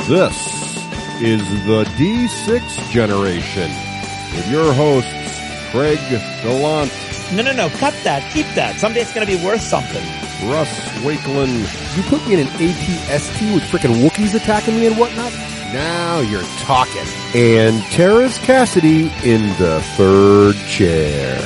This is the D6 generation with your hosts, Craig Gallant. No, cut that. Keep that. Someday it's going to be worth something. Russ Wakelin. You put me in an ATST with frickin' Wookiees attacking me and whatnot? Now you're talking. And Teras Cassidy in the third chair.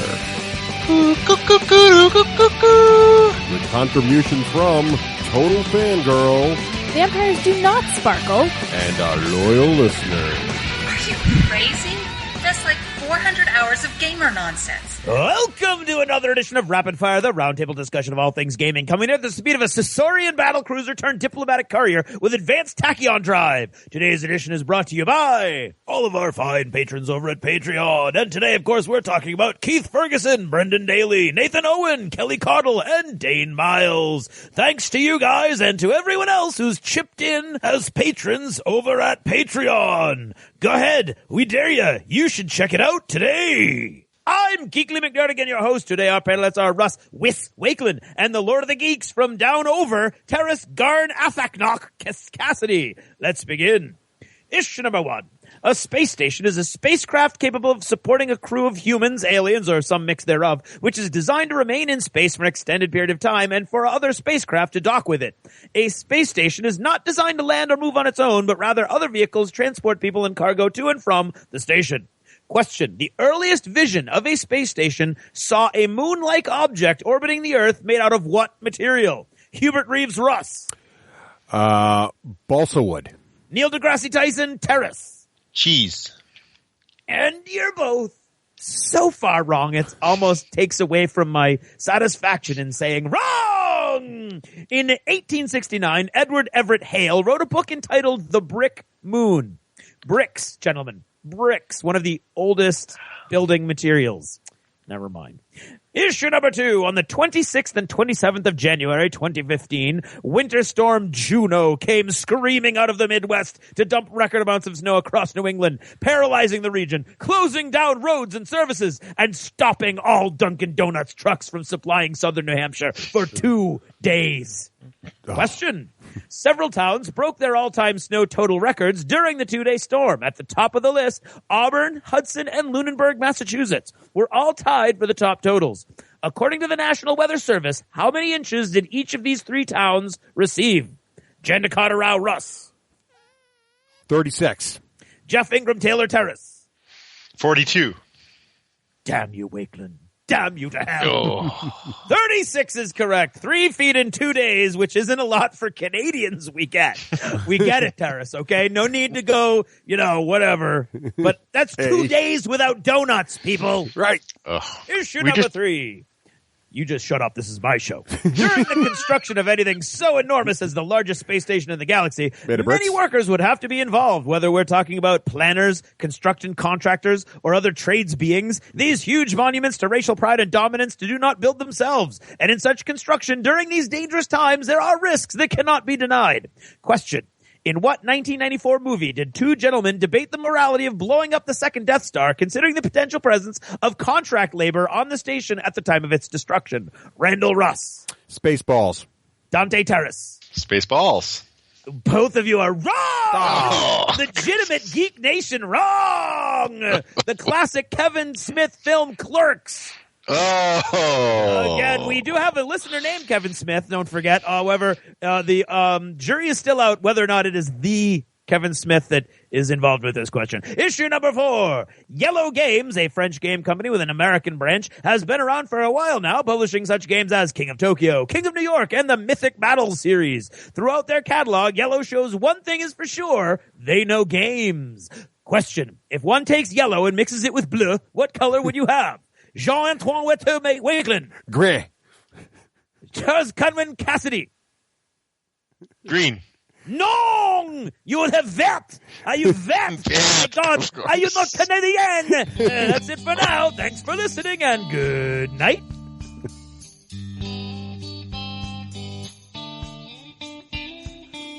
With contributions from Total Fangirl Vampires do not sparkle. and our loyal listeners. Are you crazy? That's like 400 hours of gamer nonsense. Welcome to another edition of Rapid Fire, the roundtable discussion of all things gaming, coming at the speed of a Caesarian battlecruiser turned diplomatic courier with advanced tachyon drive. Today's edition is brought to you by all of our fine patrons over at Patreon. And today, of course, we're talking about Keith Ferguson, Brendan Daly, Nathan Owen, Kelly Caudle, and Dane Miles. Thanks to you guys and to everyone else who's chipped in as patrons over at Patreon. Go ahead, we dare you. You should check it out today. I'm Geekly McNerdigan, your host. Today our panelists are Russ Wakelin and the Lord of the Geeks from down over, Teras Garn Afaknock Cassidy. Let's begin. Issue number 1. A space station is a spacecraft capable of supporting a crew of humans, aliens, or some mix thereof, which is designed to remain in space for an extended period of time and for other spacecraft to dock with it. A space station is not designed to land or move on its own, but rather other vehicles transport people and cargo to and from the station. Question. The earliest vision of a space station saw a moon-like object orbiting the Earth made out of what material? Hubert Reeves Russ. Balsa wood. Neil deGrasse Tyson Teras. Cheese. And you're both so far wrong, it almost takes away from my satisfaction in saying wrong! In 1869, Edward Everett Hale wrote a book entitled The Brick Moon. Bricks, gentlemen. Bricks, one of the oldest building materials. Never mind. Issue number 2. On the 26th and 27th of January 2015, Winter Storm Juno came screaming out of the Midwest to dump record amounts of snow across New England, paralyzing the region, closing down roads and services, and stopping all Dunkin' Donuts trucks from supplying southern New Hampshire for 2 days. Question. Several towns broke their all-time snow total records during the 2-day storm. At the top of the list, Auburn, Hudson, and Lunenburg, Massachusetts were all tied for the top totals. According to the National Weather Service, how many inches did each of these 3 towns receive? Jandakota Rao Russ. 36. Jeff Ingram Taylor Terrace. 42. Damn you, Wakelin. Damn you to hell. Oh. 36 is correct. 3 feet in 2 days, which isn't a lot for Canadians we get. We get it, Teras, okay? No need to go, whatever. But that's 2 days without donuts, people. Right. Issue number 3. You just shut up. This is my show. During the construction of anything so enormous as the largest space station in the galaxy, many workers would have to be involved, whether we're talking about planners, construction contractors, or other trades beings. These huge monuments to racial pride and dominance do not build themselves. And in such construction, during these dangerous times, there are risks that cannot be denied. Question. In what 1994 movie did 2 gentlemen debate the morality of blowing up the second Death Star, considering the potential presence of contract labor on the station at the time of its destruction? Randall Russ. Spaceballs. Dante Terrace. Spaceballs. Both of you are wrong! Legitimate Geek Nation wrong! The classic Kevin Smith film Clerks. Oh. Again, we do have a listener named Kevin Smith, don't forget. However, the jury is still out whether or not it is the Kevin Smith that is involved with this question. Issue number 4. Iello Games, a French game company with an American branch, has been around for a while now, publishing such games as King of Tokyo, King of New York, and the Mythic Battles series. Throughout their catalog, Iello shows one thing is for sure, they know games. Question. If one takes yellow and mixes it with bleu, what color would you have? Jean-Antoine Wakelin. Gray. Charles Cunman Cassidy. Green. No! You would have vert! Are you vert? Oh my God! Are you not Canadian? That's it for now. Thanks for listening and good night.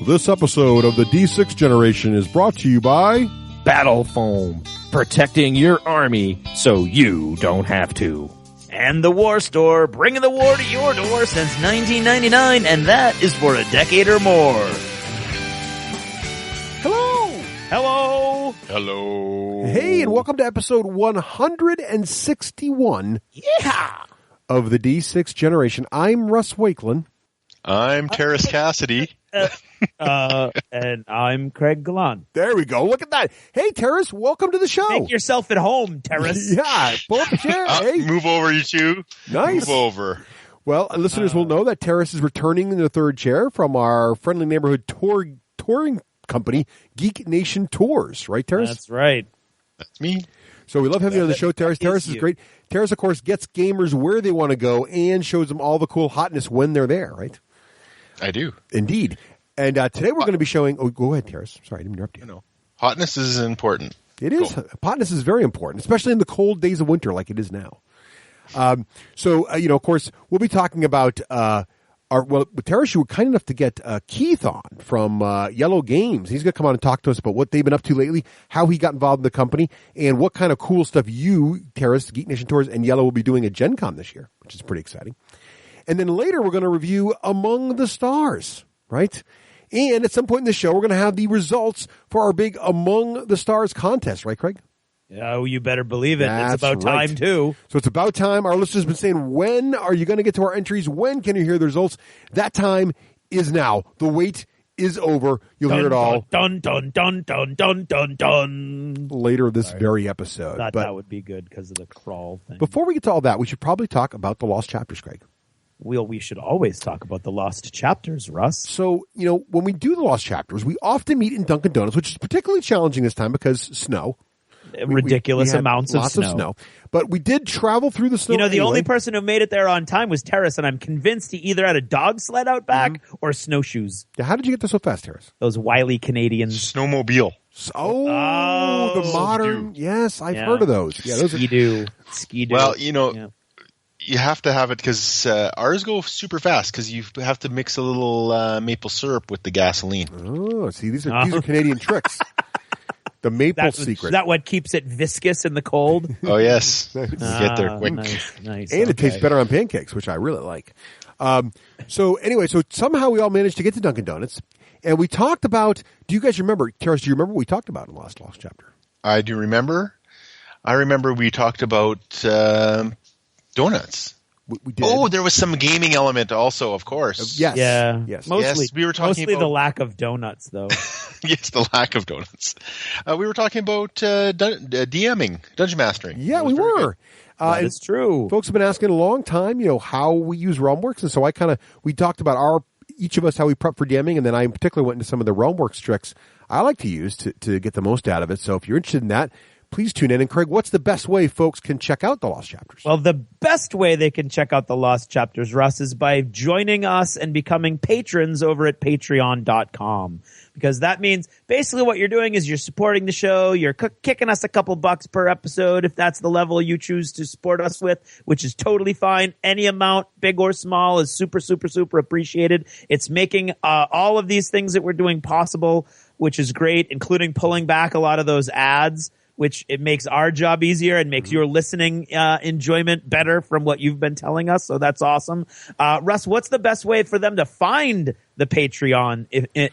This episode of the D6 generation is brought to you by Battle Foam, protecting your army so you don't have to. And the War Store, bringing the war to your door since 1999, and that is for a decade or more. Hello, Hello. Hey, and welcome to episode 161 of the D6 generation. I'm Russ Wakelin. I'm Teras Cassidy. And I'm Craig Galan. There we go. Look at that. Hey, Teras, welcome to the show. Make yourself at home, Teras. Yeah, pull up a chair. Hey. Move over, you two. Nice. Move over. Well, listeners will know that Teras is returning in the third chair from our friendly neighborhood touring company, Geek Nation Tours. Right, Teras? That's right. That's me. So we love having you on the show, Teras. Teras is you. great. Teras, of course, gets gamers where they want to go and shows them all the cool hotness when they're there, right? I do. Indeed. And today we're going to be showing... Oh, go ahead, Teras. Sorry, I didn't interrupt you. No. Hotness is important. It is. Cool. Hotness is very important, especially in the cold days of winter like it is now. Of course, we'll be talking about... Teras, you were kind enough to get Keith on from Iello Games. He's going to come on and talk to us about what they've been up to lately, how he got involved in the company, and what kind of cool stuff you, Teras, Geek Nation Tours, and Iello will be doing at Gen Con this year, which is pretty exciting. And then later, we're going to review Among the Stars, right? And at some point in the show, we're going to have the results for our big Among the Stars contest, right, Craig? Oh, you better believe it. That's it's about right. time, too. So it's about time. Our listeners have been saying, when are you going to get to our entries? When can you hear the results? That time is now. The wait is over. You'll hear it all Dun, dun, dun, dun, dun, dun, dun. later this very episode. Thought But that would be good because of the crawl thing. before we get to all that, we should probably talk about the lost chapters, Craig. We should always talk about the lost chapters, Russ. So, when we do the lost chapters, we often meet in Dunkin' Donuts, which is particularly challenging this time because snow. Ridiculous we had amounts lots of snow. But we did travel through the snow. The anyway. only person who made it there on time was Teras, and I'm convinced he either had a dog sled out back or snowshoes. Yeah, how did you get there so fast, Teras? Those wily Canadians. Snowmobile. The modern. Yes, I've heard of those. Yeah, those are. Ski-doo. Well, Yeah. you have to have it because ours go super fast because you have to mix a little maple syrup with the gasoline. Oh, see, these are Canadian tricks. The maple secret. Is that what keeps it viscous in the cold? Oh, yes. You get there quick. Nice. And it tastes better on pancakes, which I really like. So somehow we all managed to get to Dunkin' Donuts, and we talked about. Do you guys remember, Teras? Do you remember what we talked about in the last chapter? I do remember. I remember we talked about donuts. We did. Oh, there was some gaming element also, of course. Yes. Yeah. Yes. Mostly, Yes, we were talking mostly about- the lack of donuts, though. Yes, the lack of donuts. We were talking about DMing, dungeon mastering. Yeah, It we was very were. good. That And is true. folks have been asking a long time, how we use Realmworks, and so we talked about each of us how we prep for DMing, and then I in particular went into some of the Realmworks tricks I like to use to get the most out of it. So if you're interested in that, please tune in. And Craig, what's the best way folks can check out the Lost Chapters? Well, the best way they can check out the Lost Chapters, Russ, is by joining us and becoming patrons over at patreon.com. Because that means basically what you're doing is you're supporting the show. You're kicking us a couple bucks per episode if that's the level you choose to support us with, which is totally fine. Any amount, big or small, is super, super, super appreciated. It's making all of these things that we're doing possible, which is great, including pulling back a lot of those ads, which it makes our job easier and makes your listening enjoyment better from what you've been telling us. So that's awesome. Russ, what's the best way for them to find the Patreon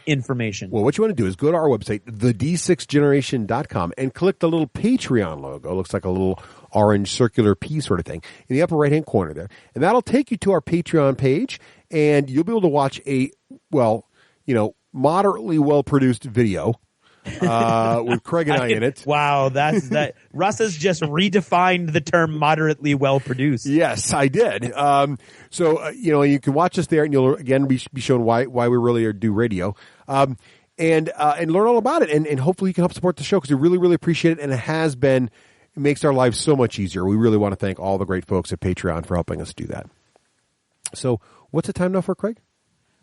information? Well, what you want to do is go to our website, the d6generation.com, and click the little Patreon logo. It looks like a little orange circular P sort of thing in the upper right-hand corner there. And that'll take you to our Patreon page, and you'll be able to watch a, moderately well-produced video with Craig and I in it. Wow, that Russ has just redefined the term moderately well produced. Yes, I did. You can watch us there, and you'll again be shown why we really do radio, and learn all about it, and hopefully you can help support the show because we really, really appreciate it, and it makes our lives so much easier. We really want to thank all the great folks at Patreon for helping us do that. So, what's the time now for Craig?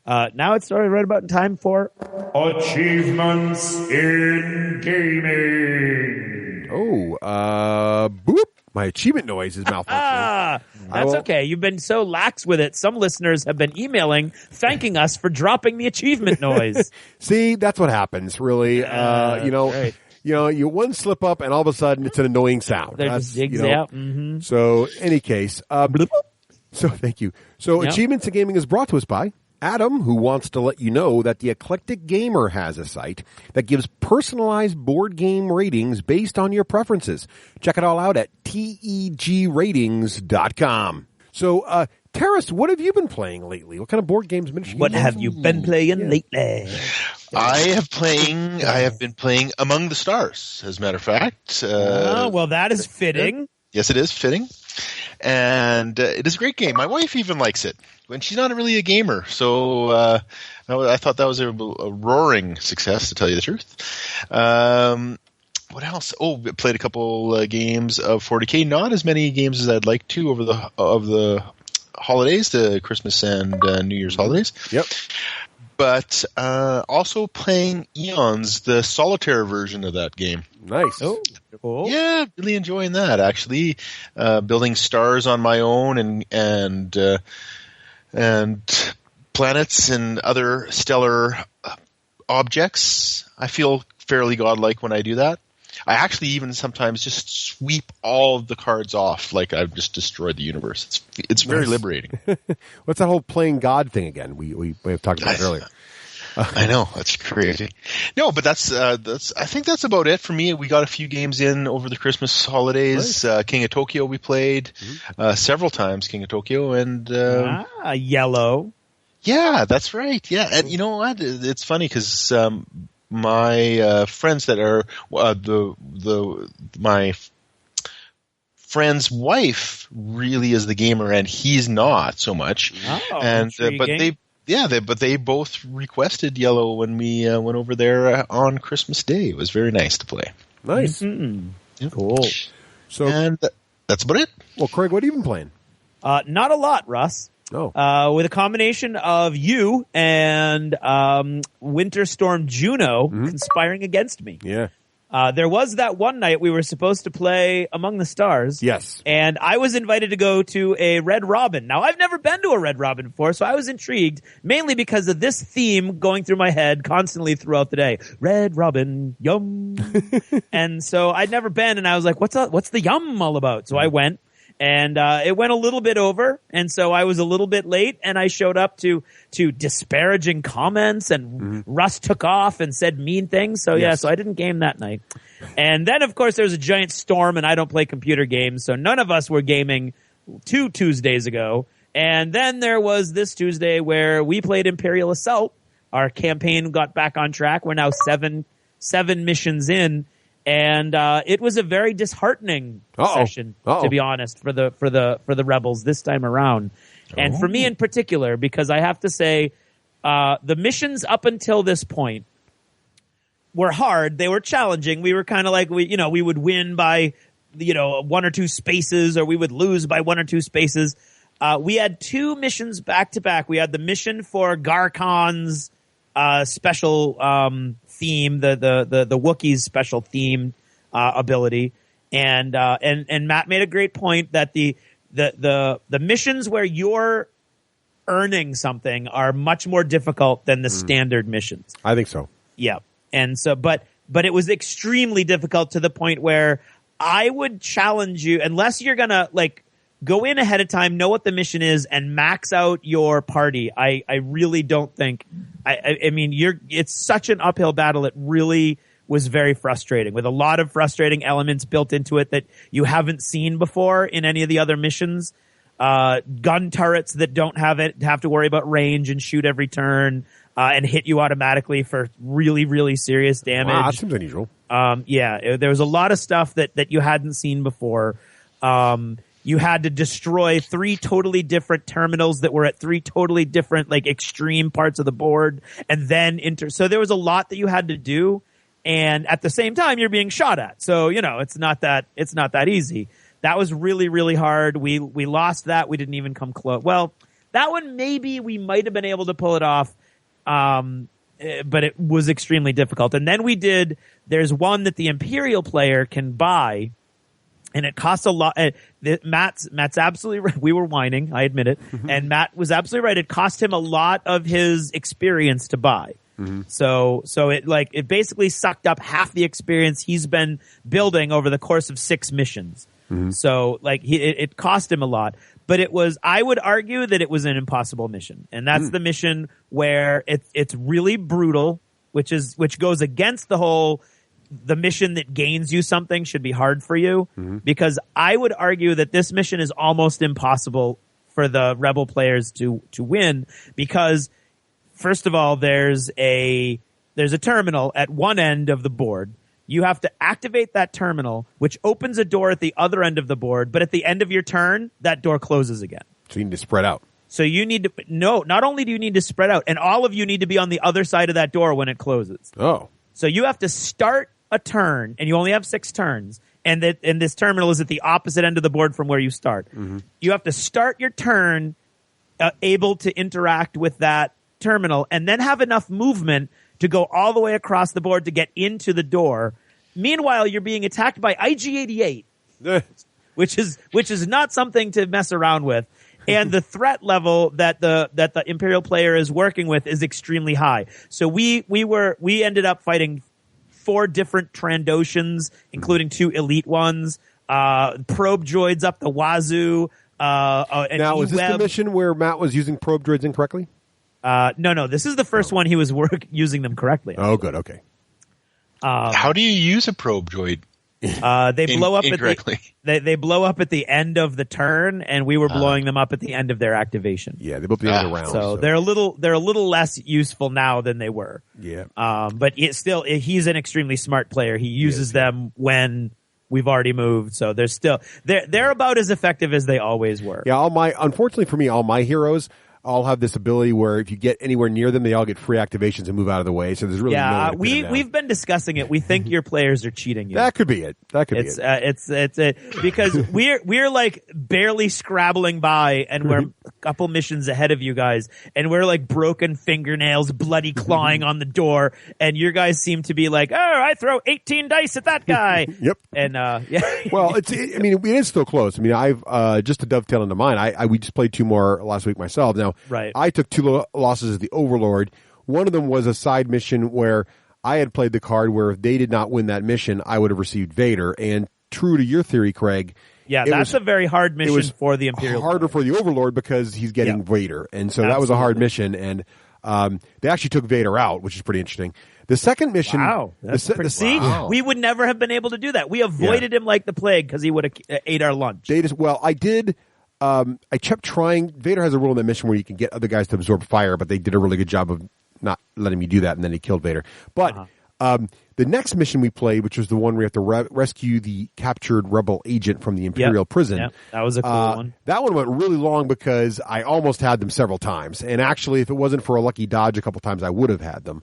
Now it's started right about in time for Achievements in Gaming. Boop. My achievement noise is malfunctioning. That's okay. You've been so lax with it. Some listeners have been emailing, thanking us for dropping the achievement noise. See, that's what happens, really. Right. You one slip up and all of a sudden it's an annoying sound. They're just digs out. Mm-hmm. So, any case, so thank you. So, Yep. Achievements in Gaming is brought to us by Adam, who wants to let you know that the Eclectic Gamer has a site that gives personalized board game ratings based on your preferences. Check it all out at tegratings.com. So, Teras, what have you been playing lately? What kind of board games? What have you been playing lately? I have been playing Among the Stars, as a matter of fact. Well, that is fitting. Yes, it is fitting. And it is a great game. My wife even likes it. And she's not really a gamer, so I thought that was a roaring success, to tell you the truth. What else? Oh, I played a couple games of 40K. Not as many games as I'd like to over the holidays, the Christmas and New Year's holidays. Yep. But also playing Eons, the solitaire version of that game. Nice. Oh, cool. Yeah, really enjoying that, actually. Building stars on my own and planets and other stellar objects. I feel fairly godlike when I do that. I actually even sometimes just sweep all of the cards off, like I've just destroyed the universe. It's very liberating. What's that whole playing God thing again? We have talked about it earlier. I know, that's crazy. No, but that's I think that's about it for me. We got a few games in over the Christmas holidays. Nice. King of Tokyo we played several times. King of Tokyo and Yellow. Yeah, that's right. Yeah, and you know what? It's funny because my friends that are my friend's wife really is the gamer and he's not so much. Oh, and but they both requested Yellow when we went over there on Christmas Day. It was very nice to play. Nice. Mm-hmm. Yeah. Cool. So, and that's about it. well, Craig, what have you been playing? Not a lot, Russ. Oh. With a combination of you and Winter Storm Juno conspiring against me. Yeah. There was that one night we were supposed to play Among the Stars. Yes. And I was invited to go to a Red Robin. Now, I've never been to a Red Robin before, so I was intrigued, mainly because of this theme going through my head constantly throughout the day. Red Robin, yum. And so I'd never been, and I was like, what's the yum all about? So I went. And it went a little bit over, and so I was a little bit late, and I showed up to disparaging comments, and Russ took off and said mean things. So yeah, so I didn't game that night. And then, of course, there was a giant storm, and I don't play computer games, so none of us were gaming 2 Tuesdays ago. And then there was this Tuesday where we played Imperial Assault. Our campaign got back on track. We're now seven missions in. And it was a very disheartening session, to be honest, for the rebels this time around, and for me in particular, because I have to say, the missions up until this point were hard. They were challenging. We were kind of like we would win by 1 or 2 spaces, or we would lose by 1 or 2 spaces. We had 2 missions back to back. We had the mission for Garkon's special theme, the Wookiees special theme ability, and Matt made a great point that the missions where you're earning something are much more difficult than the standard missions. I think so. Yeah, and so but it was extremely difficult to the point where I would challenge you, unless you're gonna go in ahead of time, know what the mission is, and max out your party. I really don't think. I mean, it's such an uphill battle. It really was very frustrating, with a lot of frustrating elements built into it that you haven't seen before in any of the other missions. Gun turrets that don't have to worry about range and shoot every turn, and hit you automatically for really, really serious damage. Wow, that seems unusual. There was a lot of stuff that you hadn't seen before. You had to destroy 3 totally different terminals that were at 3 totally different, extreme parts of the board, and then so there was a lot that you had to do, and at the same time you're being shot at. So, it's not that easy. That was really, really hard. We lost that. We didn't even come close. Well, that one maybe we might have been able to pull it off, but it was extremely difficult. And then there's one that the Imperial player can buy, and it costs a lot. Matt's absolutely right. We were whining, I admit it. And Matt was absolutely right. It cost him a lot of his experience to buy. So it basically sucked up half the experience he's been building over the course of 6 missions. So like it cost him a lot. But I would argue that it was an impossible mission. And that's the mission where it's really brutal, which goes against the mission that gains you something should be hard for you. Because I would argue that this mission is almost impossible for the Rebel players to win, because first of all, there's a terminal at one end of the board. You have to activate that terminal, which opens a door at the other end of the board, but at the end of your turn, that door closes again. So you need to spread out. So you need to, not only do you need to spread out, and all of you need to be on the other side of that door when it closes. Oh. So you have to start a turn, and you only have 6 turns, and this terminal is at the opposite end of the board from where you start. You have to start your turn able to interact with that terminal, and then have enough movement to go all the way across the board to get into the door. Meanwhile, you're being attacked by IG-88, which is not something to mess around with. And the threat level that the Imperial player is working with is extremely high. So we ended up fighting 4 different Trandoshans, including 2 elite ones, probe droids up the wazoo. Now, was this the mission where Matt was using probe droids incorrectly? No. This is the first one he was using them correctly. Oh, good. Okay. How do you use a probe droid? They blow up incorrectly. They blow up at the end of the turn, and we were blowing them up at the end of their activation. Yeah, they both the end of the round. So they're a little less useful now than they were. Yeah. But he's an extremely smart player. He uses them when we've already moved, so they're about as effective as they always were. Yeah, unfortunately for me, all my heroes all have this ability where if you get anywhere near them, they all get free activations and move out of the way. So there's really no way to pin them down. We've been discussing it. We think your players are cheating you. That could be it. It's because we're like barely scrabbling by, and we're a couple missions ahead of you guys, and we're like broken fingernails, bloody clawing on the door, and your guys seem to be like, oh, I throw 18 dice at that guy. Yep. And well, it is still close. I mean, I've just to dovetail into mine. We just played 2 more last week myself. Now, right. I took 2 losses as the Overlord. One of them was a side mission where I had played the card where if they did not win that mission, I would have received Vader. And true to your theory, Craig, that's a very hard mission for the Imperial. Harder for the Overlord because he's getting Vader, and so that was a hard mission. And they actually took Vader out, which is pretty interesting. The second mission, we would never have been able to do that. We avoided him like the plague because he would have ate our lunch. I did. I kept trying. Vader has a rule in that mission where you can get other guys to absorb fire, but they did a really good job of not letting me do that, and then he killed Vader. But the next mission we played, which was the one where we have to rescue the captured rebel agent from the Imperial prison. Yep. That was a cool one. That one went really long because I almost had them several times. And actually, if it wasn't for a lucky dodge a couple times, I would have had them.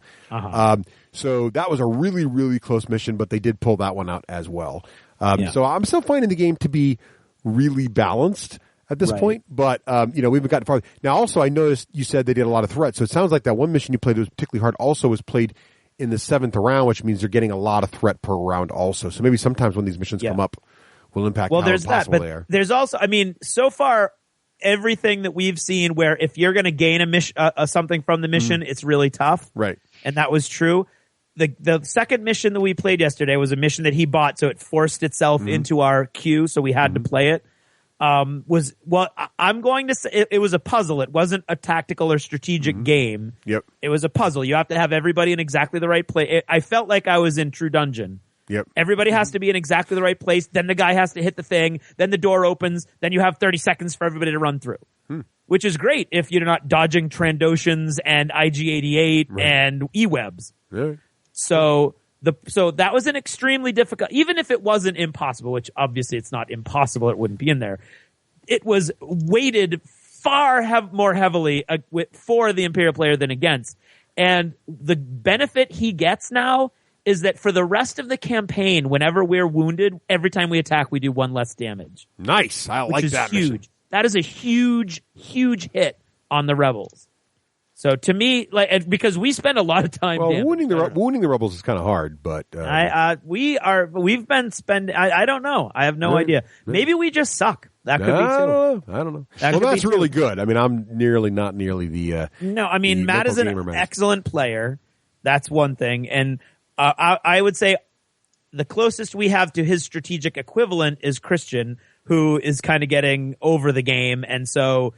So that was a really, really close mission, but they did pull that one out as well. So I'm still finding the game to be really balanced at this point, but we haven't gotten far. Now, also, I noticed you said they did a lot of threats, so it sounds like that one mission you played that was particularly hard also was played in the 7th round, which means they're getting a lot of threat per round also. So maybe sometimes when these missions come up will impact how there's impossible that, they are. There's also, so far, everything that we've seen where if you're going to gain something from the mission, it's really tough. Right. And that was true. The second mission that we played yesterday was a mission that he bought, so it forced itself into our queue, so we had to play it. I'm going to say it was a puzzle. It wasn't a tactical or strategic game. Yep. It was a puzzle. You have to have everybody in exactly the right place. I felt like I was in True Dungeon. Yep. Everybody has to be in exactly the right place. Then the guy has to hit the thing. Then the door opens. Then you have 30 seconds for everybody to run through. Which is great if you're not dodging Trandoshans and IG-88 and E-Webs. Really? So that was an extremely difficult, even if it wasn't impossible, which obviously it's not impossible, it wouldn't be in there. It was weighted far more heavily for the Imperial player than against. And the benefit he gets now is that for the rest of the campaign, whenever we're wounded, every time we attack, we do 1 less damage. Nice. I like that huge. mission. That is a huge, huge hit on the rebels. So to me, because we spend a lot of time. Well, wounding the rebels is kind of hard, but we've been spending. I don't know. I have no idea. Maybe we just suck. That could be too. I don't know. That's really good. I mean, I'm not nearly the. No, I mean, Matt is an excellent player. That's one thing, and I would say the closest we have to his strategic equivalent is Christian, who is kind of getting over the game, and so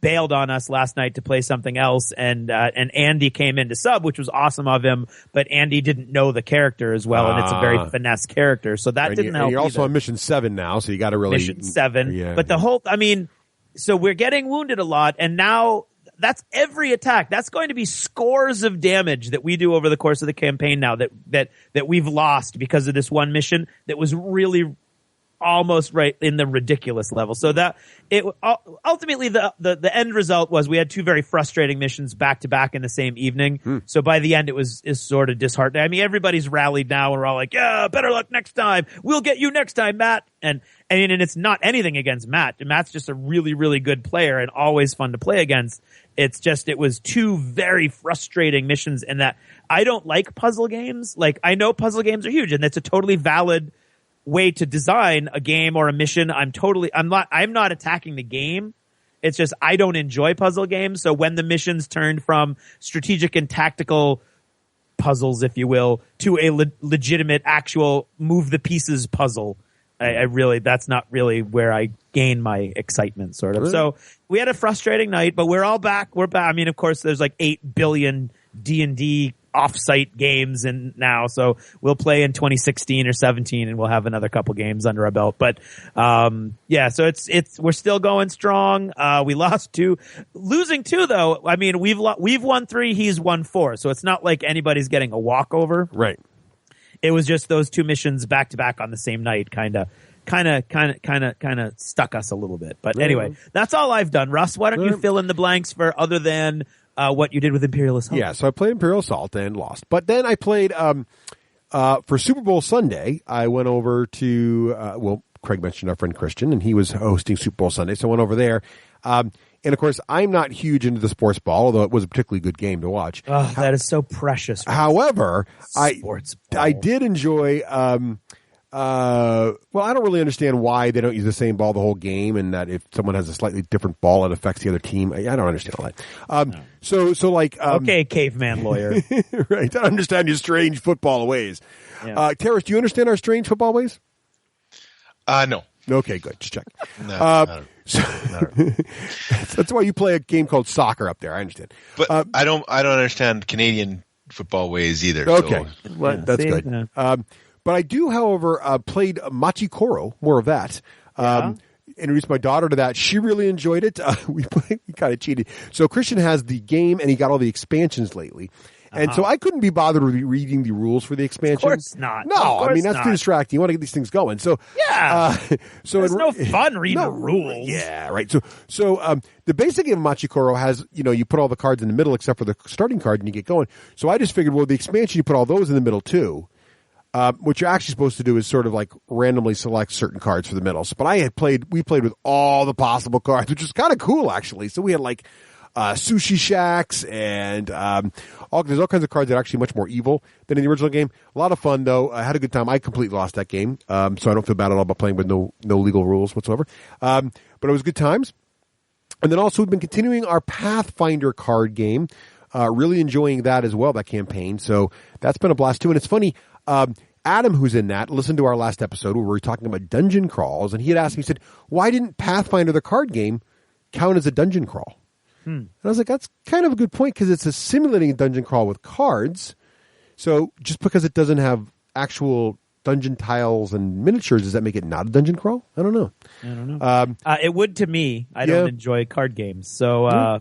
bailed on us last night to play something else, and Andy came in to sub, which was awesome of him, but Andy didn't know the character as well, and it's a very finesse character, so that didn't help. And you're also either. on mission 7 now, so you got to really mission 7. Yeah, but the whole, so we're getting wounded a lot, and now that's every attack. That's going to be scores of damage that we do over the course of the campaign now that we've lost because of this one mission that was really almost right in the ridiculous level. So that it ultimately the end result was we had 2 very frustrating missions back to back in the same evening. So by the end it's sort of disheartening. I mean, everybody's rallied now and we're all like, yeah, better luck next time. We'll get you next time, Matt. And it's not anything against Matt. Matt's just a really, really good player and always fun to play against. It's just, it was 2 very frustrating missions, and that I don't like puzzle games. Like, I know puzzle games are huge and that's a totally valid way to design a game or a mission. I'm not attacking the game. It's just, I don't enjoy puzzle games. So when the missions turned from strategic and tactical puzzles, if you will, to a legitimate actual move the pieces puzzle, I really, that's not really where I gain my excitement, sort of. Really? So we had a frustrating night, but we're all back. We're back. I mean, of course, there's like 8 billion D&D off-site games and now, so we'll play in 2016 or 17 and we'll have another couple games under our belt. But yeah, so it's we're still going strong. We lost 2, losing 2 though. I mean, we've won 3, he's won 4, so it's not like anybody's getting a walkover. Right. It was just those 2 missions back to back on the same night kind of stuck us a little bit. But anyway, that's all I've done. Russ, why don't you fill in the blanks for other than what you did with Imperial Assault? Yeah, so I played Imperial Assault and lost. But then I played for Super Bowl Sunday. I went over to Craig mentioned our friend Christian, and he was hosting Super Bowl Sunday, so I went over there. And of course, I'm not huge into the sports ball, although it was a particularly good game to watch. Oh, that is so precious. However, I did enjoy. I don't really understand why they don't use the same ball the whole game, and that if someone has a slightly different ball, it affects the other team. I don't understand all that. No. So like, okay, caveman lawyer, right? I don't understand your strange football ways. Yeah. Teras, do you understand our strange football ways? No. Okay, good. Just check. No, that's why you play a game called soccer up there. I understand, but I don't understand Canadian football ways either. Okay, so. well, that's good. Yeah. But I do, however, played Machi Koro, more of that. Introduced my daughter to that. She really enjoyed it. We kind of cheated. So Christian has the game, and he got all the expansions lately. And so I couldn't be bothered with reading the rules for the expansion. Of course not. No, I mean, that's too distracting. You want to get these things going. So yeah. So it's no fun reading the rules. Yeah, right. So the basic game of Machi Koro has, you put all the cards in the middle except for the starting card and you get going. So I just figured, well, the expansion, you put all those in the middle too. What you're actually supposed to do is sort of like randomly select certain cards for the middle. So, but we played with all the possible cards, which is kind of cool actually. So we had like sushi shacks and there's all kinds of cards that are actually much more evil than in the original game. A lot of fun though. I had a good time. I completely lost that game, so I don't feel bad at all about playing with no legal rules whatsoever. But it was good times. And then also we've been continuing our Pathfinder card game. Really enjoying that as well, that campaign. So that's been a blast too. And it's funny. Adam, who's in that, listened to our last episode where we were talking about dungeon crawls, and he had asked me, he said, why didn't Pathfinder, the card game, count as a dungeon crawl? And I was like, that's kind of a good point, because it's simulating a dungeon crawl with cards. So just because it doesn't have actual dungeon tiles and miniatures, does that make it not a dungeon crawl? I don't know. It would to me. I don't enjoy card games. So,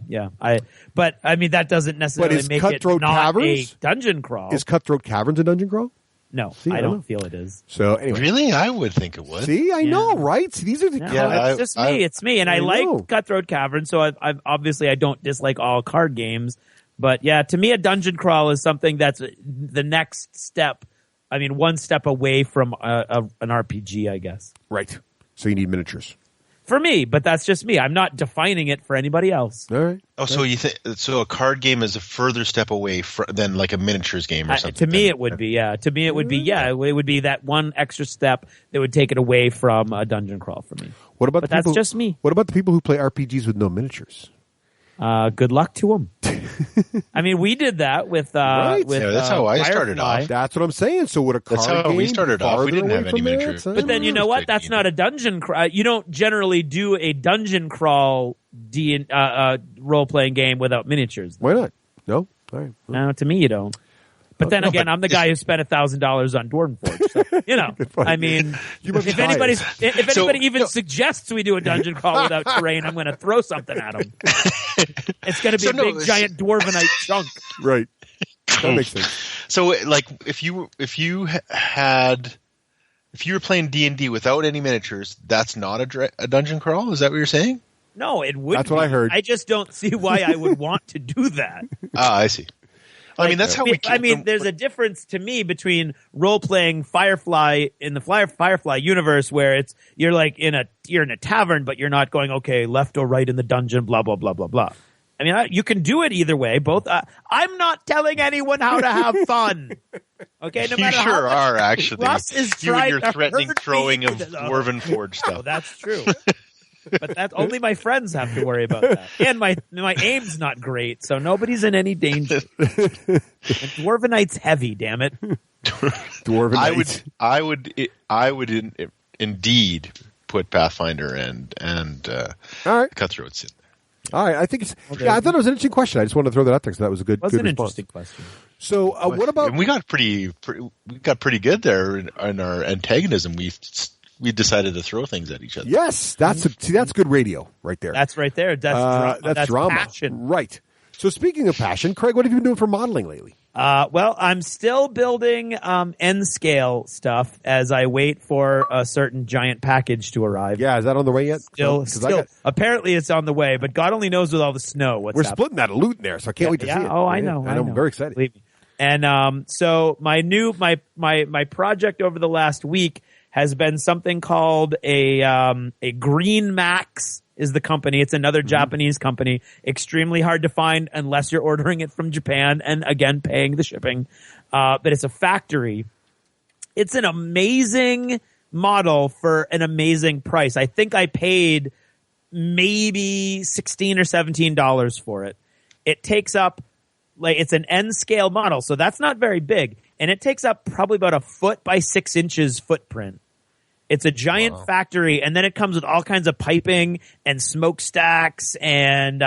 but I mean, that doesn't necessarily make it not a dungeon crawl. Is Cutthroat Caverns a dungeon crawl? No, I don't feel it is. So anyway. Really? I would think it would. See, I know, right? See, these are the it's just me. It's me. And I like Cutthroat Caverns, so I've obviously I don't dislike all card games. But yeah, to me, a dungeon crawl is something that's the next step. I mean, one step away from an RPG, I guess. Right. So you need miniatures. For me, but that's just me. I'm not defining it for anybody else. All right. Oh, so you think a card game is a further step away than like a miniatures game or something? To me, it would be. Yeah. To me, it would be. Yeah. It would be that one extra step that would take it away from a dungeon crawl for me. What about? But that's just me. What about the people who play RPGs with no miniatures? Good luck to them. I mean, we did that with Right. with that's how I started Firefly. off. That's what I'm saying. So would a card That's how game we started be off. We farther didn't away have any from that? miniatures. But then you know what? That's not a dungeon crawl. You don't generally do a dungeon crawl role playing game without miniatures. Why not? No. All right. No, to me you don't. But then again, I'm the guy who spent $1,000 on Dwarven Forge. So, you know, I mean, You must if be anybody biased. suggests we do a dungeon crawl without terrain, I'm going to throw something at them. It's going to be a big giant dwarvenite chunk. Right. That makes sense. So, like, if you were playing D&D without any miniatures, that's not a dungeon crawl. Is that what you're saying? No, it would. That's what I heard. I just don't see why I would want to do that. I see. I mean, that's how we. I mean, there's a difference to me between role playing Firefly in the Firefly universe, where you're in a tavern, but you're not going left or right in the dungeon, blah blah blah blah blah. I mean, you can do it either way. Both. I'm not telling anyone how to have fun. Okay, no you matter sure how are actually. Russ is you and trying your to threatening hurt throwing me. of Dwarven Forge Oh, stuff. that's true. But that's only my friends have to worry about that. And my aim's not great, so nobody's in any danger. And Dwarvenite's heavy, damn it. Dwarven. I would indeed put Pathfinder and All right. Cutthroats in. All right. I think it's. Yeah, I thought it was an interesting question. I just wanted to throw that out there because that was a good. That's good an response. interesting question. So, what about? And we got pretty good there in our antagonism. We decided to throw things at each other. Yes, that's good radio right there. That's right there. That's drama. passion. Right. So speaking of passion, Craig, what have you been doing for modeling lately? Well, I'm still building N-scale stuff as I wait for a certain giant package to arrive. Yeah, is that on the way yet? Still, apparently it's on the way, but God only knows with all the snow what's We're happening. splitting that loot in there, so I can't wait to see it. Oh, I know. And I'm very excited. Believe me. And so my project over the last week has been something called a Green Max is the company. It's another Japanese company. Extremely hard to find unless you're ordering it from Japan and, again, paying the shipping. But it's a factory. It's an amazing model for an amazing price. I think I paid maybe $16 or $17 for it. It takes up, it's an N-scale model, so that's not very big. And it takes up probably about a 4 by 6 inches footprint. It's a giant factory, and then it comes with all kinds of piping and smokestacks and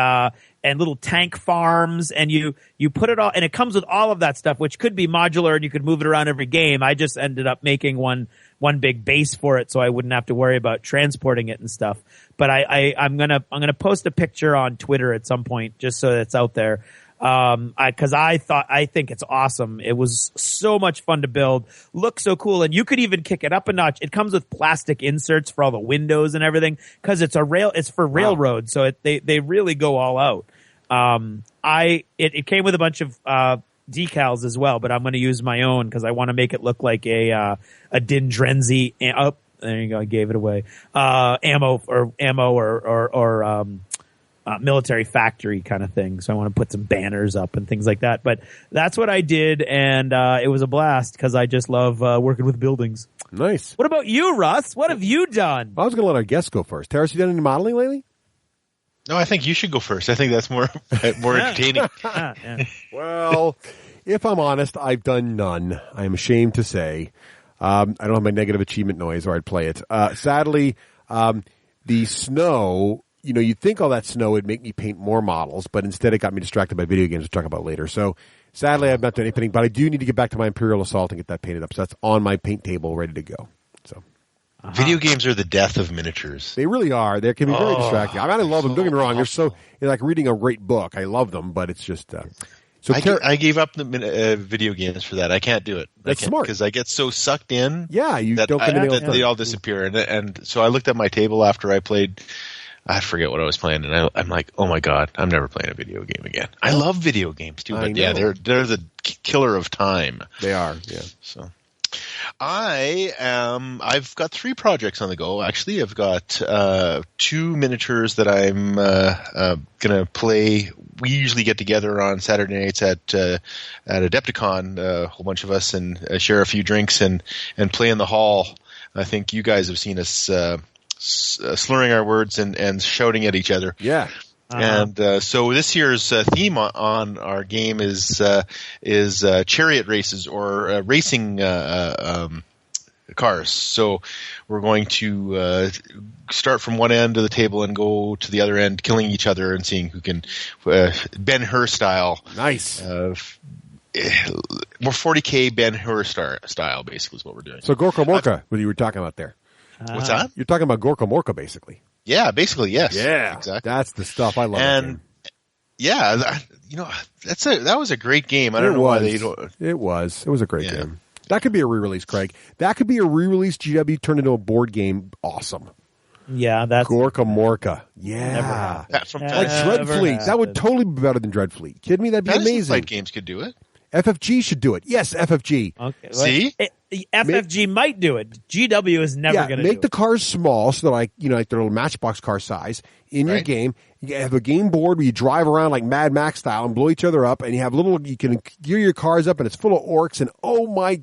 little tank farms, and you put it all, and it comes with all of that stuff, which could be modular, and you could move it around every game. I just ended up making one big base for it, so I wouldn't have to worry about transporting it and stuff. But I'm gonna post a picture on Twitter at some point just so that it's out there. Cause I think it's awesome. It was so much fun to build. Looks so cool. And you could even kick it up a notch. It comes with plastic inserts for all the windows and everything. Cause it's it's for railroad. So they really go all out. It came with a bunch of, decals as well, but I'm going to use my own cause I want to make it look like a Dindrenzi. Oh, there you go. I gave it away. Ammo or military factory kind of thing. So I want to put some banners up and things like that. But that's what I did, and it was a blast because I just love working with buildings. Nice. What about you, Russ? What have you done? I was going to let our guests go first. Teras, you done any modeling lately? No, I think you should go first. I think that's more entertaining. Yeah. Well, if I'm honest, I've done none. I'm ashamed to say. I don't have my negative achievement noise or I'd play it. Sadly, the snow, you'd think all that snow would make me paint more models, but instead it got me distracted by video games we'll talk about later. So sadly, I've not done anything, but I do need to get back to my Imperial Assault and get that painted up. So that's on my paint table ready to go. So Video games are the death of miniatures. they really are. They can be very distracting. I love them. Don't get me wrong. They're so like reading a great book. I love them, but it's just so. I gave up the video games for that. I can't do it. That's smart because I get so sucked in. Yeah, you that don't get any that they all disappear. And so I looked at my table after I played. I forget what I was playing, and I'm like, oh my god, I'm never playing a video game again. I love video games too, but yeah, they're the killer of time. They are, yeah. So I've got 3 projects on the go. Actually, I've got 2 miniatures that I'm gonna play. We usually get together on Saturday nights at Adepticon, a whole bunch of us, and share a few drinks and play in the hall. I think you guys have seen us slurring our words and shouting at each other. Yeah. And so this year's theme on our game is chariot races or racing cars. So we're going to start from one end of the table and go to the other end, killing each other and seeing who can Ben-Hur style. Nice. More 40K Ben-Hur style, basically, is what we're doing. So Gorka Morka, what you were talking about there. What's that? You're talking about Gorka Morka, basically. Yeah, basically, yes. Yeah, exactly. That's the stuff I love. And yeah, that was a great game. I don't know why they don't. It was a great game. That could be a re-release, Craig. That could be a re-release GW turned into a board game. Awesome. Yeah, that's Gorka Morka. Yeah, Like Dreadfleet. That would totally be better than Dreadfleet. Kidding me? That'd be amazing. Fight games could do it. FFG should do it. Yes, FFG. okay. See? FFG might do it. GW is never going to make do the cars small so that like their little Matchbox car size in your Right. game. You have a game board where you drive around like Mad Max style and blow each other up, and you have you can gear your cars up, and it's full of orcs. And oh my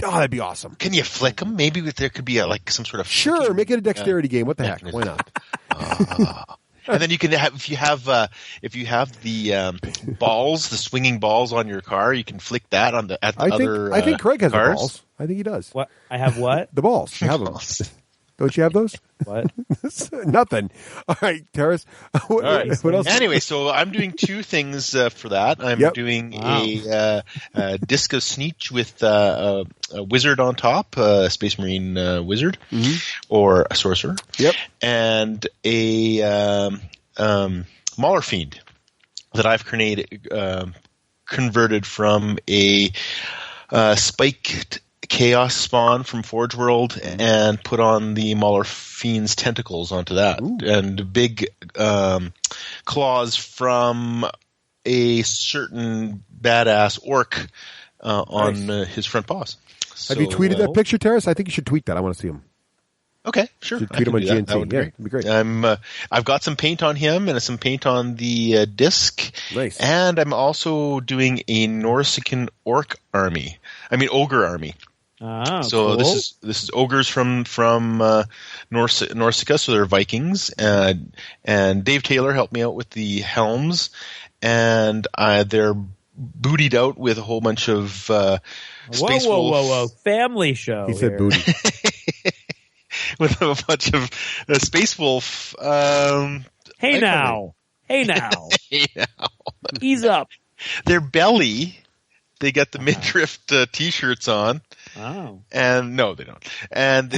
god, that'd be awesome. Can you flick them? Maybe there could be some sort of Sure, make it a dexterity game. What the heck? Why not? And then you can have if you have the balls, the swinging balls on your car, you can flick that on the other. I think Craig has cars. the balls. I think he does. What? I have what? The balls. You have them. Don't you have those? What? Nothing. All right, Teras. What else? Anyway, so I'm doing two things for that. I'm doing a Disc of Sneech with a wizard on top, a Space Marine wizard, or a sorcerer. Yep. And a Mauler Fiend that I've converted from a spiked Chaos spawn from Forge World and put on the Mauler Fiend's tentacles onto that. Ooh. And big claws from a certain badass orc on his front paws. Have you tweeted that picture, Teras? I think you should tweet that. I want to see him. Okay, sure. Tweet him on GNT. That would be great. It'd be great. I've got some paint on him and some paint on the disc. Nice. And I'm also doing a ogre army. So cool. this is ogres from Norsica, so they're Vikings, and Dave Taylor helped me out with the helms, and they're bootied out with a whole bunch of Space Wolf. Whoa! Family show. He said booty. With a bunch of Space Wolf. Hey now, ease up. Their belly. They got the midriff T-shirts on. Oh. And no, they don't.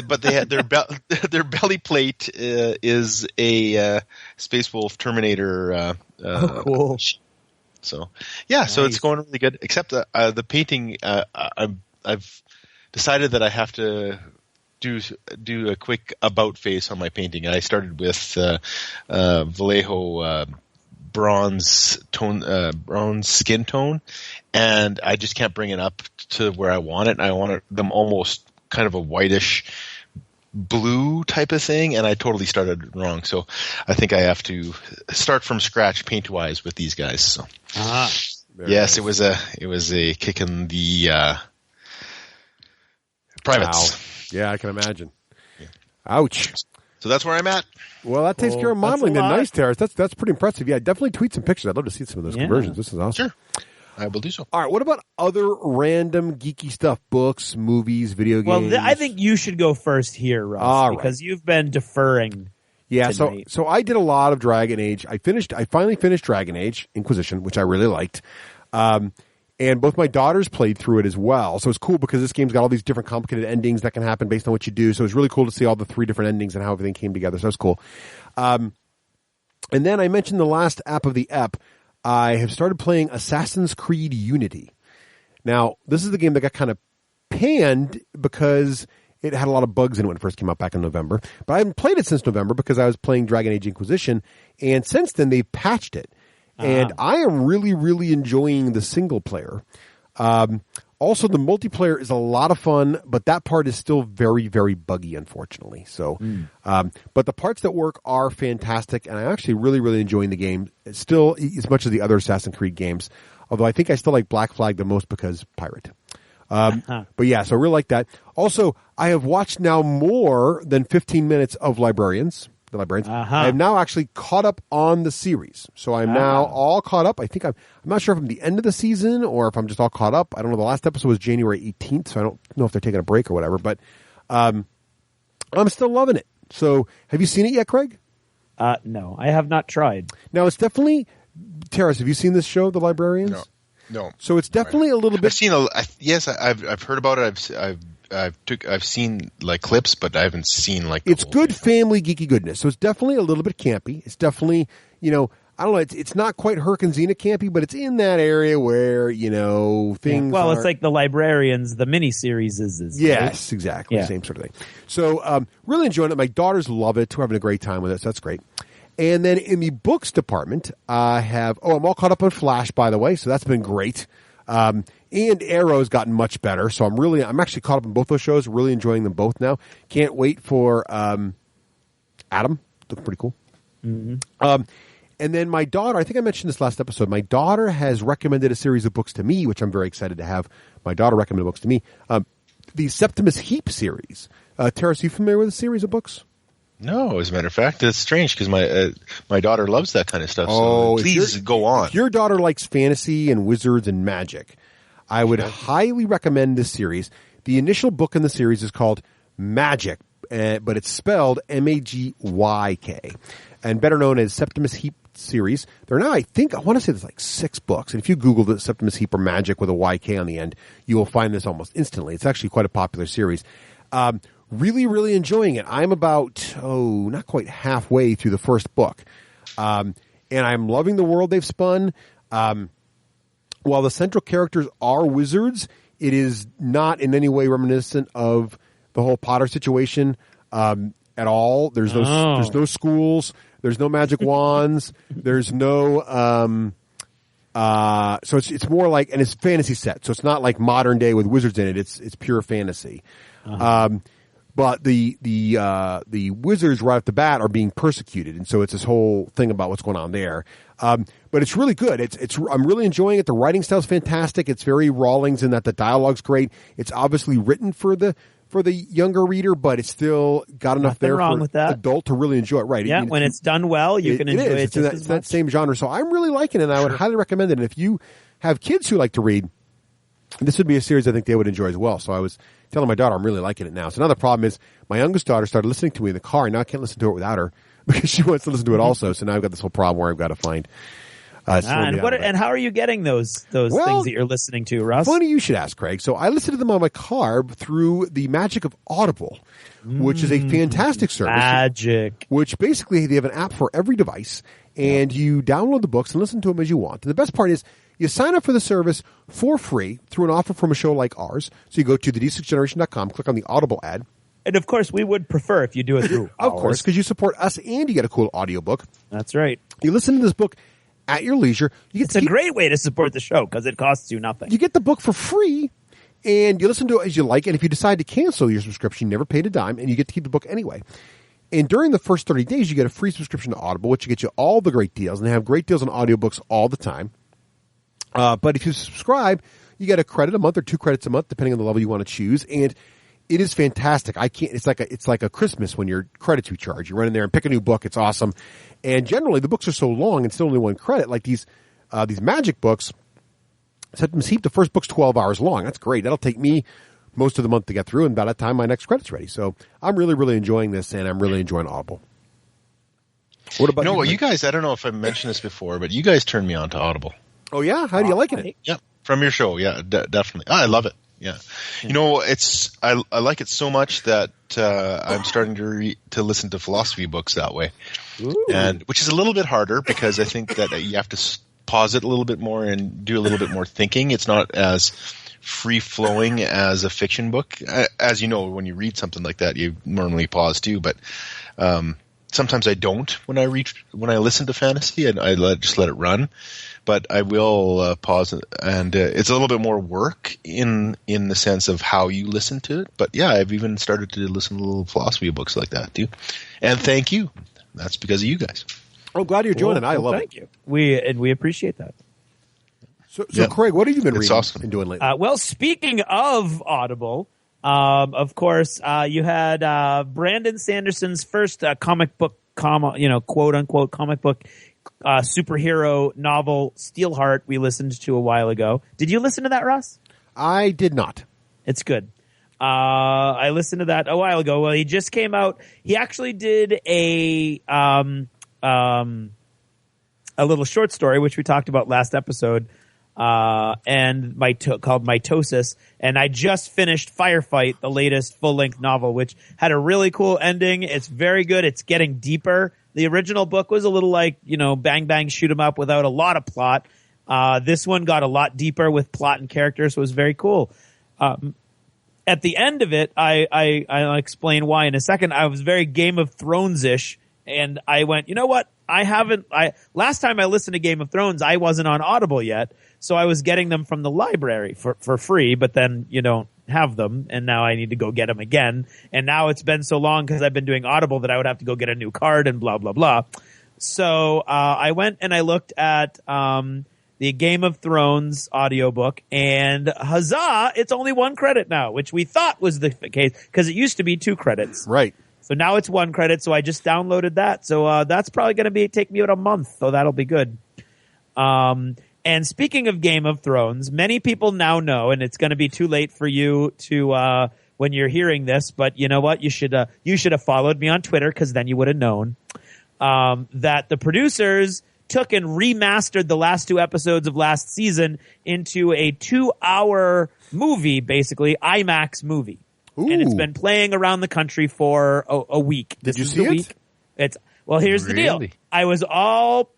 But they had their belly plate is a Space Wolf Terminator. Cool. So yeah, nice. So it's going really good. Except the painting, I've decided that I have to do a quick about face on my painting. I started with Vallejo bronze skin tone, and I just can't bring it up to where I want it. I want them almost kind of a whitish blue type of thing, and I totally started wrong. So I think I have to start from scratch paint wise with these guys. So yes, nice. it was a kick in the privates. Wow. Yeah, I can imagine. Yeah. Ouch. So that's where I'm at. Well, that takes care of modeling. Then nice, Teras. That's pretty impressive. Yeah, definitely tweet some pictures. I'd love to see some of those conversions. This is awesome. Sure. I will do so. All right. What about other random geeky stuff? Books, movies, video games? Well, I think you should go first here, Russ, because you've been deferring. Yeah. Tonight. So I did a lot of Dragon Age. I finally finished Dragon Age Inquisition, which I really liked. And both my daughters played through it as well. So it's cool because this game's got all these different complicated endings that can happen based on what you do. So it's really cool to see all the 3 different endings and how everything came together. So it's cool. And then I mentioned the last app of the ep. I have started playing Assassin's Creed Unity. Now, this is the game that got kind of panned because it had a lot of bugs in it when it first came out back in November. But I haven't played it since November because I was playing Dragon Age Inquisition. And since then, they've patched it. And I am really, really enjoying the single player. Also, the multiplayer is a lot of fun, but that part is still very, very buggy, unfortunately. So, but the parts that work are fantastic, and I'm actually really, really enjoying the game. It's still as much as the other Assassin's Creed games, although I think I still like Black Flag the most because pirate. But yeah, so I really like that. Also, I have watched now more than 15 minutes of Librarians. the librarians. Uh-huh. I have now actually caught up on the series. So I'm now all caught up. I think I'm not sure if I'm the end of the season or if I'm just all caught up. I don't know. The last episode was January 18th, so I don't know if they're taking a break or whatever. But I'm still loving it. So have you seen it yet, Craig? No, I have not tried. Now, it's definitely... Teras, have you seen this show, The Librarians? No. So it's definitely a little bit... I've seen yes, I've heard about it. I've seen like clips, but I haven't seen like. It's good family geeky goodness. So it's definitely a little bit campy. It's definitely, I don't know. It's not quite Herc and Xena campy, but it's in that area where things. Well, are... it's like The Librarians, the miniseries is. Yes, right? exactly, Yeah. same sort of thing. So really enjoying it. My daughters love it. We're having a great time with it. So that's great. And then in the books department, I have. I'm all caught up on Flash, by the way. So that's been great. And Arrow's gotten much better, so I'm actually caught up in both those shows. Really enjoying them both now. Can't wait for Adam. Looking pretty cool. Mm-hmm. And then my daughter, I think I mentioned this last episode. My daughter has recommended a series of books to me, which I'm very excited to have my daughter recommend books to me. The Septimus Heap series. Teras, are you familiar with the series of books? No, as a matter of fact, it's strange because my daughter loves that kind of stuff. Oh, so please go on. If your daughter likes fantasy and wizards and magic, I would highly recommend this series. The initial book in the series is called Magic, but it's spelled Magyk, and better known as Septimus Heap series. They're now, I want to say there's like 6 books. And if you Google the Septimus Heap or Magic with a YK on the end, you will find this almost instantly. It's actually quite a popular series. Really, really enjoying it. I'm about, not quite halfway through the first book. And I'm loving the world they've spun. While the central characters are wizards, it is not in any way reminiscent of the whole Potter situation at all. There's no schools. There's no magic wands. There's no so it's more like, and it's fantasy set. So it's not like modern day with wizards in it. It's pure fantasy. But the wizards right off the bat are being persecuted, and so it's this whole thing about what's going on there. But it's really good. I'm really enjoying it. The writing style's fantastic. It's very Rawlings in that the dialogue's great. It's obviously written for the younger reader, but it's still got enough Nothing there wrong for with that. adult to really enjoy it. Right? Yeah, when it's done well, you can enjoy it. It's in that same genre. So I'm really liking it, and I would highly recommend it. And if you have kids who like to read, this would be a series I think they would enjoy as well. So I was telling my daughter I'm really liking it now. So now the problem is my youngest daughter started listening to me in the car, and now I can't listen to it without her because she wants to listen to it also. So now I've got this whole problem where I've got to find. And how are you getting those things that you're listening to, Russ? Funny you should ask, Craig. So I listen to them on my car through the magic of Audible, which is a fantastic service. Magic. Which basically they have an app for every device, and you download the books and listen to them as you want. And the best part is you sign up for the service for free through an offer from a show like ours. So you go to the D6generation.com, click on the Audible ad. And of course, we would prefer if you do it through Of course, because you support us and you get a cool audiobook. That's right. You listen to this book at your leisure. It's a great way to support the show because it costs you nothing. You get the book for free, and you listen to it as you like. And if you decide to cancel your subscription, you never paid a dime, and you get to keep the book anyway. And during the first 30 days, you get a free subscription to Audible, which gets you all the great deals. And they have great deals on audiobooks all the time. But if you subscribe, you get a credit a month or 2 credits a month, depending on the level you want to choose. And it is fantastic. It's like a Christmas when your credits you charge. You run in there and pick a new book. It's awesome. And generally, the books are so long and still only 1 credit. Like these magic books, Septimus Heap, the first book's 12 hours long. That's great. That'll take me most of the month to get through, and by that time, my next credit's ready. So I'm really, really enjoying this, and I'm really enjoying Audible. What about you guys? I don't know if I mentioned this before, but you guys turned me on to Audible. Oh yeah, how do you like it? Yeah, from your show. Yeah, definitely. I love it. Yeah, I like it so much that I'm starting to listen to philosophy books that way, and which is a little bit harder because I think that you have to pause it a little bit more and do a little bit more thinking. It's not as free flowing as a fiction book. As you know, when you read something like that, you normally pause too, but sometimes I don't when I listen to fantasy, and I just let it run. But I will pause, and it's a little bit more work in the sense of how you listen to it. But yeah, I've even started to listen to little philosophy books like that too. And thank you. That's because of you guys. I'm glad you're joining. I love it. Thank you. We appreciate that. So Craig, what have you been reading awesome. and doing lately? Well, speaking of Audible, of course, you had Brandon Sanderson's first comic book quote unquote comic book superhero novel Steelheart we listened to a while ago. Did you listen to that, Russ? I did not. It's good. I listened to that a while ago. Well, he just came out. He actually did a little short story, which we talked about last episode, and called Mitosis. And I just finished Firefight, the latest full-length novel, which had a really cool ending. It's very good. It's getting deeper. The original book was a little like, bang, bang, shoot 'em up without a lot of plot. This one got a lot deeper with plot and characters, so it was very cool. At the end of it, I'll explain why in a second. I was very Game of Thrones-ish, and I went, you know what? Last time I listened to Game of Thrones, I wasn't on Audible yet, so I was getting them from the library for free, but then you don't have them, and now I need to go get them again. And now it's been so long because I've been doing Audible that I would have to go get a new card and blah, blah, blah. So I went and I looked at the Game of Thrones audiobook, and huzzah, it's only 1 credit now, which we thought was the case because it used to be 2 credits. Right. So now it's 1 credit, so I just downloaded that. So that's probably going to take me about a month, so that'll be good. And speaking of Game of Thrones, many people now know, and it's going to be too late for you to when you're hearing this, but you know what? You should have followed me on Twitter because then you would have known that the producers took and remastered the last 2 episodes of last season into a 2-hour movie, basically IMAX movie. Ooh. And it's been playing around the country for a week. Did you see it? Here's the deal. I was all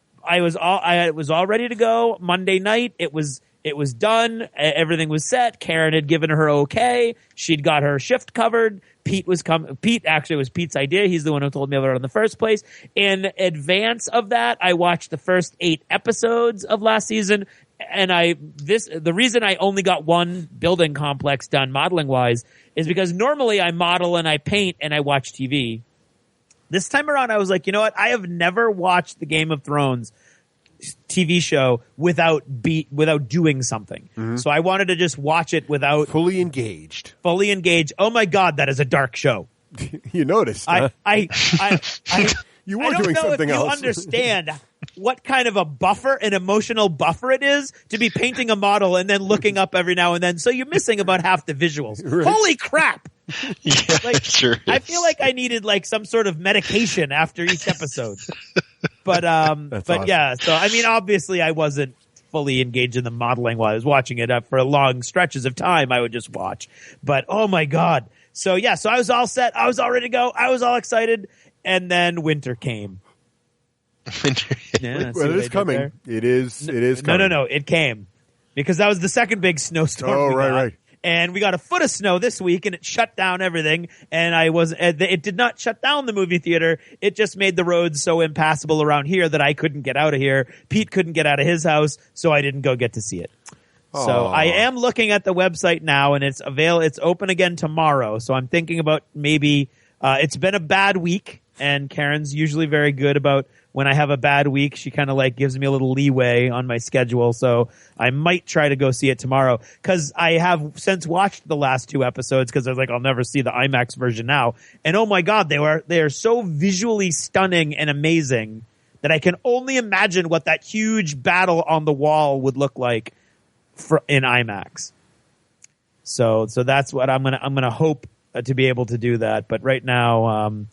ready to go Monday night. It was done. Everything was set. Karen had given her okay. She'd got her shift covered. Pete actually, it was Pete's idea. He's the one who told me about it in the first place. In advance of that, I watched the first 8 episodes of last season. And the reason I only got 1 building complex done modeling wise is because normally I model and I paint and I watch TV. This time around, I was like, you know what? I have never watched the Game of Thrones TV show without doing something. Mm-hmm. So I wanted to just watch it without fully engaged. Oh my God, that is a dark show. You noticed? Huh? You were doing something else. You understand what kind of a buffer, an emotional buffer it is to be painting a model and then looking up every now and then. So you're missing about half the visuals. Right. Holy crap! Yeah, sure. I feel like I needed some sort of medication after each episode. But awesome. Yeah. So I mean, obviously, I wasn't fully engaged in the modeling while I was watching it. For long stretches of time, I would just watch. But oh my God! So yeah, so I was all set. I was all ready to go. I was all excited, and then winter came. Yeah, well, it is coming. It is coming. No. It came because that was the second big snowstorm. Oh, right. And we got a foot of snow this week, and it shut down everything. And it did not shut down the movie theater. It just made the roads so impassable around here that I couldn't get out of here. Pete couldn't get out of his house, so I didn't go get to see it. Aww. So I am looking at the website now, and it's open again tomorrow. So I'm thinking about maybe it's been a bad week, and Karen's usually very good about when I have a bad week. She kind of gives me a little leeway on my schedule. So I might try to go see it tomorrow because I have since watched the last 2 episodes because I was like, I'll never see the IMAX version now. And oh my God, they are so visually stunning and amazing that I can only imagine what that huge battle on the wall would look like in IMAX. So that's what I'm gonna hope to be able to do that. But right now I'm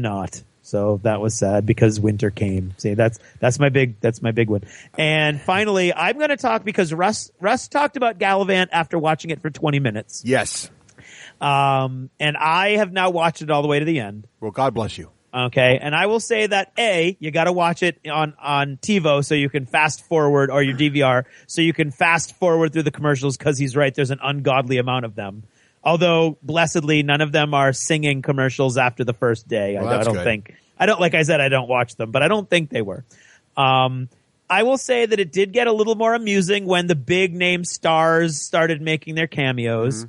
not. So that was sad because winter came. See, that's my big one. And finally, I'm going to talk because Russ talked about Gallivant after watching it for 20 minutes. Yes. And I have now watched it all the way to the end. Well, God bless you. Okay. And I will say that you got to watch it on TiVo so you can fast forward, or your DVR so you can fast forward through the commercials because he's right. There's an ungodly amount of them. Although, blessedly, none of them are singing commercials after the first day. Well, I don't think. Like I said, I don't watch them, but I don't think they were. I will say that it did get a little more amusing when the big name stars started making their cameos.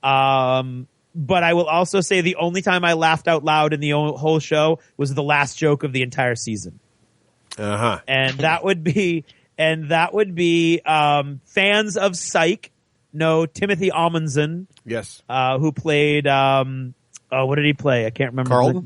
Mm-hmm. But I will also say the only time I laughed out loud in the whole show was the last joke of the entire season. Uh-huh. And that would be fans of Psych. No, Timothy Amundsen. Yes. Who played, what did he play? I can't remember.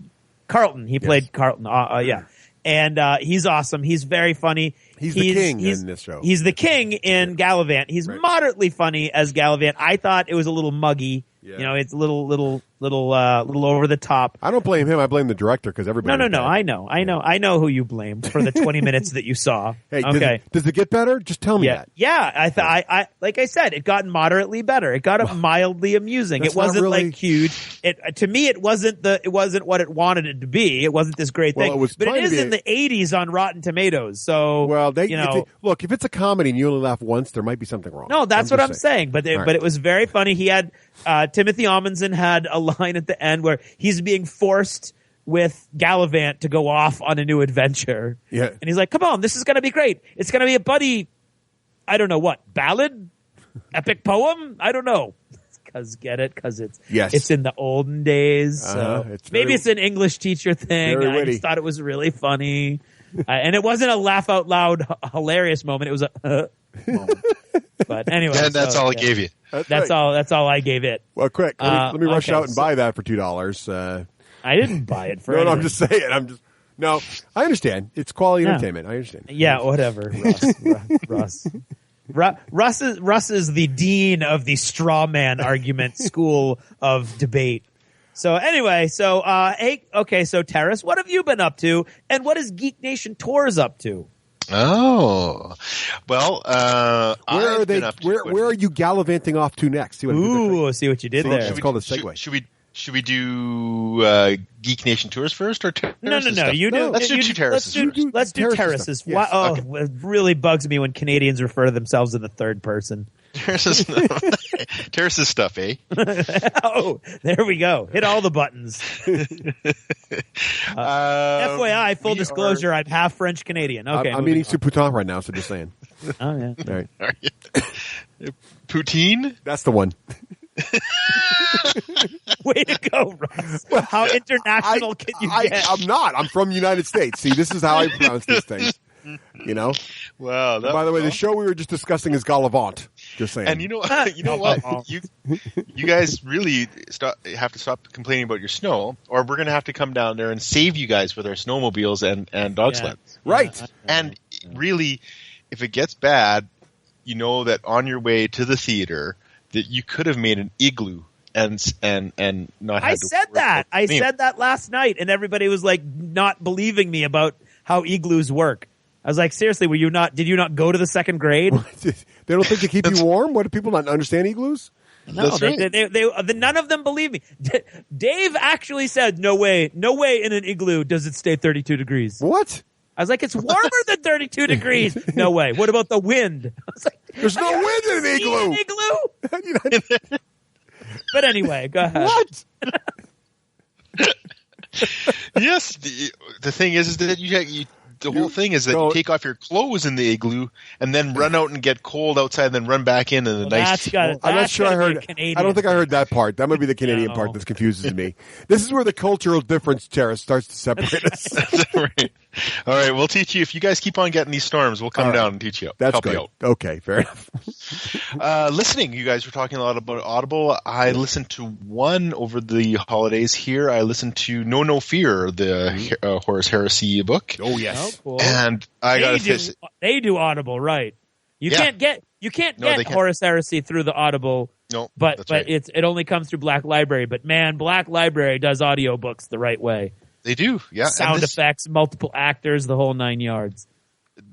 Carlton. He played Carlton. Yeah. And he's awesome. He's very funny. He's the king in this show. He's the king in Gallivant. He's moderately funny as Gallivant. I thought it was a little muggy. Yeah. You know, it's a little over the top. I don't blame him. I blame the director because everybody. No. I know who you blame for the 20 minutes that you saw. Hey, okay. Does it get better? Just tell me that. Yeah. I like I said, it got moderately better. It got mildly amusing. It wasn't like huge. To me, it wasn't what it wanted it to be. It wasn't this great thing. But it is in the 80s on Rotten Tomatoes. So look, if it's a comedy and you only laugh once, there might be something wrong. No, that's what I'm saying. But it was very funny. He had Timothy Amundsen had a line at the end where he's being forced with Gallivant to go off on a new adventure. Yeah. And he's like, come on, this is going to be great. It's going to be a buddy, I don't know what, ballad? Epic poem? I don't know. Because it's in the olden days. So maybe it's an English teacher thing. I just thought it was really funny. And it wasn't a laugh out loud hilarious moment. It was a moment. But anyway. And that's all I gave you. That's all I gave it. Well, quick. Let me rush out and buy that for $2. I didn't buy it for No, I'm just saying. No, I understand. It's quality entertainment. I understand. Yeah, whatever, Russ. Russ is the dean of the straw man argument school of debate. So anyway, so Teras, what have you been up to, and what is Geek Nation Tours up to? Oh, well, where are you gallivanting off to next? See what you did there. It's called a segue. Should we do Geek Nation Tours first or Terraces? No. You do. Let's do two Terraces. Let's do Terraces. Yes. It really bugs me when Canadians refer to themselves in the third person. Terraces stuff, eh? Oh, there we go. Hit all the buttons. FYI, full disclosure, I'm half French Canadian. Okay, I'm eating soup pouton right now, so just saying. Oh yeah. All right. Poutine? That's the one. Way to go, Russ. How international can you get? I'm not. I'm from the United States. See, this is how I pronounce these things. You know? Wow. By the way, the show we were just discussing is Gallivant. Just saying. And you know what? You guys really have to stop complaining about your snow, or we're going to have to come down there and save you guys with our snowmobiles and dog sleds. Right. And really, if it gets bad, you know that on your way to the theater that you could have made an igloo and not had to said that. I said that last night, and everybody was like not believing me about how igloos work. I was like, seriously, did you not go to the second grade? They don't think to keep you warm? What, do people not understand igloos? No, none of them believe me. Dave actually said, no way in an igloo does it stay 32 degrees. What? I was like, it's warmer than 32 degrees. No way. What about the wind? I was like, there's no wind in an igloo. But anyway, go ahead. What? Yes, the thing is that the whole thing is that you take off your clothes in the igloo and then run out and get cold outside and then run back in the nice. I'm not sure I heard. I don't think I heard that part. That might be the Canadian part that confuses me. This is where the cultural difference, Teras, starts to separate us. That's right. All right, we'll teach you. If you guys keep on getting these storms, we'll come down and teach you. That's help good. You out. Okay, fair enough. Listening, you guys were talking a lot about Audible. I listened to one over the holidays here. I listened to No Fear, the Horus Heresy book. Oh, yes. Oh, cool. And they do Audible, right? You can't get Horus Heresy through the Audible. No, but it only comes through Black Library. But man, Black Library does audiobooks the right way. They do, yeah. Sound effects, multiple actors, the whole 9 yards.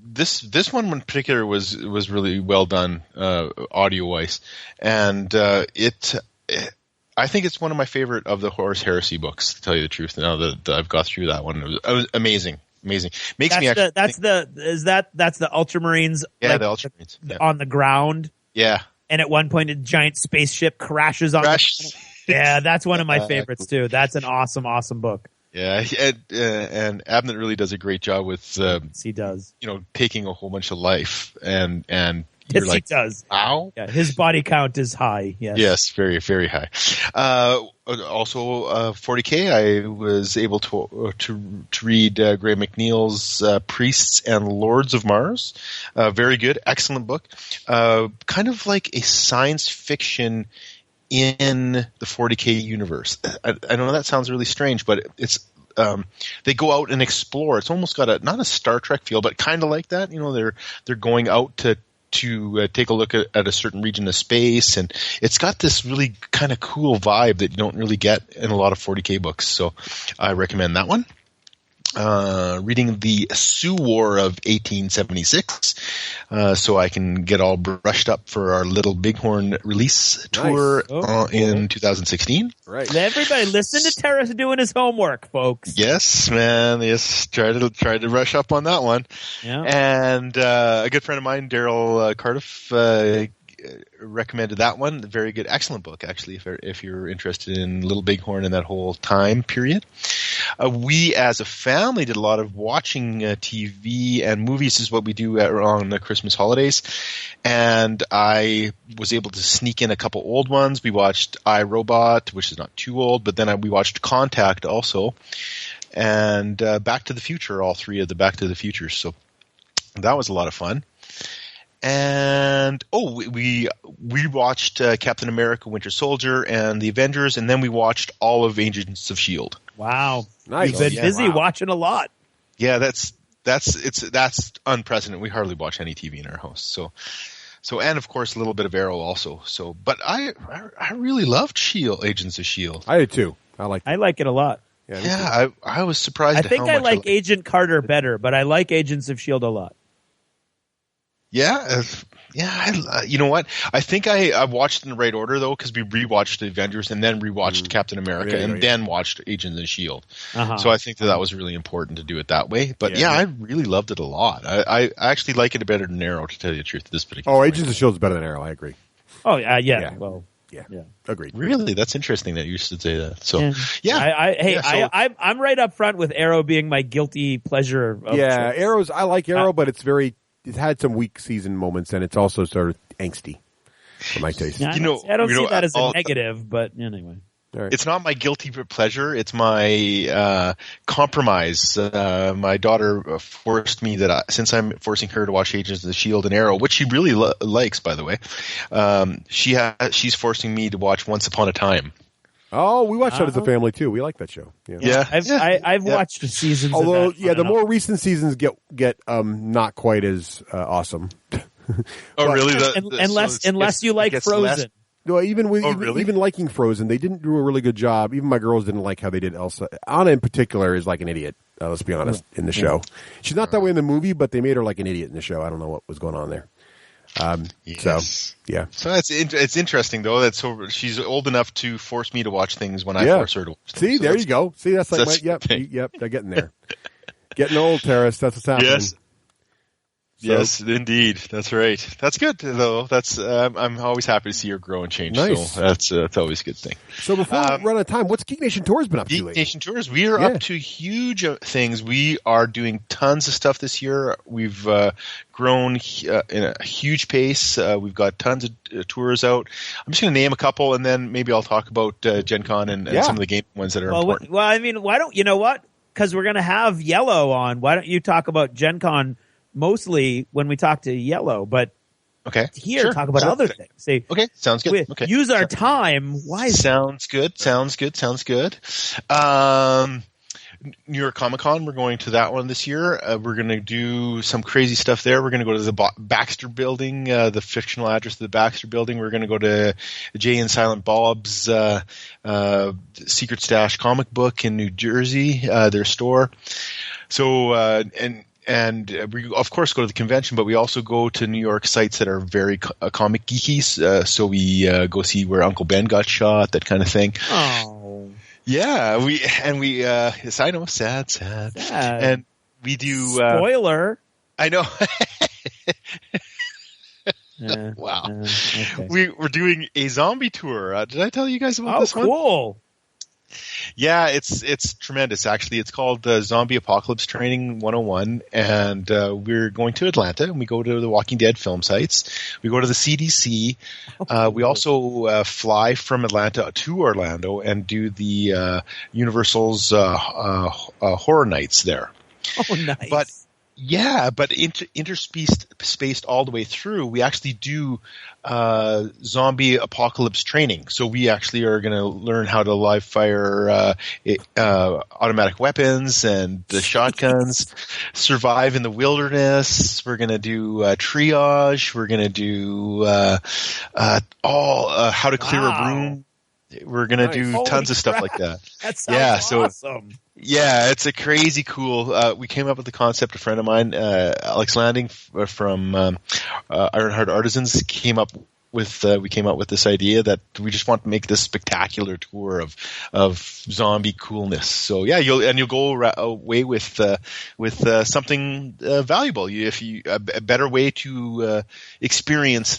This one in particular was really well done, audio wise, and I think it's one of my favorite of the Horus Heresy books. To tell you the truth, now that I've got through that one, it was amazing. Makes me actually. That's the Ultramarines. Yeah, the Ultramarines on the ground. Yeah, and at one point a giant spaceship crashes on. Yeah, that's one of my favorites too. That's an awesome book. Yeah, and Abnett really does a great job with. He does. Taking a whole bunch of life and yes, he does. Wow. Yeah, his body count is high. Yes. Yes, very, very high. Also, 40K. I was able to read Graham McNeil's Priests and Lords of Mars. Very good, excellent book. Kind of like a science fiction in the 40K universe. I know that sounds really strange, but it's they go out and explore. It's almost got not a Star Trek feel, but kind of like that. They're going out to take a look at a certain region of space, and it's got this really kind of cool vibe that you don't really get in a lot of 40K books. So I recommend that one. Reading the Sioux War of 1876, so I can get all brushed up for our Little Bighorn release tour in 2016. Right. Everybody listen to Teras doing his homework, folks. Yes, man. Yes, try to brush up on that one. Yeah. And a good friend of mine, Daryl Cardiff, recommended that one. Very good, excellent book, actually, if you're interested in Little Bighorn and that whole time period. We, as a family, did a lot of watching TV and movies is what we do around the Christmas holidays. And I was able to sneak in a couple old ones. We watched iRobot, which is not too old, but then we watched Contact also. And Back to the Future, all three of the Back to the Futures. So that was a lot of fun. And we watched Captain America: Winter Soldier and the Avengers, and then we watched all of Agents of S.H.I.E.L.D. Wow, nice. You've been busy watching a lot. Yeah, that's unprecedented. We hardly watch any TV in our house. So and of course a little bit of Arrow also. So, but I really loved S.H.I.E.L.D. Agents of S.H.I.E.L.D. I did too. I like it a lot. Yeah, I was surprised. I think I like Agent Carter better, but I like Agents of S.H.I.E.L.D. a lot. Yeah, you know what? I think I watched in the right order, though, because we rewatched the Avengers and then rewatched Captain America then watched Agents of S.H.I.E.L.D. So I think that was really important to do it that way. But I really loved it a lot. I actually like it better than Arrow, to tell you the truth, at this particular point. Agents of S.H.I.E.L.D. is better than Arrow. I agree. Oh, yeah. Well, yeah. Agreed. Really? That's interesting that you should say that. So, I'm right up front with Arrow being my guilty pleasure. Arrow's. I like Arrow, but it's had some weak season moments, and it's also sort of angsty for my taste. I don't see that as a negative, but anyway. Right. It's not my guilty pleasure. It's my compromise. My daughter forced me since I'm forcing her to watch Agents of S.H.I.E.L.D. and Arrow, which she really likes, by the way. She's forcing me to watch Once Upon a Time. Oh, we watched that as a family too. We like that show. I've watched the seasons. Although, the more recent seasons get not quite as awesome. Really? Unless you like Frozen. No, even liking Frozen, they didn't do a really good job. Even my girls didn't like how they did Elsa. Anna, in particular, is like an idiot. Let's be honest. In the show, she's not that way in the movie, but they made her like an idiot in the show. I don't know what was going on there. So it's interesting though that she's old enough to force me to watch things when I force her to watch things. See, there you go. See, that's like yep, they're getting there. Getting old, Teras. That's what's happening. Yes, indeed. That's right. That's good though. That's I'm always happy to see her grow and change. Nice. So that's always a good thing. So before we run out of time, what's Geek Nation Tours been up to lately? Geek Nation Tours, we are up to huge things. We are doing tons of stuff this year. We've grown in a huge pace. We've got tons of tours out. I'm just going to name a couple, and then maybe I'll talk about Gen Con and some of the game ones that are important. Well, I mean, why don't you know what? Because we're going to have Yellow on. Why don't you talk about Gen Con? Mostly when we talk to Yellow, but talk about other things. See, sounds good. Use our time wisely. Sounds good. New York Comic Con, we're going to that one this year. We're going to do some crazy stuff there. We're going to go to the Baxter Building, the fictional address of the Baxter Building. We're going to go to Jay and Silent Bob's Secret Stash comic book in New Jersey, their store. So, and we, of course, go to the convention, but we also go to New York sites that are very comic geeky. So we go see where Uncle Ben got shot, that kind of thing. Oh. Yeah, yes, I know, sad. And we do... Spoiler. I know. Yeah, wow. Okay. We're doing a zombie tour. Did I tell you guys about this one? Oh, cool. Yeah, it's tremendous, actually. It's called Zombie Apocalypse Training 101, and we're going to Atlanta, and we go to the Walking Dead film sites. We go to the CDC. We also fly from Atlanta to Orlando and do the Universal's Horror Nights there. Oh, nice. But Yeah, but interspaced all the way through, we actually do zombie apocalypse training. So we actually are going to learn how to live fire automatic weapons and the shotguns, survive in the wilderness. We're going to do triage. We're going to do how to clear a room. We're going to do tons of stuff like that. That sounds awesome. Yeah, it's a crazy cool. We came up with the concept. A friend of mine, Alex Landing from Ironheart Artisans, we came up with this idea that we just want to make this spectacular tour of zombie coolness. So yeah, you'll go away with something valuable. A better way to experience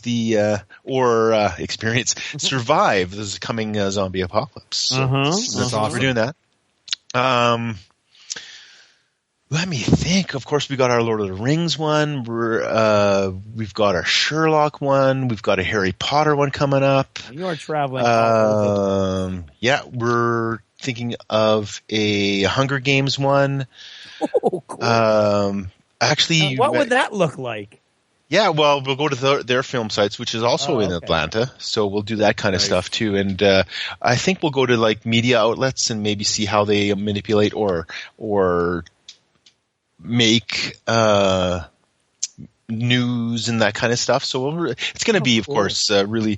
survive this coming zombie apocalypse. So That's awesome. We're doing that. Let me think. Of course, we got our Lord of the Rings one. We've got our Sherlock one. We've got a Harry Potter one coming up. You are traveling. Yeah, we're thinking of a Hunger Games one. Oh, cool. Actually, what would that look like? Yeah, well, we'll go to their film sites, which is also in Atlanta, so we'll do that kind of stuff too. And I think we'll go to like media outlets and maybe see how they manipulate or make news and that kind of stuff. So it's going to be, of course, really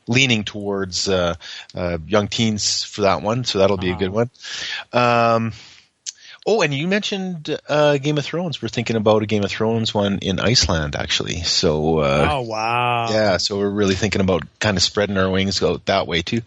leaning towards young teens for that one. So that'll be a good one. Oh, and you mentioned Game of Thrones. We're thinking about a Game of Thrones one in Iceland, actually. So, oh, wow. Yeah, so we're really thinking about kind of spreading our wings out that way, too.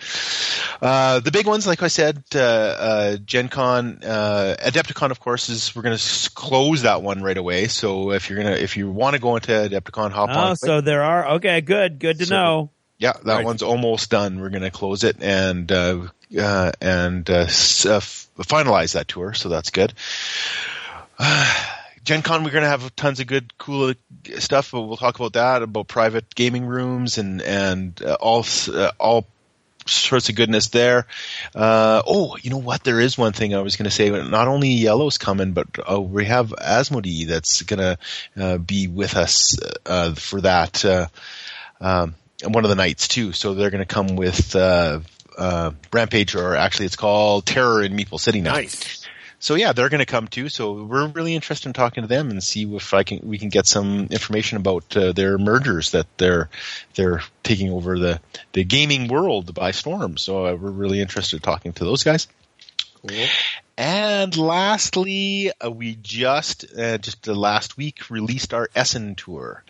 The big ones, like I said, Gen Con, Adepticon, of course, we're going to close that one right away. So if you want to go into Adepticon, hop on. Oh, so there are. Okay, good to know. Yeah, that one's almost done. We're going to close it and finalize that tour, so that's good. Gen Con, we're going to have tons of good, cool stuff, but we'll talk about that, about private gaming rooms and all sorts of goodness there. You know what? There is one thing I was going to say. Not only Yellow's coming, but we have Asmodee that's going to be with us for that one of the nights too. So they're going to come with Rampage, or actually it's called Terror in Meeple City now. Nice. So yeah, they're going to come too. So we're really interested in talking to them and see if we can get some information about their mergers that they're taking over the gaming world by storm. So we're really interested in talking to those guys. Cool. And lastly, we just last week released our Essen tour.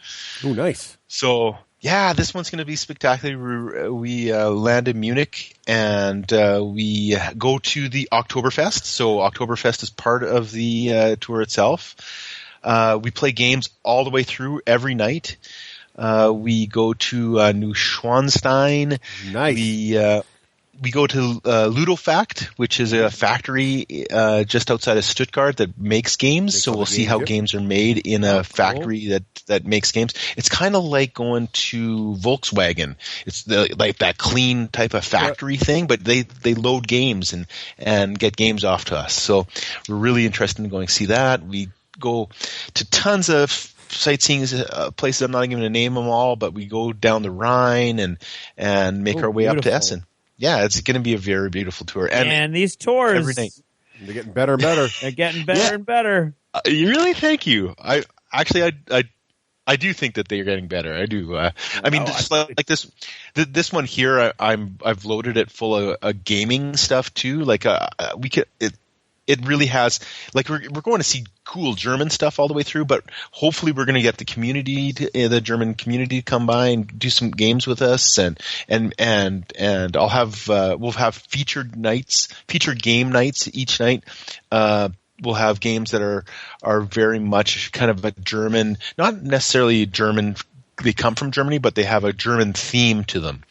Oh, nice. So yeah, this one's going to be spectacular. We land in Munich and we go to the Oktoberfest. So Oktoberfest is part of the tour itself. We play games all the way through every night. We go to Neuschwanstein. Nice. We go to Ludofact, which is a factory just outside of Stuttgart that makes games. So we'll see how games are made in a factory that makes games. It's kind of like going to Volkswagen. It's like that clean type of factory thing, but they load games and get games off to us. So we're really interested in going to see that. We go to tons of sightseeing places. I'm not even going to name them all, but we go down the Rhine and make our way up to Essen. Yeah, it's going to be a very beautiful tour. And these tours, every night. They're getting better and better. They're getting better and better. Really? Thank you. I do think that they're getting better. I do. Just like this one here, I've loaded it full of gaming stuff too. Like it really has, like, we're going to see cool German stuff all the way through, but hopefully we're going to get the German community to come by and do some games with us, and we'll have featured game nights each night. We'll have games that are very much kind of a German, not necessarily German. They come from Germany, but they have a German theme to them.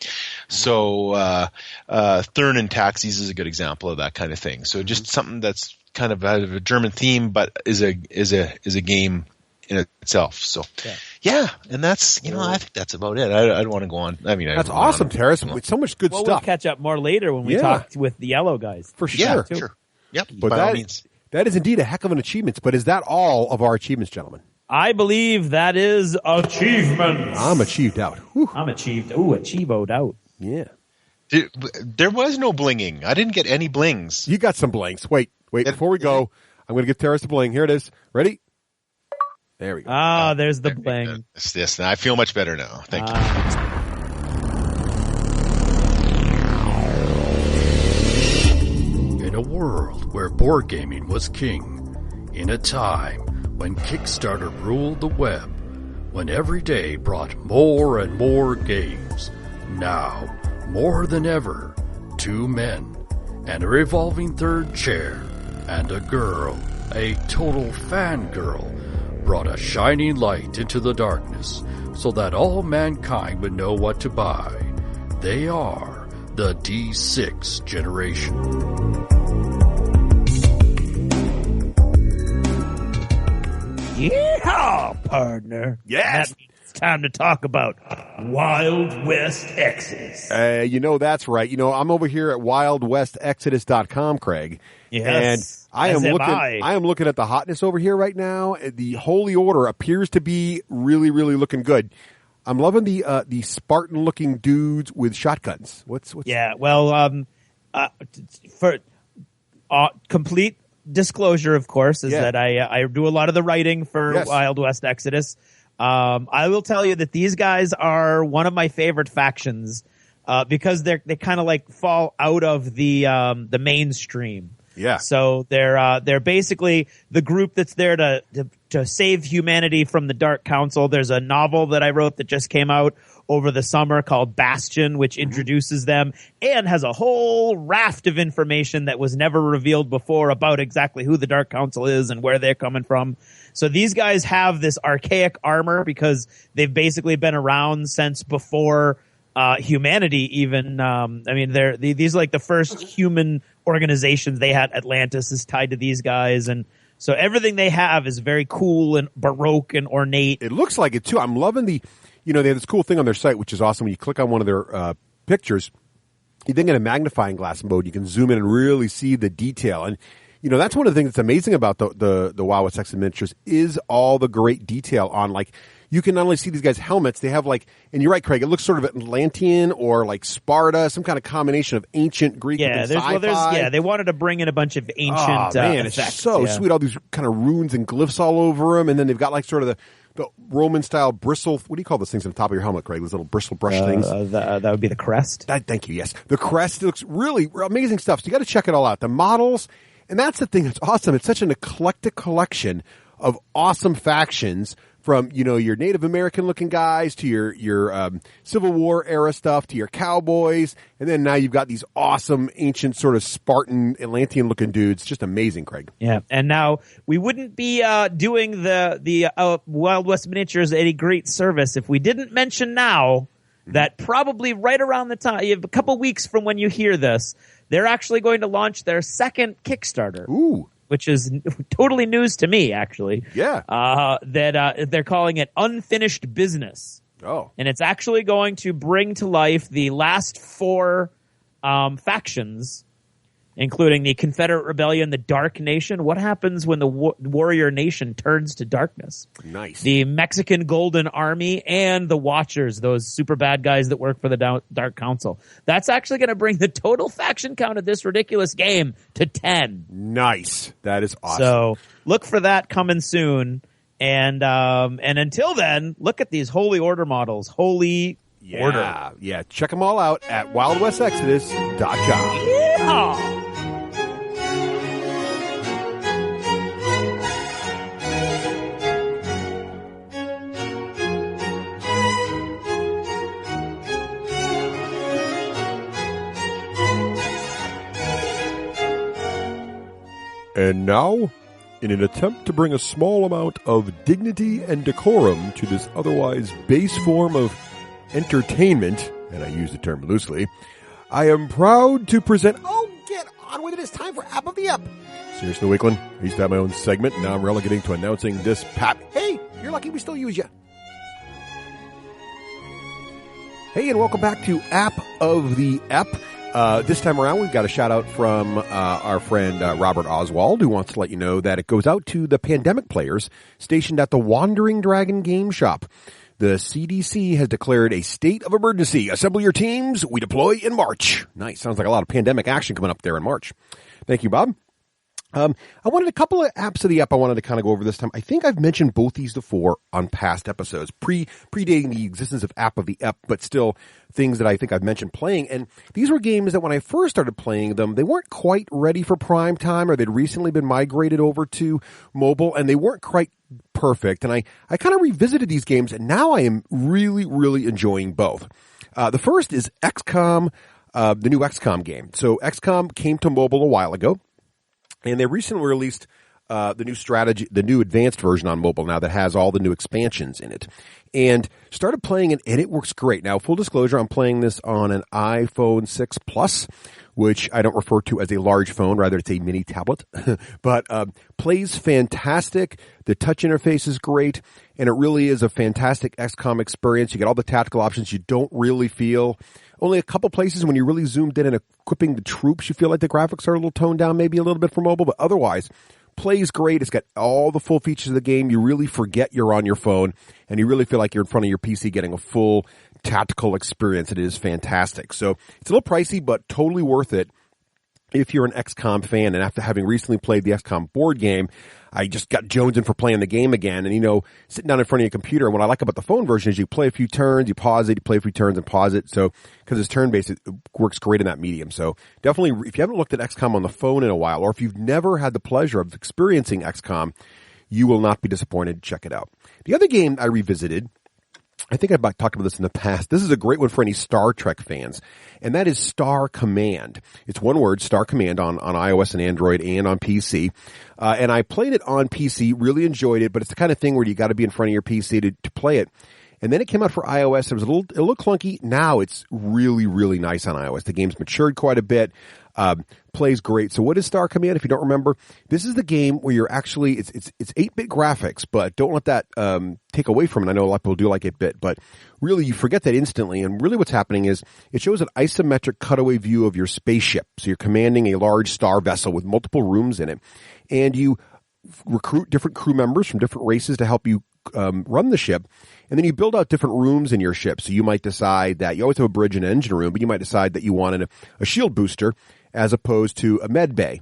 So, Thurn and Taxis is a good example of that kind of thing. So just something that's kind of out of a German theme, but is a game in itself. So, yeah, and that's, I think that's about it. I don't want to go on. I mean, that's awesome, Teras. With so much good stuff. We'll catch up more later when we talk with the Yellow guys. For sure. Yeah, sure. Yep. But by all means. That is indeed a heck of an achievement, but is that all of our achievements, gentlemen? I believe that is achievements. I'm achieved out. Whew. I'm achieved. Ooh, achievoed out. Yeah. There was no blinging. I didn't get any blings. You got some blanks. Wait. Before we go, I'm going to give Teras the bling. Here it is. Ready? There we go. Ah, there's the bling. Yes, I feel much better now. Thank you. In a world where board gaming was king, in a time when Kickstarter ruled the web, when every day brought more and more games, now, more than ever, two men and a revolving third chair and a girl, a total fangirl, brought a shining light into the darkness so that all mankind would know what to buy. They are the D6 generation. Yeehaw, partner. Yes. That means it's time to talk about Wild West Exodus. That's right. I'm over here at wildwestexodus.com, Craig. Yes. And I am looking at the hotness over here right now. The Holy Order appears to be really, really looking good. I'm loving the Spartan looking dudes with shotguns. What's Yeah, well, for complete disclosure, of course, is that I do a lot of the writing for Wild West Exodus. I will tell you that these guys are one of my favorite factions because they kind of like fall out of the mainstream. Yeah. So they're basically the group that's there to save humanity from the Dark Council. There's a novel that I wrote that just came out over the summer called Bastion, which introduces them and has a whole raft of information that was never revealed before about exactly who the Dark Council is and where they're coming from. So these guys have this archaic armor because they've basically been around since before humanity even. These are like the first human organizations. They had Atlantis is tied to these guys, and so everything they have is very cool and baroque and ornate. It looks like it too. I'm loving they have this cool thing on their site, which is awesome. When you click on one of their pictures, you then get a magnifying glass mode. You can zoom in and really see the detail. And that's one of the things that's amazing about the Wild West Exodus miniatures is all the great detail on, like, you can not only see these guys' helmets, they have like, and you're right, Craig, it looks sort of Atlantean or like Sparta, some kind of combination of ancient Greek and sci-fi. They wanted to bring in a bunch of ancient it's effects. So sweet, all these kind of runes and glyphs all over them, and then they've got like sort of the Roman-style bristle, what do you call those things on the top of your helmet, Craig? Those little bristle brush things? That would be the crest. Thank you, yes. The crest looks really amazing stuff, so you got to check it all out. The models, and that's the thing that's awesome. It's such an eclectic collection of awesome factions, from your Native American looking guys to your Civil War era stuff to your cowboys, and then now you've got these awesome ancient sort of Spartan Atlantean looking dudes. Just amazing, Craig. Yeah, and now we wouldn't be doing the Wild West miniatures any great service if we didn't mention now that probably right around the time, you have a couple weeks from when you hear this, they're actually going to launch their second Kickstarter. Ooh. Which is totally news to me, actually. Yeah. That they're calling it Unfinished Business. Oh. And it's actually going to bring to life the last four factions, including the Confederate Rebellion, the Dark Nation. What happens when the Warrior Nation turns to darkness? Nice. The Mexican Golden Army and the Watchers, those super bad guys that work for the Dark Council. That's actually going to bring the total faction count of this ridiculous game to 10. Nice. That is awesome. So look for that coming soon. And until then, look at these Holy Order models. Holy Order. Yeah. Check them all out at wildwestexodus.com. Yeah. And now, in an attempt to bring a small amount of dignity and decorum to this otherwise base form of entertainment, and I use the term loosely, I am proud to present... Oh, get on with it. It's time for App of the Ep. Seriously, Weekland, I used to have my own segment, and now I'm relegating to announcing this pap. Hey, you're lucky we still use you. Hey, and welcome back to App of the Ep. This time around, we've got a shout out from our friend Robert Oswald, who wants to let you know that it goes out to the pandemic players stationed at the Wandering Dragon Game Shop. The CDC has declared a state of emergency. Assemble your teams. We deploy in March. Nice. Sounds like a lot of pandemic action coming up there in March. Thank you, Bob. I wanted a couple of apps of the app I wanted to kind of go over this time. I think I've mentioned both these before on past episodes, predating the existence of app of the app, but still things that I think I've mentioned playing. And these were games that when I first started playing them, they weren't quite ready for prime time, or they'd recently been migrated over to mobile, and they weren't quite perfect. And I kind of revisited these games, and now I am really, really enjoying both. The first is XCOM, the new XCOM game. So XCOM came to mobile a while ago. And they recently released the new advanced version on mobile now that has all the new expansions in it. And started playing it, and it works great. Now, full disclosure, I'm playing this on an iPhone 6 Plus, which I don't refer to as a large phone. Rather, it's a mini tablet. But plays fantastic. The touch interface is great, and it really is a fantastic XCOM experience. You get all the tactical options. You don't really feel... Only a couple places when you really zoomed in and equipping the troops, you feel like the graphics are a little toned down, maybe a little bit for mobile, but otherwise, plays great. It's got all the full features of the game. You really forget you're on your phone, and you really feel like you're in front of your PC getting a full tactical experience. It is fantastic. So it's a little pricey, but totally worth it if you're an XCOM fan. And after having recently played the XCOM board game, I just got jonesing for playing the game again. And, sitting down in front of your computer, and what I like about the phone version is you play a few turns, you pause it, you play a few turns and pause it. So, because it's turn-based, it works great in that medium. So, definitely, if you haven't looked at XCOM on the phone in a while, or if you've never had the pleasure of experiencing XCOM, you will not be disappointed. Check it out. The other game I revisited, I think I've talked about this in the past. This is a great one for any Star Trek fans, and that is Star Command. It's one word, Star Command, on iOS and Android and on PC. And I played it on PC, really enjoyed it, but it's the kind of thing where you got to be in front of your PC to play it. And then it came out for iOS. It was a little clunky. Now it's really, really nice on iOS. The game's matured quite a bit. Plays great. So what is Star Command? If you don't remember, this is the game where you're actually, it's 8-bit graphics, but don't let that take away from it. I know a lot of people do like 8-bit, but really you forget that instantly. And really what's happening is it shows an isometric cutaway view of your spaceship. So you're commanding a large star vessel with multiple rooms in it, and you recruit different crew members from different races to help you run the ship. And then you build out different rooms in your ship. So you might decide that you always have a bridge and engine room, but you might decide that you wanted a shield booster as opposed to a med bay.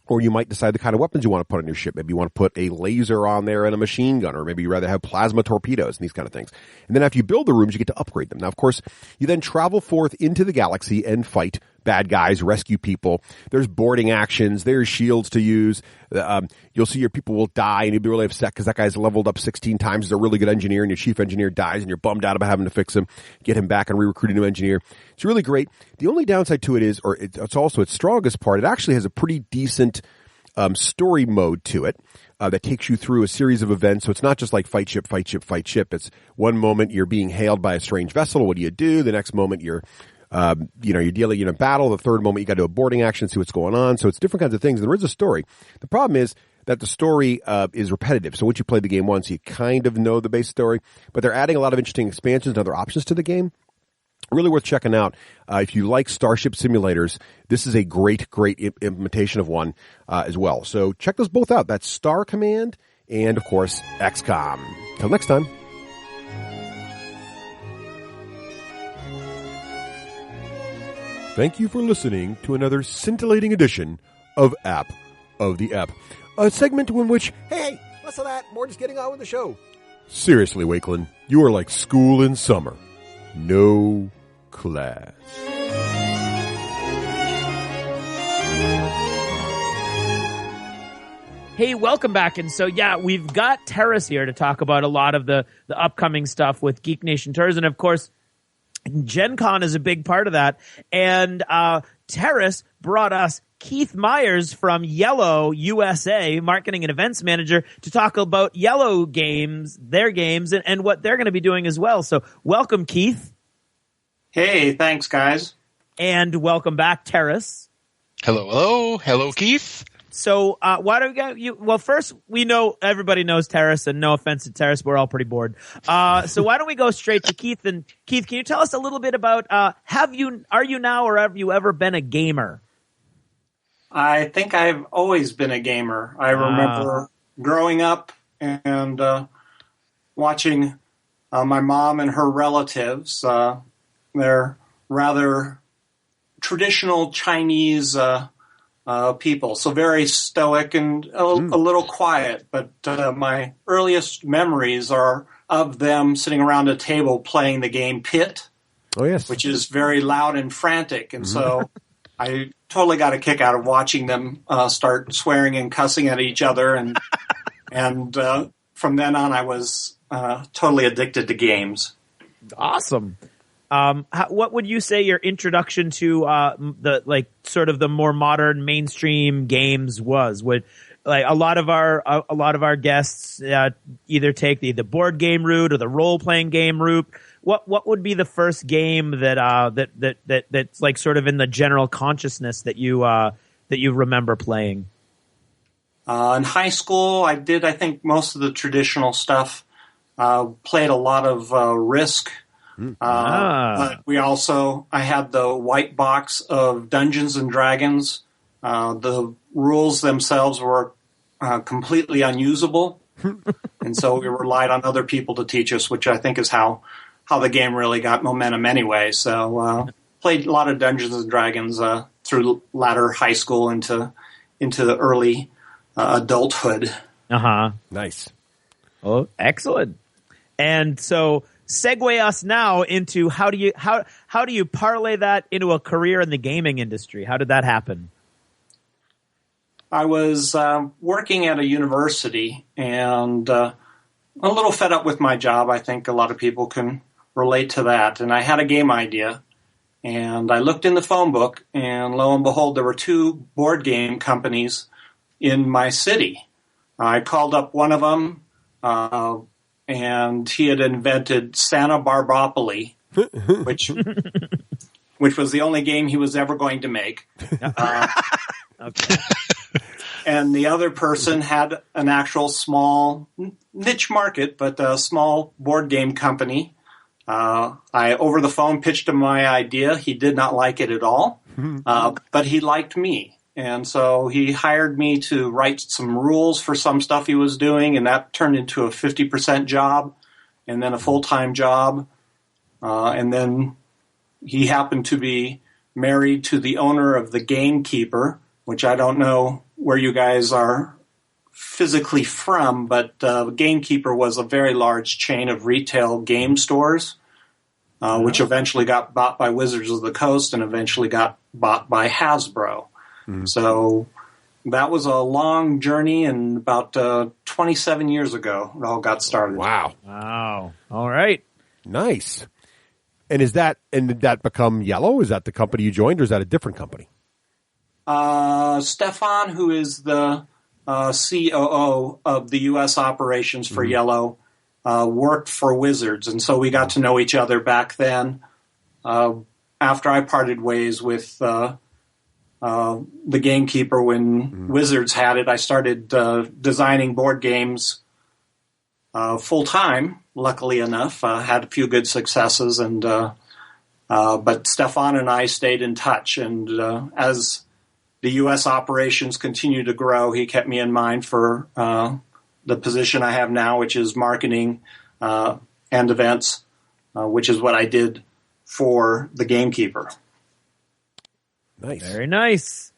Or you might decide the kind of weapons you want to put on your ship. Maybe you want to put a laser on there and a machine gun, or maybe you'd rather have plasma torpedoes and these kind of things. And then after you build the rooms, you get to upgrade them. Now, of course, you then travel forth into the galaxy and fight bad guys, rescue people. There's boarding actions. There's shields to use. You'll see your people will die, and you'll be really upset because that guy's leveled up 16 times. He's a really good engineer, and your chief engineer dies, and you're bummed out about having to fix him, get him back, and re-recruit a new engineer. It's really great. The only downside to it is, or it's also its strongest part, it actually has a pretty decent story mode to it that takes you through a series of events. So it's not just like fight ship, fight ship, fight ship. It's one moment you're being hailed by a strange vessel. What do you do? The next moment you're dealing in a battle. The third moment you got to do a boarding action, see what's going on. So it's different kinds of things. And there is a story. The problem is that the story is repetitive. So once you play the game once, you kind of know the base story. But they're adding a lot of interesting expansions and other options to the game. Really worth checking out. If you like Starship simulators, this is a great implementation of one as well. So check those both out. That's Star Command and, of course, XCOM. Till next time. Thank you for listening to another scintillating edition of App of the App, a segment in which, hey, less of that, more just getting on with the show. Seriously, Wakeland, you are like school in summer. No class. Hey, welcome back. And so, yeah, we've got Teras here to talk about a lot of the upcoming stuff with Geek Nation Tours. And, of course, Gen Con is a big part of that. And Teras brought us Keith Meyers from iello USA, marketing and events manager, to talk about iello games, their games, and what they're going to be doing as well. So welcome, Keith. Hey, thanks, guys. And welcome back, Teras. Hello, Keith. So why don't we go? Well, first we know everybody knows Teras, and no offense to Teras, we're all pretty bored. So why don't we go straight to Keith? And Keith, can you tell us a little bit about are you now or have you ever been a gamer? I think I've always been a gamer. I remember growing up and watching my mom and her relatives. They're rather traditional Chinese people, so very stoic and a little quiet. But my earliest memories are of them sitting around a table playing the game Pit, which is very loud and frantic. And so I totally got a kick out of watching them start swearing and cussing at each other. And from then on, I was totally addicted to games. Awesome. What would you say your introduction to the more modern mainstream games was? Would like a lot of our guests either take the board game route or the role playing game route? What would be the first game that's like sort of in the general consciousness that you remember playing? In high school, I think most of the traditional stuff. Played a lot of Risk. But I had the white box of Dungeons and Dragons. The rules themselves were completely unusable, and so we relied on other people to teach us, which I think is how the game really got momentum anyway. So played a lot of Dungeons and Dragons through latter high school into the early adulthood. Nice. Oh, excellent. And so segue us now into how do you parlay that into a career in the gaming industry? How did that happen? I was working at a university and a little fed up with my job. I think a lot of people can relate to that. And I had a game idea, and I looked in the phone book, and lo and behold, there were 2 board game companies in my city. I called up one of them, and he had invented Santa Barbapoly, which was the only game he was ever going to make. Okay. And the other person had an actual small niche market, but a small board game company. I, over the phone, pitched him my idea. He did not like it at all, but he liked me. And so he hired me to write some rules for some stuff he was doing, and that turned into a 50% job and then a full-time job. And then he happened to be married to the owner of the Gamekeeper, which I don't know where you guys are physically from, but Gamekeeper was a very large chain of retail game stores, which eventually got bought by Wizards of the Coast and eventually got bought by Hasbro. So that was a long journey, and about 27 years ago, it all got started. Wow. All right. Nice. And did that become iello? Is that the company you joined, or is that a different company? Stefan, who is the COO of the U.S. operations for iello, worked for Wizards, and so we got to know each other back then. After I parted ways with the Gamekeeper when Wizards had it, I started designing board games full-time, luckily enough. Had a few good successes, and but Stefan and I stayed in touch. And as the U.S. operations continued to grow, he kept me in mind for the position I have now, which is marketing and events, which is what I did for the Gamekeeper. Nice. Very nice.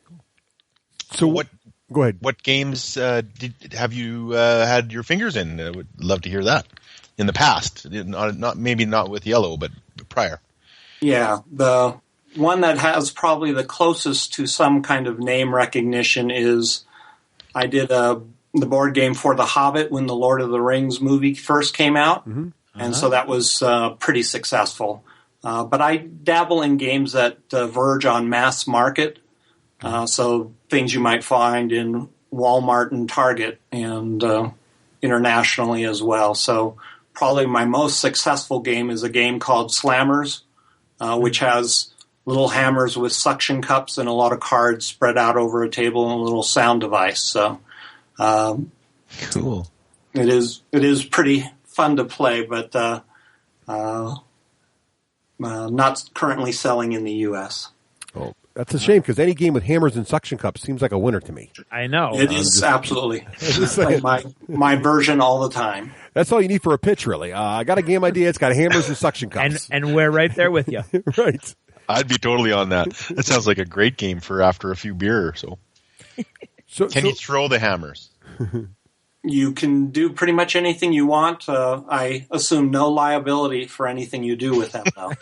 So go ahead. What games have you had your fingers in? I would love to hear that. In the past, maybe not with iello, but prior. Yeah, the one that has probably the closest to some kind of name recognition is I did the board game for The Hobbit when the Lord of the Rings movie first came out, and so that was pretty successful. But I dabble in games that verge on mass market, so things you might find in Walmart and Target and internationally as well. So probably my most successful game is a game called Slammers, which has little hammers with suction cups and a lot of cards spread out over a table and a little sound device. So Cool. it is pretty fun to play, but not currently selling in the U.S. Oh, that's a shame because any game with hammers and suction cups seems like a winner to me. I know. It is absolutely. It's like my version all the time. That's all you need for a pitch, really. I got a game idea. It's got hammers and suction cups. And we're right there with you. Right. I'd be totally on that. That sounds like a great game for after a few beer or so. Can you throw the hammers? You can do pretty much anything you want. I assume no liability for anything you do with them, though.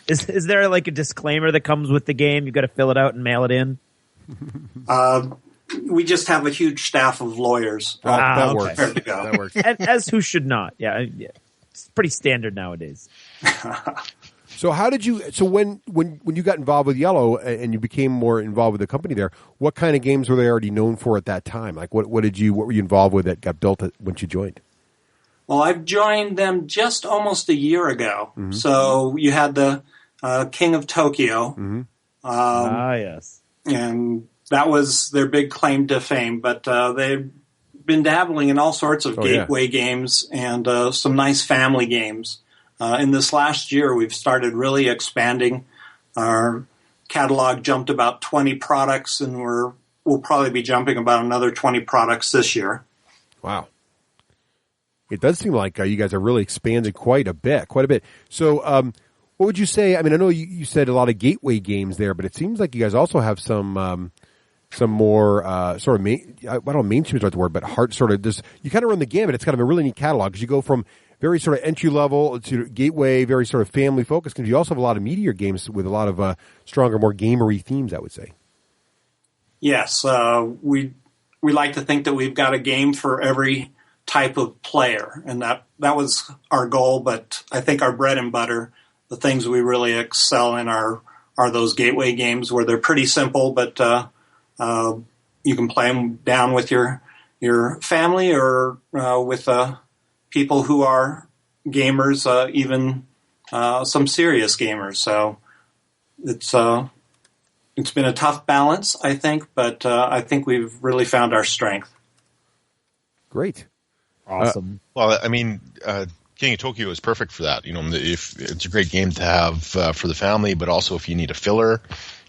Is there like a disclaimer that comes with the game? You've got to fill it out and mail it in? We just have a huge staff of lawyers. That works. Prepared to go. That works. As who should not. Yeah. It's pretty standard nowadays. So how did you? So when you got involved with Iello and you became more involved with the company there, what kind of games were they already known for at that time? Like what were you involved with that got built once you joined? Well, I've joined them just almost a year ago. Mm-hmm. So you had the King of Tokyo. Mm-hmm. Yes, and that was their big claim to fame. But they've been dabbling in all sorts of gateway games and some nice family games. In this last year, we've started really expanding. Our catalog jumped about 20 products, and we'll probably be jumping about another 20 products this year. Wow. It does seem like you guys are really expanding quite a bit. So what would you say? I mean, I know you said a lot of gateway games there, but it seems like you guys also have some more sort of, I don't know, mainstream is not the word, but hard sort of, you kind of run the gamut. It's kind of a really neat catalog because you go from very sort of entry level to gateway, very sort of family focused. Because you also have a lot of meatier games with a lot of stronger, more gamery themes, I would say. Yes, we like to think that we've got a game for every type of player, and that was our goal. But I think our bread and butter, the things we really excel in, are those gateway games where they're pretty simple, but you can play them down with your family or with people who are gamers, even some serious gamers. So it's been a tough balance, I think, but I think we've really found our strength. Great. Awesome. Well, I mean, King of Tokyo is perfect for that. You know, if it's a great game to have for the family, but also if you need a filler,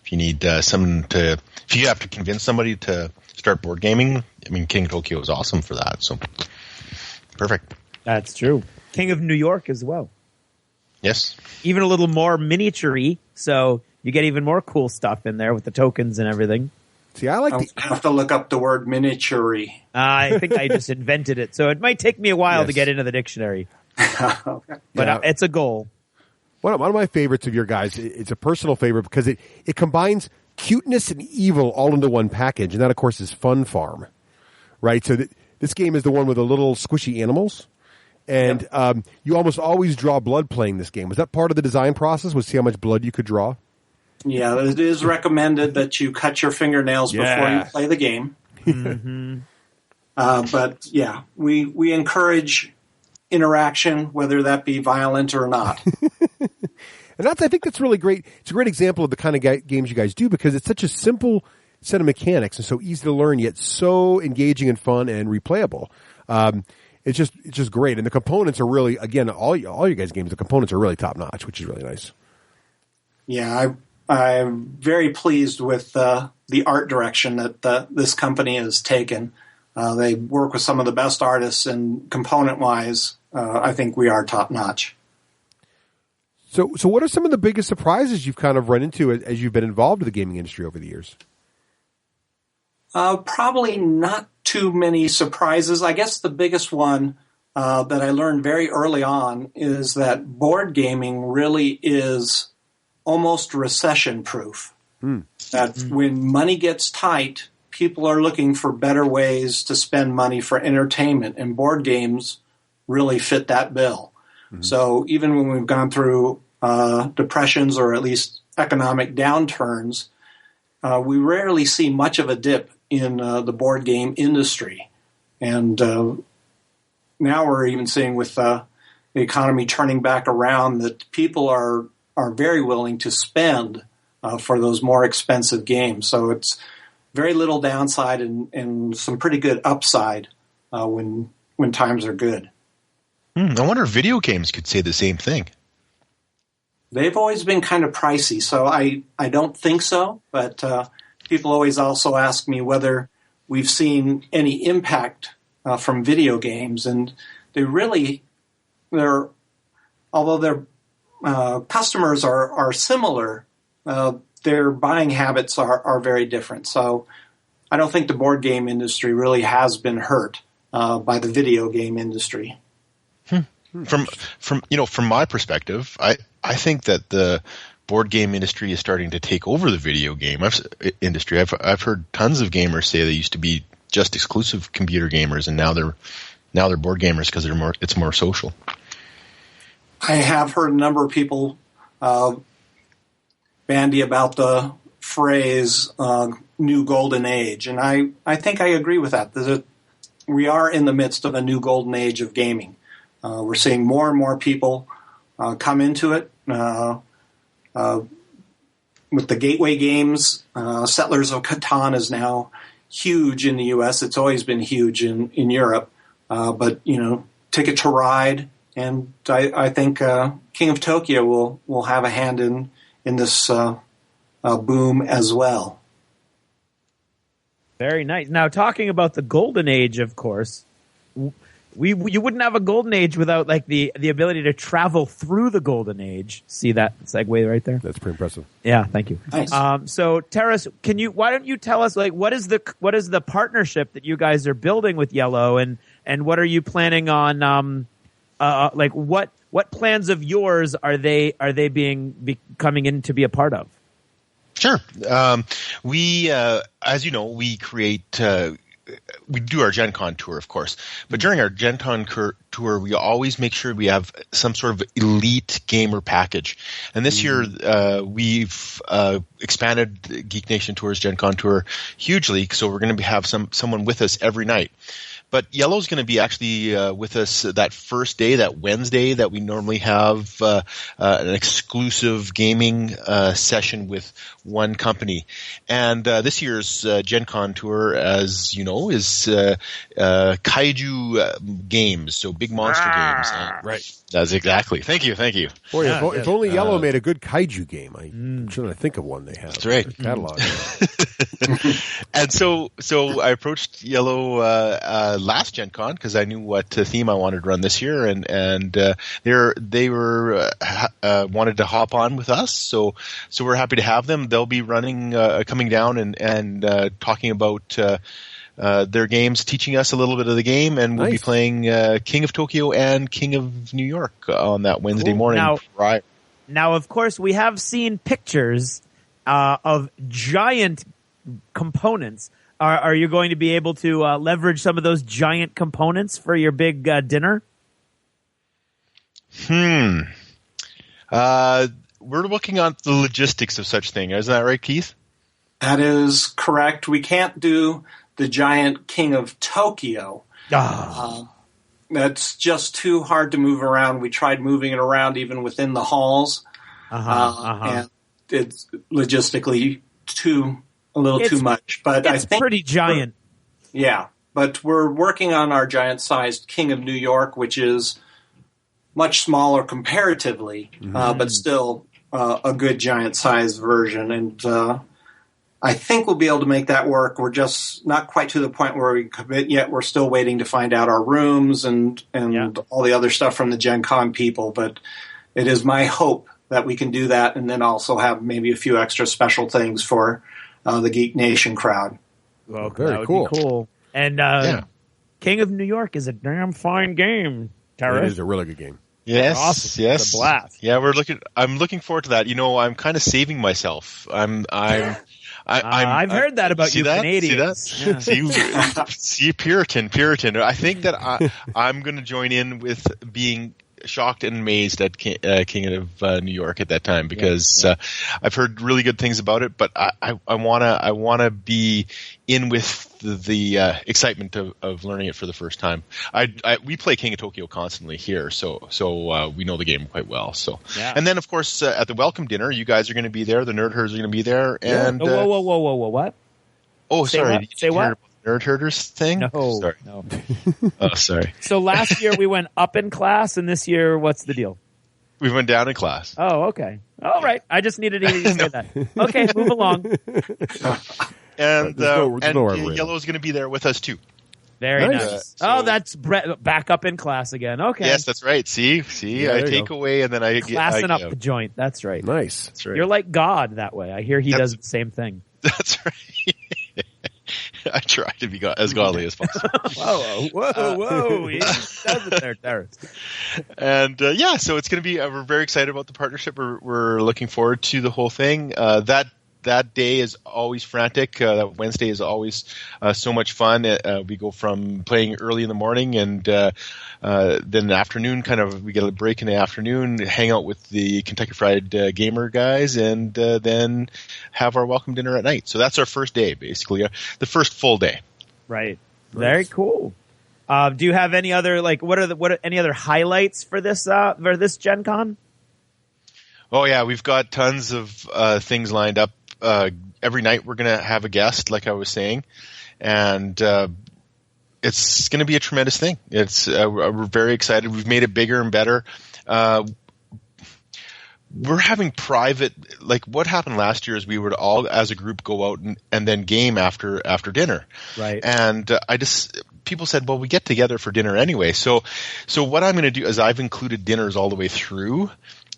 if you need if you have to convince somebody to start board gaming, I mean, King of Tokyo is awesome for that. So perfect. That's true. King of New York as well. Yes. Even a little more miniature-y, so you get even more cool stuff in there with the tokens and everything. See, I have to look up the word miniature-y. I think I just invented it, so it might take me a while to get into the dictionary. Okay. But it's a goal. One of my favorites of your guys, it's a personal favorite because it combines cuteness and evil all into one package, and that, of course, is Fun Farm, right? So this game is the one with the little squishy animals, and you almost always draw blood playing this game. Was that part of the design process, was see how much blood you could draw? Yeah, it is recommended that you cut your fingernails before you play the game. Mm-hmm. But, yeah, we encourage interaction, whether that be violent or not. And I think that's really great. It's a great example of the kind of games you guys do because it's such a simple set of mechanics and so easy to learn, yet so engaging and fun and replayable. It's just great. And the components are really, again, all you guys' games, the components are really top notch, which is really nice. Yeah, I'm very pleased with the art direction that this company has taken. They work with some of the best artists, and component-wise, I think we are top-notch. So what are some of the biggest surprises you've kind of run into as you've been involved in the gaming industry over the years? Probably not too many surprises. I guess the biggest one that I learned very early on is that board gaming really is almost recession-proof. That when money gets tight, people are looking for better ways to spend money for entertainment, and board games really fit that bill. Mm-hmm. So even when we've gone through depressions or at least economic downturns, we rarely see much of a dip in the board game industry. And now we're even seeing with the economy turning back around that people are are very willing to spend for those more expensive games. So it's very little downside and some pretty good upside when times are good. I wonder if video games could say the same thing. They've always been kind of pricey, so I don't think so. But people always also ask me whether we've seen any impact from video games, and although their customers are similar, their buying habits are very different. So I don't think the board game industry really has been hurt by the video game industry. From my perspective, I think that the board game industry is starting to take over the video game industry. I've heard tons of gamers say they used to be just exclusive computer gamers, and now they're board gamers because it's more social. I have heard a number of people bandy about the phrase "new golden age," and I think I agree with that. We are in the midst of a new golden age of gaming. We're seeing more and more people come into it. With the gateway games, Settlers of Catan is now huge in the U.S. It's always been huge in Europe. But Ticket to Ride, and I think King of Tokyo will have a hand in this boom as well. Very nice. Now, talking about the golden age, of course, you wouldn't have a golden age without like the ability to travel through the golden age. See that segue right there? That's pretty impressive. Yeah, thank you. Nice. So, Teras, why don't you tell us like what is the partnership that you guys are building with iello, and what are you planning on? Like what plans of yours are they coming in to be a part of? Sure. We, as you know, we create. We do our Gen Con tour, of course, but during our Gen Con tour, we always make sure we have some sort of elite gamer package. And this year, we've expanded Geek Nation Tour's Gen Con tour hugely, so we're going to have someone with us every night. But iello's going to be actually with us that first day, that Wednesday, that we normally have an exclusive gaming session with one company. And this year's Gen Con tour, as you know, is kaiju games, so big monster games. Right. That's exactly. Thank you. Boy, if only iello made a good kaiju game. I'm trying to think of one they have. That's right. Catalog. And so I approached iello last Gen Con because I knew what theme I wanted to run this year, and they were wanted to hop on with us. So we're happy to have them. They'll be coming down and talking about their games, teaching us a little bit of the game, and we'll be playing King of Tokyo and King of New York on that Wednesday morning. Now, of course, we have seen pictures of giant components. Are you going to be able to leverage some of those giant components for your big dinner? We're looking at the logistics of such thing. Isn't that right, Keith? That is correct. We can't do the giant King of Tokyo. That's just too hard to move around. We tried moving it around even within the halls. And it's logistically a little too much. But I think pretty giant. Yeah, but we're working on our giant-sized King of New York, which is much smaller comparatively, but still a good giant-sized version. And I think we'll be able to make that work. We're just not quite to the point where we commit yet. We're still waiting to find out our rooms and all the other stuff from the Gen Con people. But it is my hope that we can do that and then also have maybe a few extra special things for the Geek Nation crowd. Well, very that would cool. be cool. And King of New York is a damn fine game, Teras. It is a really good game. Yes, awesome. yes. It's a blast. Yeah, I'm looking forward to that. I'm kind of saving myself. I've heard that about you Canadians. See that? See, Puritan. I think that I'm going to join in with being shocked and amazed at King of New York at that time because I've heard really good things about it, but I wanna be in with the excitement of learning it for the first time. We play King of Tokyo constantly here, so we know the game quite well. So, and then of course at the welcome dinner, you guys are going to be there. The Nerd Herders are going to be there. And whoa! What? Oh, sorry. What? Say what? Nerd Herders thing? No. Sorry. No. Oh, sorry. So last year we went up in class, and this year, what's the deal? We went down in class. Oh, okay. All right. I just needed to hear you say that. Okay, move along. And Yellow is going to be there with us too. Very nice. That's back up in class again. Okay. Yes, that's right. See, I take away and then I classing up the joint. That's right. Nice. That's right. You're like God that way. I hear he does the same thing. That's right. I try to be as godly as possible. Whoa. He does it there, Teras. And so it's going to be. We're very excited about the partnership. We're looking forward to the whole thing. That day is always frantic. That Wednesday is always so much fun. We go from playing early in the morning and then the afternoon, we get a break in the afternoon, hang out with the Kentucky Fried Gamer guys, and then have our welcome dinner at night. So that's our first day, basically, the first full day. Right. Very cool. Do you have any other any other highlights for this Gen Con? Oh yeah, we've got tons of things lined up. Every night we're going to have a guest, like I was saying, and it's going to be a tremendous thing. We're very excited. We've made it bigger and better. We're having private, like what happened last year is we would all as a group go out and then game after dinner. Right. And people said, well, we get together for dinner anyway. So what I'm going to do is I've included dinners all the way through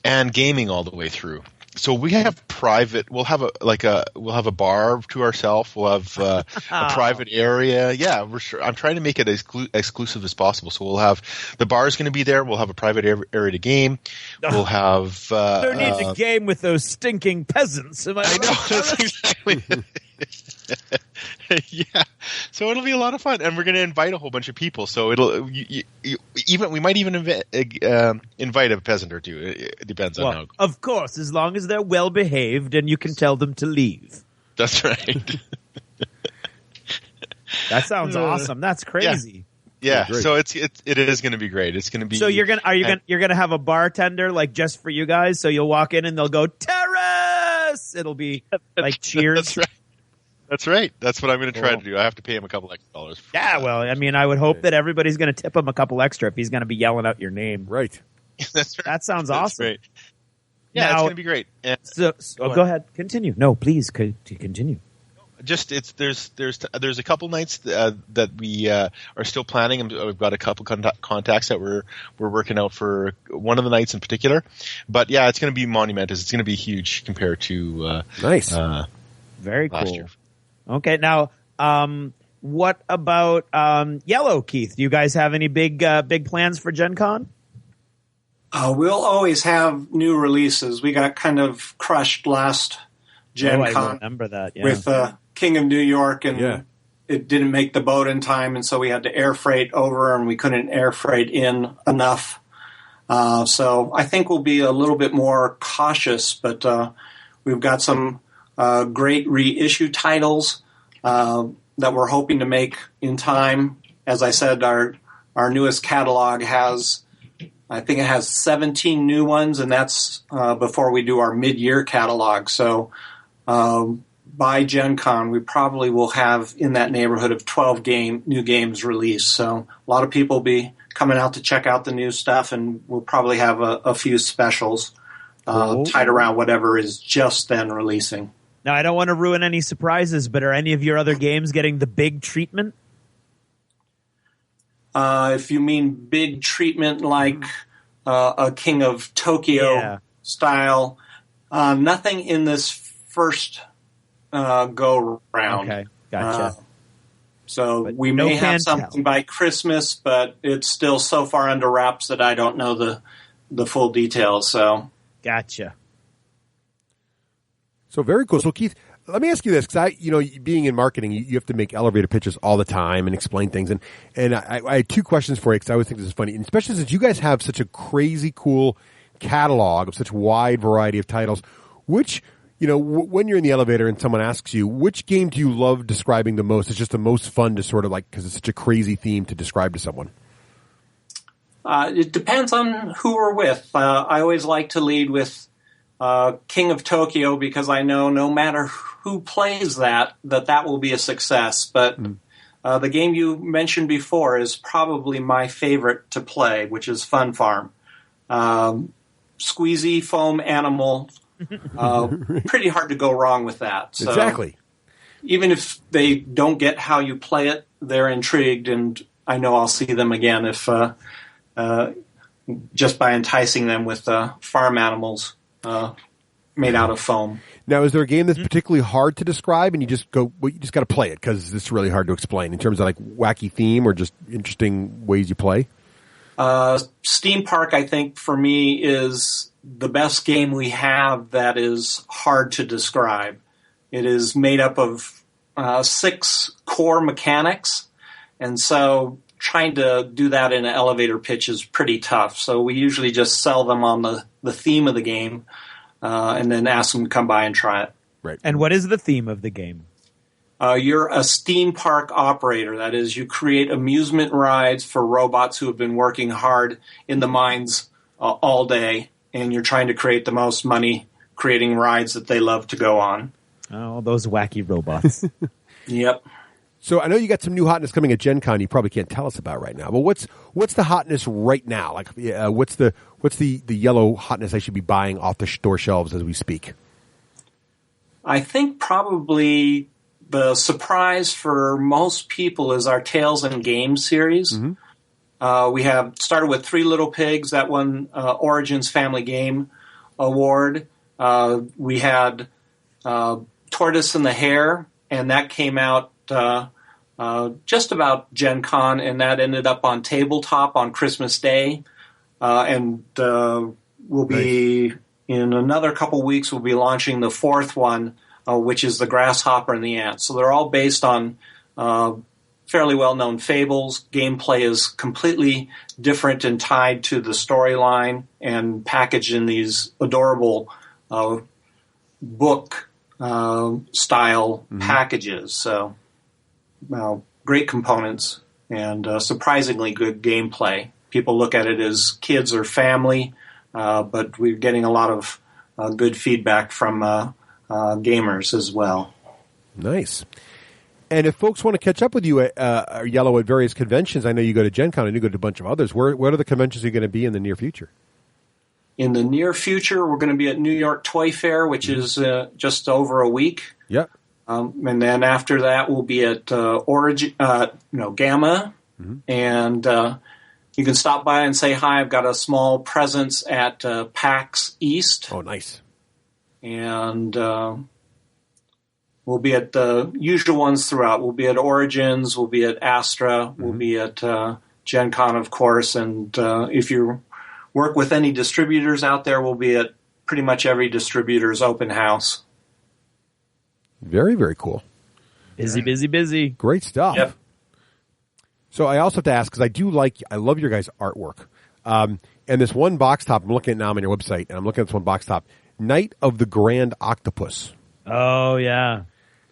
and gaming all the way through. So we have private. We'll have a bar to ourselves. We'll have a private area. Yeah, I'm trying to make it as exclusive as possible. So we'll have the bar is going to be there. We'll have a private area to game. We'll have. No need to game with those stinking peasants. Am I know that's exactly. Yeah, so it'll be a lot of fun, and we're going to invite a whole bunch of people. So we might even invite a peasant or two. It depends on how. Of course, as long as they're well behaved and you can tell them to leave. That's right. That sounds awesome. That's crazy. Yeah. So it is going to be great. It's going to be. So you're gonna have a bartender like just for you guys. So you'll walk in and they'll go Teras. It'll be like cheers. That's right. That's right. That's what I'm going to try to do. I have to pay him a couple extra dollars. Well, I mean, I would hope that everybody's going to tip him a couple extra if he's going to be yelling out your name. Right. That's right. That sounds awesome. Great. Yeah, it's going to be great. And go ahead. Continue. No, please continue. Just there's a couple nights that we are still planning, and we've got a couple contacts that we're working out for one of the nights in particular. But yeah, it's going to be monumentous. It's going to be huge compared to nice. Very cool. Last year. Okay, now what about Yellow, Keith? Do you guys have any big plans for Gen Con? We'll always have new releases. We got kind of crushed last Gen Con. I remember that, with King of New York, and it didn't make the boat in time, and so we had to air freight over, and we couldn't air freight in enough. So I think we'll be a little bit more cautious, but we've got some great reissue titles that we're hoping to make in time. As I said, our newest catalog has 17 new ones, and that's before we do our mid-year catalog. So by Gen Con, we probably will have in that neighborhood of 12 new games released. So a lot of people will be coming out to check out the new stuff, and we'll probably have a few specials tied around whatever is just then releasing. Now, I don't want to ruin any surprises, but are any of your other games getting the big treatment? If you mean big treatment like a King of Tokyo style, nothing in this first go-round. Okay, gotcha. So we may have something by Christmas, but it's still so far under wraps that I don't know the full details. So gotcha. So very cool. So Keith, Let me ask you this, because being in marketing, you have to make elevator pitches all the time and explain things. And I had two questions for you, because I always think this is funny, and especially since you guys have such a crazy cool catalog of such a wide variety of titles. Which, when you're in the elevator and someone asks you, which game do you love describing the most? It's just the most fun to sort of because it's such a crazy theme to describe to someone. It depends on who we're with. I always like to lead with King of Tokyo, because I know no matter who plays that will be a success. But the game you mentioned before is probably my favorite to play, which is Fun Farm. Squeezy foam animal, pretty hard to go wrong with that. So exactly. Even if they don't get how you play it, they're intrigued, and I know I'll see them again if just by enticing them with farm animals made out of foam. Now, is there a game that's particularly hard to describe, and you just got to play it because it's really hard to explain in terms of wacky theme or just interesting ways you play? Steam Park, I think, for me, is the best game we have that is hard to describe. It is made up of 6 core mechanics, and so trying to do that in an elevator pitch is pretty tough. So we usually just sell them on the theme of the game, and then ask them to come by and try it. Right. And what is the theme of the game? You're a steam park operator. That is, you create amusement rides for robots who have been working hard in the mines all day, and you're trying to create the most money creating rides that they love to go on. Oh, those wacky robots. Yep. So I know you got some new hotness coming at Gen Con you probably can't tell us about right now, but what's the hotness right now? What's the yellow hotness I should be buying off the store shelves as we speak? I think probably the surprise for most people is our Tales and Games series. Mm-hmm. We have started with Three Little Pigs, that won Origins Family Game Award. We had Tortoise and the Hare, and that came out just about Gen Con, and that ended up on tabletop on Christmas Day. And we'll be, in another couple weeks, we'll be launching the 4th one, which is the Grasshopper and the Ant. So they're all based on fairly well-known fables. Gameplay is completely different and tied to the storyline and packaged in these adorable book style packages. So great components and surprisingly good gameplay. People look at it as kids or family, but we're getting a lot of good feedback from gamers as well. Nice. And if folks want to catch up with you at Yellow at various conventions, I know you go to Gen Con and you go to a bunch of others. What are the conventions you're going to be in the near future? In the near future, we're going to be at New York Toy Fair, which is just over a week. Yep. And then after that, we'll be at Gamma, and you can stop by and say hi. I've got a small presence at PAX East. Oh, nice. And we'll be at the usual ones throughout. We'll be at Origins, we'll be at Astra, we'll be at Gen Con, of course, and if you work with any distributors out there, we'll be at pretty much every distributor's open house. Very, very cool. Busy. Great stuff. Yep. So I also have to ask, because I love your guys' artwork. And this one box top, I'm looking at it now on your website, and I'm looking at this one box top, Night of the Grand Octopus. Oh, yeah.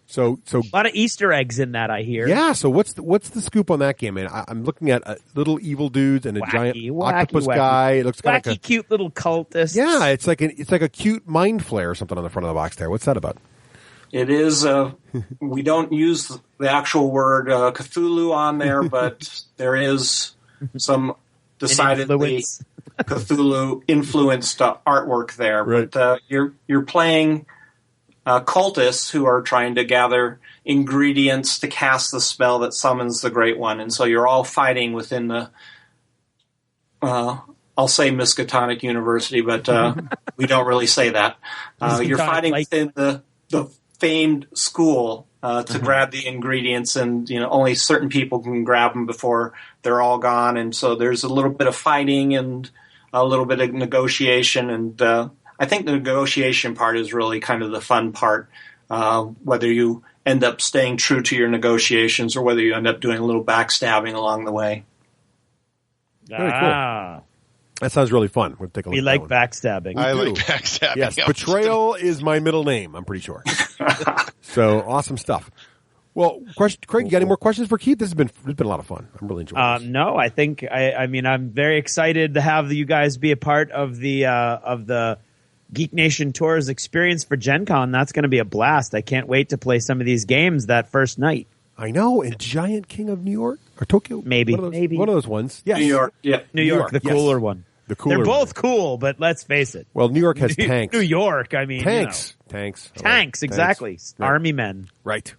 So a lot of Easter eggs in that, I hear. Yeah, so what's the scoop on that game? I'm looking at little evil dudes and a giant octopus guy. It looks kind of like cute little cultist. Yeah, it's like a cute mind flare or something on the front of the box there. What's that about? It is, we don't use the actual word Cthulhu on there, but there is some decidedly Cthulhu-influenced artwork there. Right. But you're playing cultists who are trying to gather ingredients to cast the spell that summons the Great One. And so you're all fighting within the, I'll say Miskatonic University, but we don't really say that. You're fighting within the famed school to grab the ingredients, and only certain people can grab them before they're all gone. And so there's a little bit of fighting and a little bit of negotiation, and I think the negotiation part is really kind of the fun part. whether you end up staying true to your negotiations or whether you end up doing a little backstabbing along the way. Very cool. That sounds really fun. We'll take a look. We like backstabbing. I like backstabbing. Yes, betrayal is my middle name, I'm pretty sure. So, awesome stuff. Well, Craig, you got any more questions for Keith? It's been a lot of fun. I'm really enjoying this. No, I think I'm very excited to have you guys be a part of the Geek Nation Tours experience for Gen Con. That's going to be a blast. I can't wait to play some of these games that first night. I know. And Giant King of New York or Tokyo, maybe one of those ones. Yes. New York, yeah, New York, the cooler one. The cooler. They're both cool, but let's face it. Well, New York has tanks. New York, I mean, tanks, tanks, exactly. Tanks. Army men, right.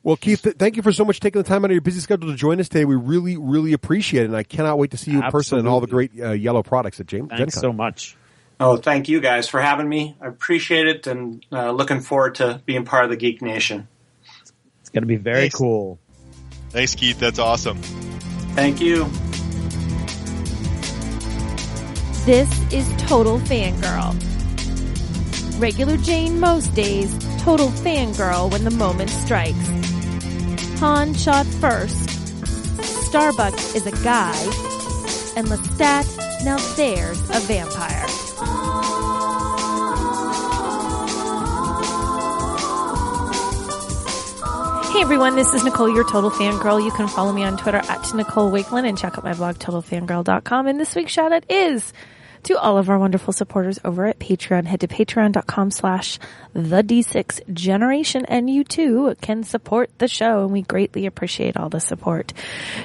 Well, Keith, thank you for so much taking the time out of your busy schedule to join us today. We really, really appreciate it, and I cannot wait to see you in person and all the great yellow products at Gen Con. Thanks so much. Oh, thank you guys for having me. I appreciate it, and looking forward to being part of the Geek Nation. It's going to be very cool. Thanks, Keith. That's awesome. Thank you. This is Total Fangirl. Regular Jane most days, total fangirl when the moment strikes. Han shot first. Starbuck is a guy. And Lestat, now there's a vampire. Hey everyone, this is Nicole, your Total Fangirl. You can follow me on Twitter at Nicole Wakeland and check out my blog, TotalFangirl.com. And this week's shout out is to all of our wonderful supporters over at Patreon. Head to patreon.com/the D6Generation, and you too can support the show, and we greatly appreciate all the support.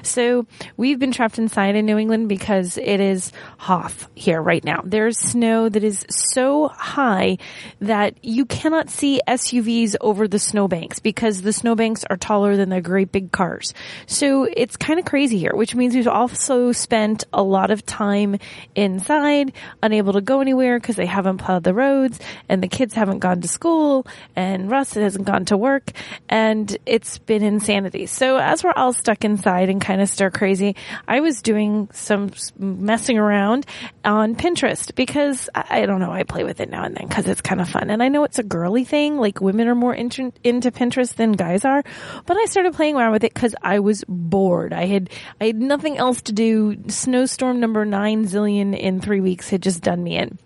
So we've been trapped inside in New England because it is Hoth here right now. There's snow that is so high that you cannot see SUVs over the snowbanks because the snowbanks are taller than the great big cars. So it's kind of crazy here, which means we've also spent a lot of time inside, unable to go anywhere because they haven't plowed the roads, and the kids haven't gone to school, and Russ hasn't gone to work, and it's been insanity. So as we're all stuck inside and kind of stir crazy, I was doing some messing around on Pinterest because I don't know, I play with it now and then because it's kind of fun. And I know it's a girly thing, like women are more into Pinterest than guys are, but I started playing around with it because I was bored. I had nothing else to do. Snowstorm number 9 zillion in 3 weeks had just done me in.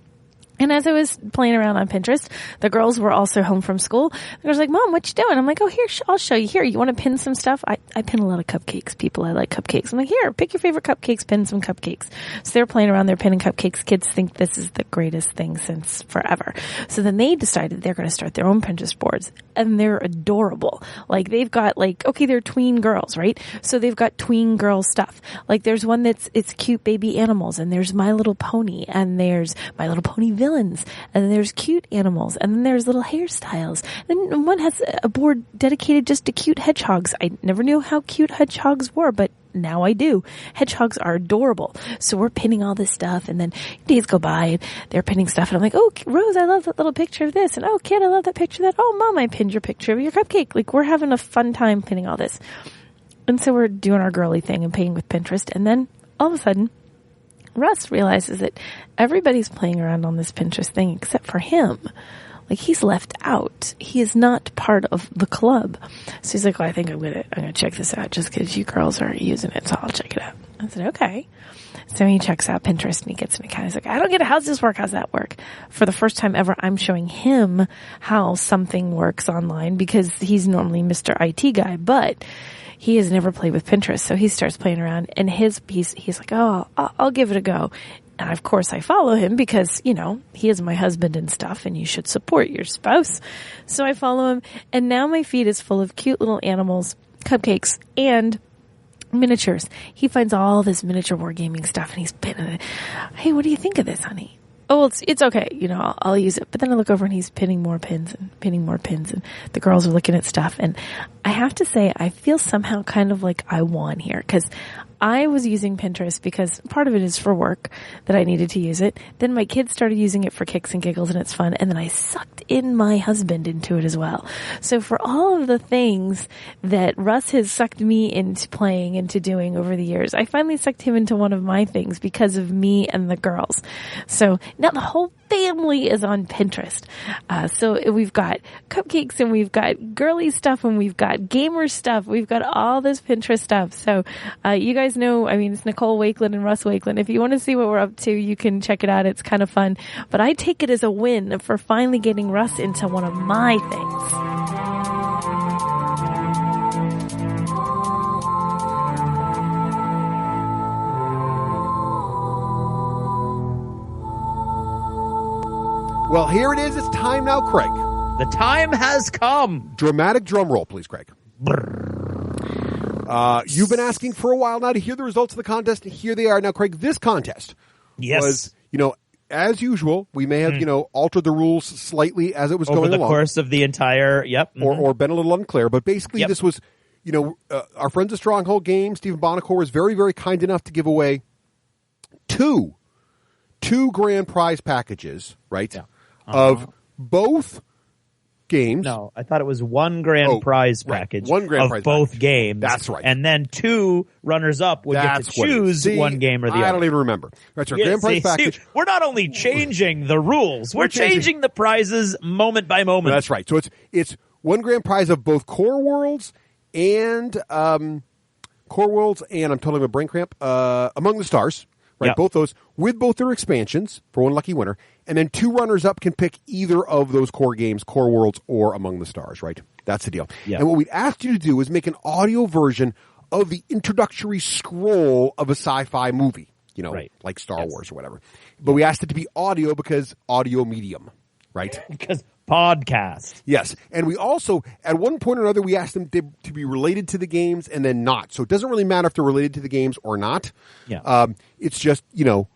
And as I was playing around on Pinterest, the girls were also home from school. The girls were like, Mom, what you doing? I'm like, oh, here, I'll show you. Here, you want to pin some stuff? I pin a lot of cupcakes. People, I like cupcakes. I'm like, here, pick your favorite cupcakes, pin some cupcakes. So they're playing around, they're pinning cupcakes. Kids think this is the greatest thing since forever. So then they decided they're going to start their own Pinterest boards. And they're adorable. Like, they've got they're tween girls, right? So they've got tween girl stuff. Like, there's one it's cute baby animals, and there's My Little Pony, and there's My Little Pony villains, and then there's cute animals, and then there's little hairstyles. And one has a board dedicated just to cute hedgehogs. I never knew how cute hedgehogs were, but now I do. Hedgehogs are adorable. So we're pinning all this stuff, and then days go by and they're pinning stuff, and I'm like, oh, Rose, I love that little picture of this, and oh, kid, I love that picture of that. Oh, Mom, I pinned your picture of your cupcake. Like, we're having a fun time pinning all this. And so we're doing our girly thing and paying with Pinterest, and then all of a sudden Russ realizes that everybody's playing around on this Pinterest thing except for him. Like, he's left out. He is not part of the club. So he's like, well, I think I'm gonna check this out just because you girls are using it, so I'll check it out. I said, okay. So he checks out Pinterest and he gets an account. He's like, I don't get it. How's this work? How's that work? For the first time ever, I'm showing him how something works online because he's normally Mr. IT guy, but he has never played with Pinterest. So he starts playing around, and he's like, oh, I'll give it a go. And of course I follow him because, he is my husband and stuff, and you should support your spouse. So I follow him, and now my feed is full of cute little animals, cupcakes, and miniatures. He finds all this miniature wargaming stuff, and he's pinning it. Hey, what do you think of this, honey? Oh, well, it's okay. I'll use it. But then I look over and he's pinning more pins, and the girls are looking at stuff. And I have to say, I feel somehow kind of like I won here because I was using Pinterest because part of it is for work that I needed to use it. Then my kids started using it for kicks and giggles and it's fun. And then I sucked in my husband into it as well. So for all of the things that Russ has sucked me into playing, into doing over the years, I finally sucked him into one of my things because of me and the girls. So now the whole family is on Pinterest. So we've got cupcakes and we've got girly stuff and we've got gamer stuff. We've got all this Pinterest stuff. So you guys know, I mean, it's Nicole Wakeland and Russ Wakeland. If you want to see what we're up to, you can check it out. It's kind of fun. But I take it as a win for finally getting Russ into one of my things. Well, here it is. It's time now, Craig. The time has come. Dramatic drum roll, please, Craig. You've been asking for a while now to hear the results of the contest. Here they are. Now, Craig, this contest was, as usual, we may have, altered the rules slightly as it was over going the along. course of the entire, or been a little unclear. But basically, this was, our friends at Stronghold Games, Stephen Bonacore, was very, very kind enough to give away two grand prize packages, right? Yeah. Of both games. No, I thought it was one grand prize package one grand of prize both package. games. That's right. And then two runners-up would get to choose one game or the other. I don't even remember. That's our grand prize package. We're not only changing the rules, we're changing the prizes moment by moment. That's right. So it's one grand prize of both Core Worlds and I'm totally with brain cramp, Among the Stars. Right, yep. Both those with both their expansions for one lucky winner, and then two runners-up can pick either of those core games, Core Worlds or Among the Stars. Right, that's the deal. Yep. And what we asked you to do is make an audio version of the introductory scroll of a sci-fi movie. Like Star Wars or whatever. But we asked it to be audio because audio medium, right? Because podcast. Yes. And we also, at one point or another, we asked them to be related to the games and then not. So it doesn't really matter if they're related to the games or not. Yeah. It's just, the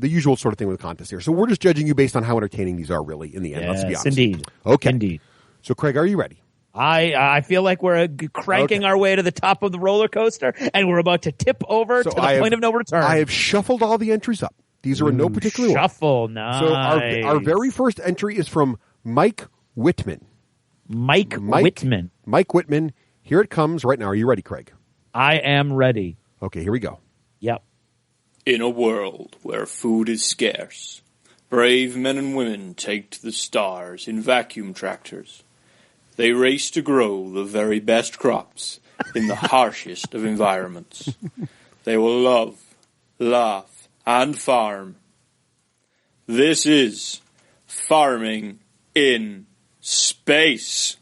usual sort of thing with the contest here. So we're just judging you based on how entertaining these are really in the end. Let's be honest. Indeed. Okay. Indeed. So Craig, are you ready? I feel like we're cranking our way to the top of the roller coaster and we're about to tip over to the point of no return. I have shuffled all the entries up. These are in no particular order. Shuffle, nice. So our very first entry is from Mike Whitman. Mike Whitman. Mike Whitman. Here it comes right now. Are you ready, Craig? I am ready. Okay, here we go. Yep. In a world where food is scarce, brave men and women take to the stars in vacuum tractors. They race to grow the very best crops in the harshest of environments. They will love, laugh, and farm. This is farming in space.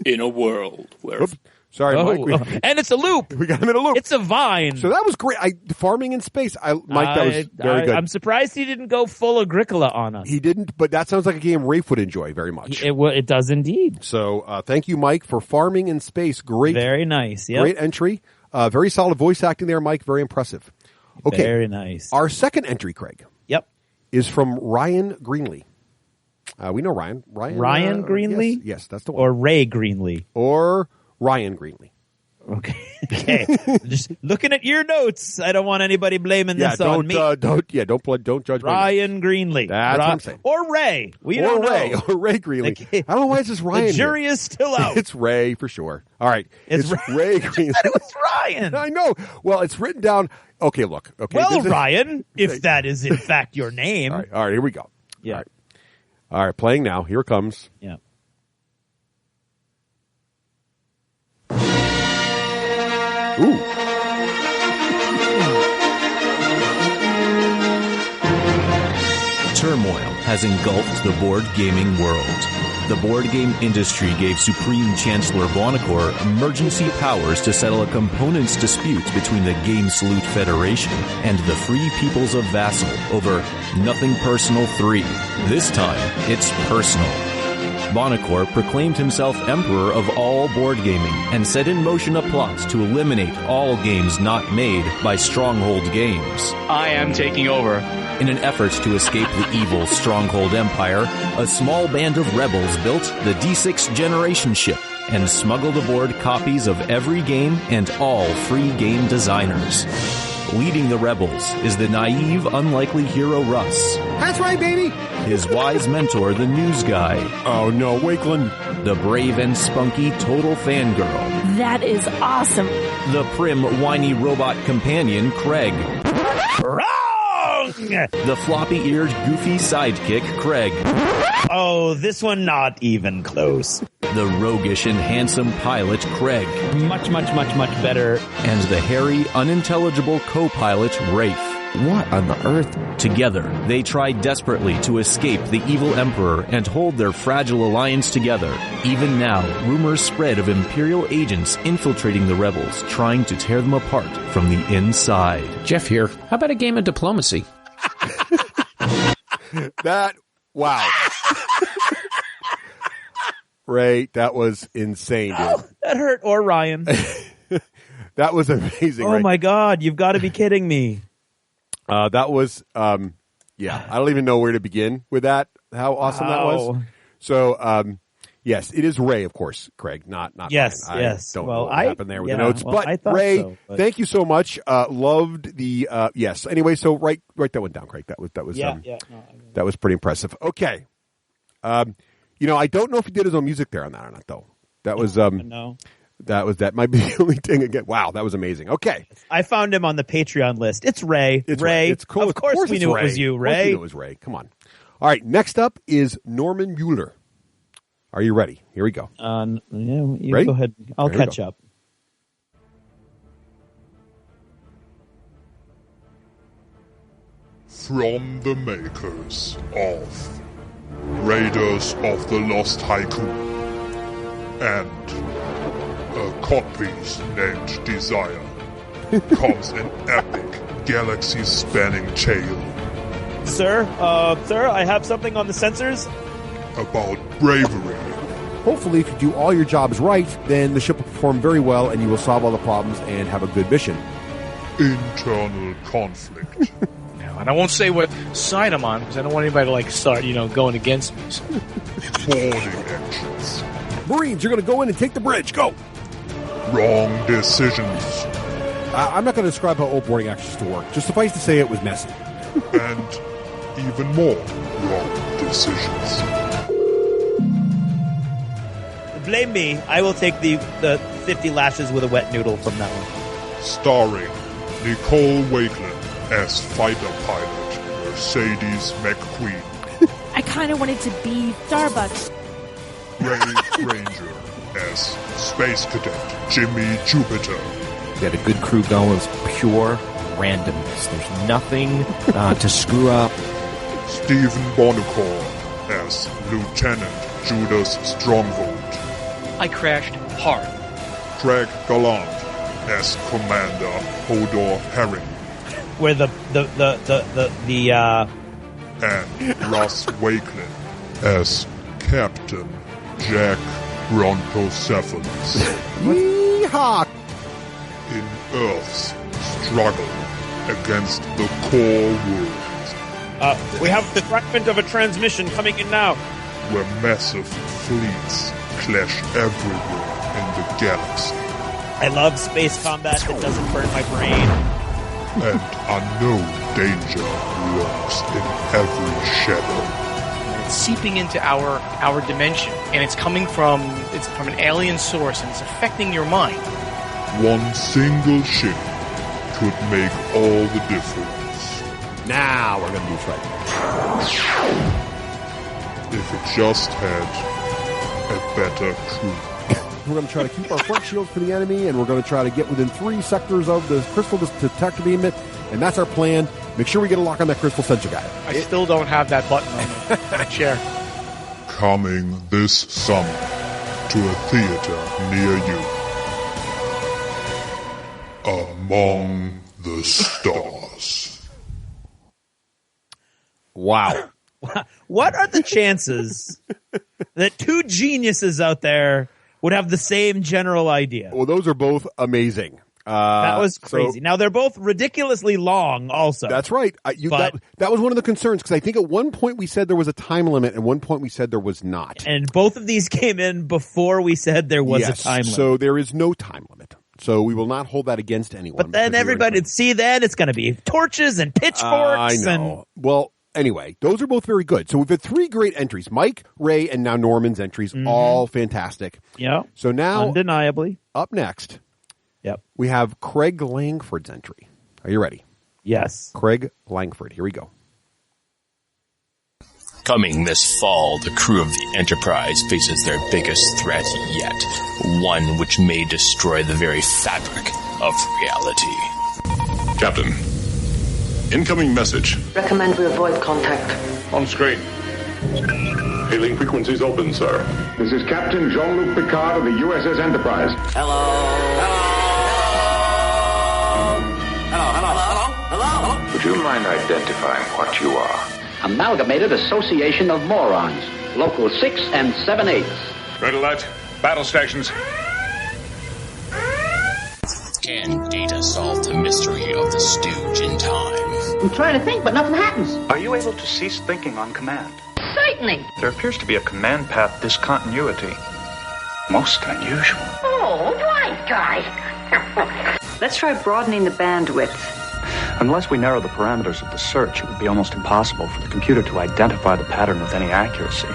In a world where... Sorry, Mike. And it's a loop. We got him in a loop. It's a vine. So that was great. Farming in space. Mike, that was very good. I'm surprised he didn't go full Agricola on us. He didn't, but that sounds like a game Rafe would enjoy very much. It does indeed. So thank you, Mike, for farming in space. Great. Very nice. Yep. Great entry. Very solid voice acting there, Mike. Very impressive. Okay. Very nice. Our second entry, Craig. Yep. Is from Ryan Greenlee. We know Ryan. Ryan Greenlee? Yes, that's the one. Or Ray Greenlee. Or Ryan Greenlee. Okay. Just looking at your notes. I don't want anybody blaming this on me. Don't judge Ryan Greenlee. That's what I'm saying. Or Ray. Or Ray Greenlee. I don't know why it's just Ryan. The jury is still out. It's Ray for sure. All right. It's Ray Greenlee. It was Ryan. I know. Well, it's written down. Okay, look. Okay. Well, Ryan, if that is in fact your name. All right, here we go. Yeah. All right, playing now. Here it comes. Yeah. Ooh. Turmoil has engulfed the board gaming world. The board game industry gave Supreme Chancellor Bonacore emergency powers to settle a components dispute between the Game Salute Federation and the Free Peoples of Vassal over Nothing Personal 3. This time, it's personal. Bonacore proclaimed himself emperor of all board gaming and set in motion a plot to eliminate all games not made by Stronghold Games. I am taking over. In an effort to escape the evil Stronghold Empire, a small band of rebels built the D6 generation ship, and smuggled aboard copies of every game and all free game designers. Leading the rebels is the naive, unlikely hero Russ. That's right, baby. His wise mentor, the news guy. Oh no, Wakeland. The brave and spunky total fangirl. That is awesome. The prim, whiny robot companion, Craig. Wrong! The floppy-eared, goofy sidekick, Craig. Oh, this one not even close. The roguish and handsome pilot, Craig. Much better. And the hairy, unintelligible co-pilot, Rafe. What on the earth? Together, they try desperately to escape the evil emperor and hold their fragile alliance together. Even now, rumors spread of Imperial agents infiltrating the rebels, trying to tear them apart from the inside. Jeff here. How about a game of diplomacy? Wow. Ray, that was insane, dude. That hurt Orion. That was amazing. Oh Ray. my God, you've got to be kidding me. That was, yeah, I don't even know where to begin with that, how awesome that was. So, yes, it is Ray, of course, Craig, not yes, Ryan. yes. I don't know what happened there with the notes, well, but I thought Ray, so, but... thank you so much. Loved the, yes. Anyway, so write that one down, Craig. That was, that was pretty impressive. Okay. You know, I don't know if he did his own music there on that or not, though. That was, no. That might be the only thing again. Wow, that was amazing. Okay. I found him on the Patreon list. It's Ray. It's Ray. It's cool. Of course we knew it was you, Ray. Of course we knew it was Ray. Come on. All right, next up is Norman Mueller. Are you ready? Here we go. Yeah, you Ready? go ahead. I'll catch up. From the makers of Raiders of the Lost Haiku and a codpiece named Desire comes an epic galaxy-spanning tale Sir, I have something on the sensors. about bravery, Hopefully, if you do all your jobs right, then the ship will perform very well and you will solve all the problems and have a good mission. internal conflict, And I won't say what side I'm on because I don't want anybody to start, going against me. So. boarding entries, Marines, you're going to go in and take the bridge. Go! wrong decisions, I'm not going to describe how old boarding actions to work. Just suffice to say it was messy. and even more wrong decisions. Blame me. I will take the 50 lashes with a wet noodle from that one. Starring Nicole Wakeland as fighter pilot Mercedes McQueen, I kind of wanted to be Starbucks. Ray Ranger as Space Cadet Jimmy Jupiter, We had a good crew going. It was pure randomness. There's nothing to screw up. Stephen Bonacore as Lieutenant Judas Stronghold, I crashed hard. Craig Gallant as Commander Hodor Herring, Where and Russ Wakeland as Captain Jack Brontocephalus Yeehaw! in Earth's struggle against the core world, we have the fragment of a transmission coming in now. where massive fleets clash everywhere in the galaxy, I love space combat that doesn't burn my brain. and unknown danger lurks in every shadow. It's seeping into our dimension, and it's coming from an alien source, and it's affecting your mind. One single ship could make all the difference. Now we're going to do this right. If it just had a better crew. We're going to try to keep our front shield from the enemy, and we're going to try to get within 3 sectors of the crystal detector beam it, and that's our plan. Make sure we get a lock on that crystal sensor guy. I still don't have that button on my chair. Coming this summer to a theater near you. Among the Stars. Wow. What are the chances that two geniuses out there would have the same general idea? Well, those are both amazing. That was crazy. Now, they're both ridiculously long also. That's right. That was one of the concerns, because I think at one point we said there was a time limit, and at one point we said there was not. And both of these came in before we said there was a time limit. So there is no time limit. So we will not hold that against anyone. But then everybody, then it's going to be torches and pitchforks. I know. Well, anyway, those are both very good. So we've had 3 great entries. Mike, Ray, and now Norman's entries, all fantastic. Yeah. So now, undeniably, up next, yep, we have Craig Langford's entry. Are you ready? Yes. Craig Langford. Here we go. Coming this fall, the crew of the Enterprise faces their biggest threat yet, one which may destroy the very fabric of reality. Captain, incoming message. Recommend we avoid contact. On screen. Hailing frequencies open, sir. This is Captain Jean-Luc Picard of the USS Enterprise. Hello. Would you mind identifying what you are? Amalgamated Association of Morons. Local 6 and 7/8. Red alert. Battle stations. Can Data solve the mystery of the stooge in time? I'm trying to think, but nothing happens. Are you able to cease thinking on command? Certainly. There appears to be a command path discontinuity. Most unusual. Oh, right, guy. Let's try broadening the bandwidth. Unless we narrow the parameters of the search, it would be almost impossible for the computer to identify the pattern with any accuracy.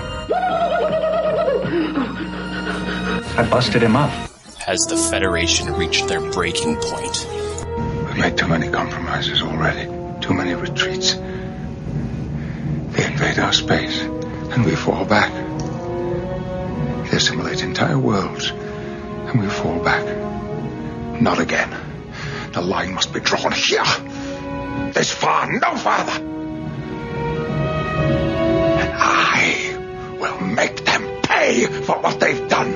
I busted him up. Has the Federation reached their breaking point? We've made too many compromises already. Too many retreats. They invade our space, and we fall back. They assimilate entire worlds, and we fall back. Not again. The line must be drawn here. This far, no farther. And I will make them pay for what they've done.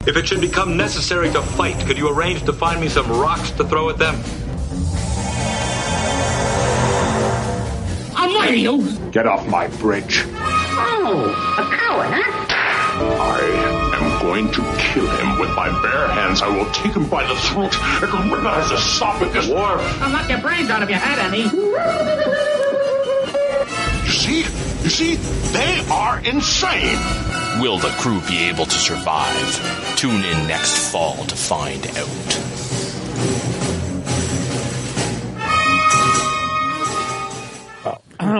If it should become necessary to fight, could you arrange to find me some rocks to throw at them? I'm waiting, you. Get off my bridge. Oh, a coward, huh? I am going to kill him with my bare hands. I will take him by the throat and rip out his esophagus. I'll knock your brains out of your head, Annie. You see? They are insane. Will the crew be able to survive? Tune in next fall to find out.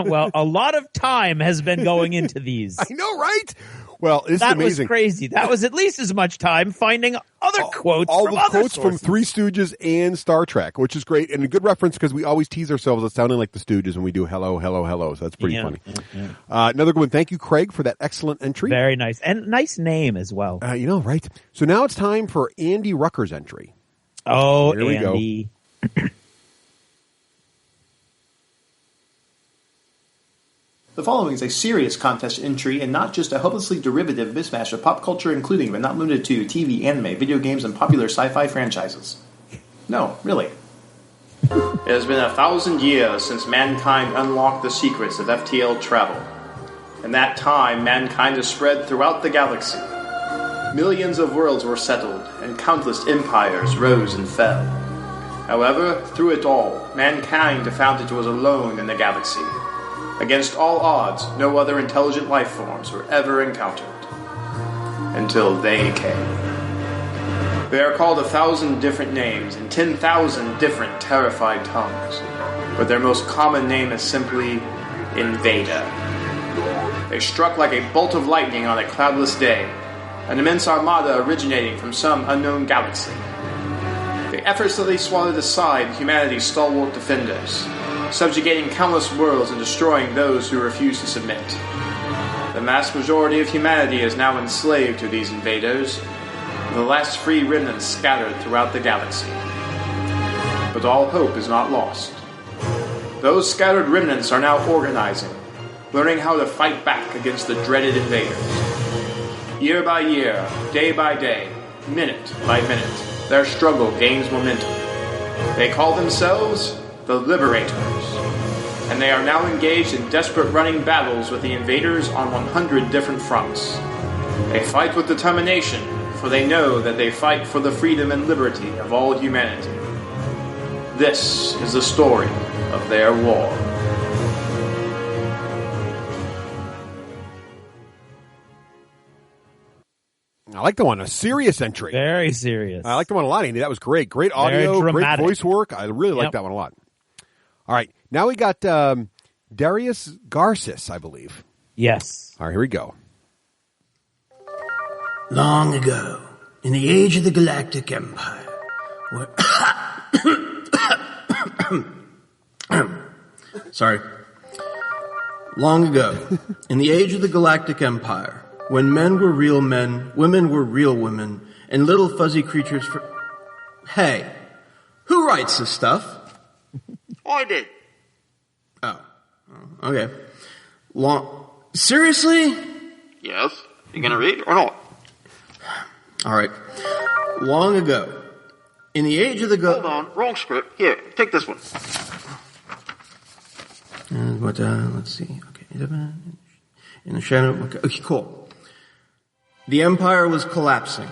Well, a lot of time has been going into these. I know, right? Well, it's that amazing. Was crazy. That was at least as much time finding other quotes all from the other quotes sources. from Three Stooges and Star Trek, which is great, and a good reference because we always tease ourselves as sounding like the Stooges when we do hello, hello, hello. So that's pretty funny. Yeah. Another good one. Thank you, Craig, for that excellent entry. Very nice. And nice name as well. Right? So now it's time for Andy Rucker's entry. Oh, here we Andy. go. The following is a serious contest entry and not just a hopelessly derivative mismatch of pop culture, including but not limited to TV, anime, video games, and popular sci-fi franchises. No, really. It has been 1,000 years since mankind unlocked the secrets of FTL travel. In that time, mankind has spread throughout the galaxy. Millions of worlds were settled, and countless empires rose and fell. However, through it all, mankind found it was alone in the galaxy. Against all odds, no other intelligent life forms were ever encountered. Until they came. They are called 1,000 different names in 10,000 different terrified tongues. But their most common name is simply Invader. They struck like a bolt of lightning on a cloudless day, an immense armada originating from some unknown galaxy. They effortlessly swallowed aside humanity's stalwart defenders, subjugating countless worlds and destroying those who refuse to submit. The vast majority of humanity is now enslaved to these invaders, and the last free remnants scattered throughout the galaxy. But all hope is not lost. Those scattered remnants are now organizing, learning how to fight back against the dreaded invaders. Year by year, day by day, minute by minute, their struggle gains momentum. They call themselves the Liberators, and they are now engaged in desperate running battles with the invaders on 100 different fronts. They fight with determination, for they know that they fight for the freedom and liberty of all humanity. This is the story of their war. I like the one, a serious entry. Very serious. I like the one a lot, Andy. That was great. Great audio, great voice work. I really like that one a lot. All right. Now we got Darius Garces, I believe. Yes. All right, here we go. Long ago, in the age of the Galactic Empire, where... Sorry. Long ago, in the age of the Galactic Empire, when men were real men, women were real women, and little fuzzy creatures for... Hey, who writes this stuff? I did. Oh, okay. Seriously? Yes. You gonna read or not? All right. Long ago, in the age of the... Hold on, wrong script. Here, take this one. Let's see. Okay. In the shadow... Okay, cool. The empire was collapsing,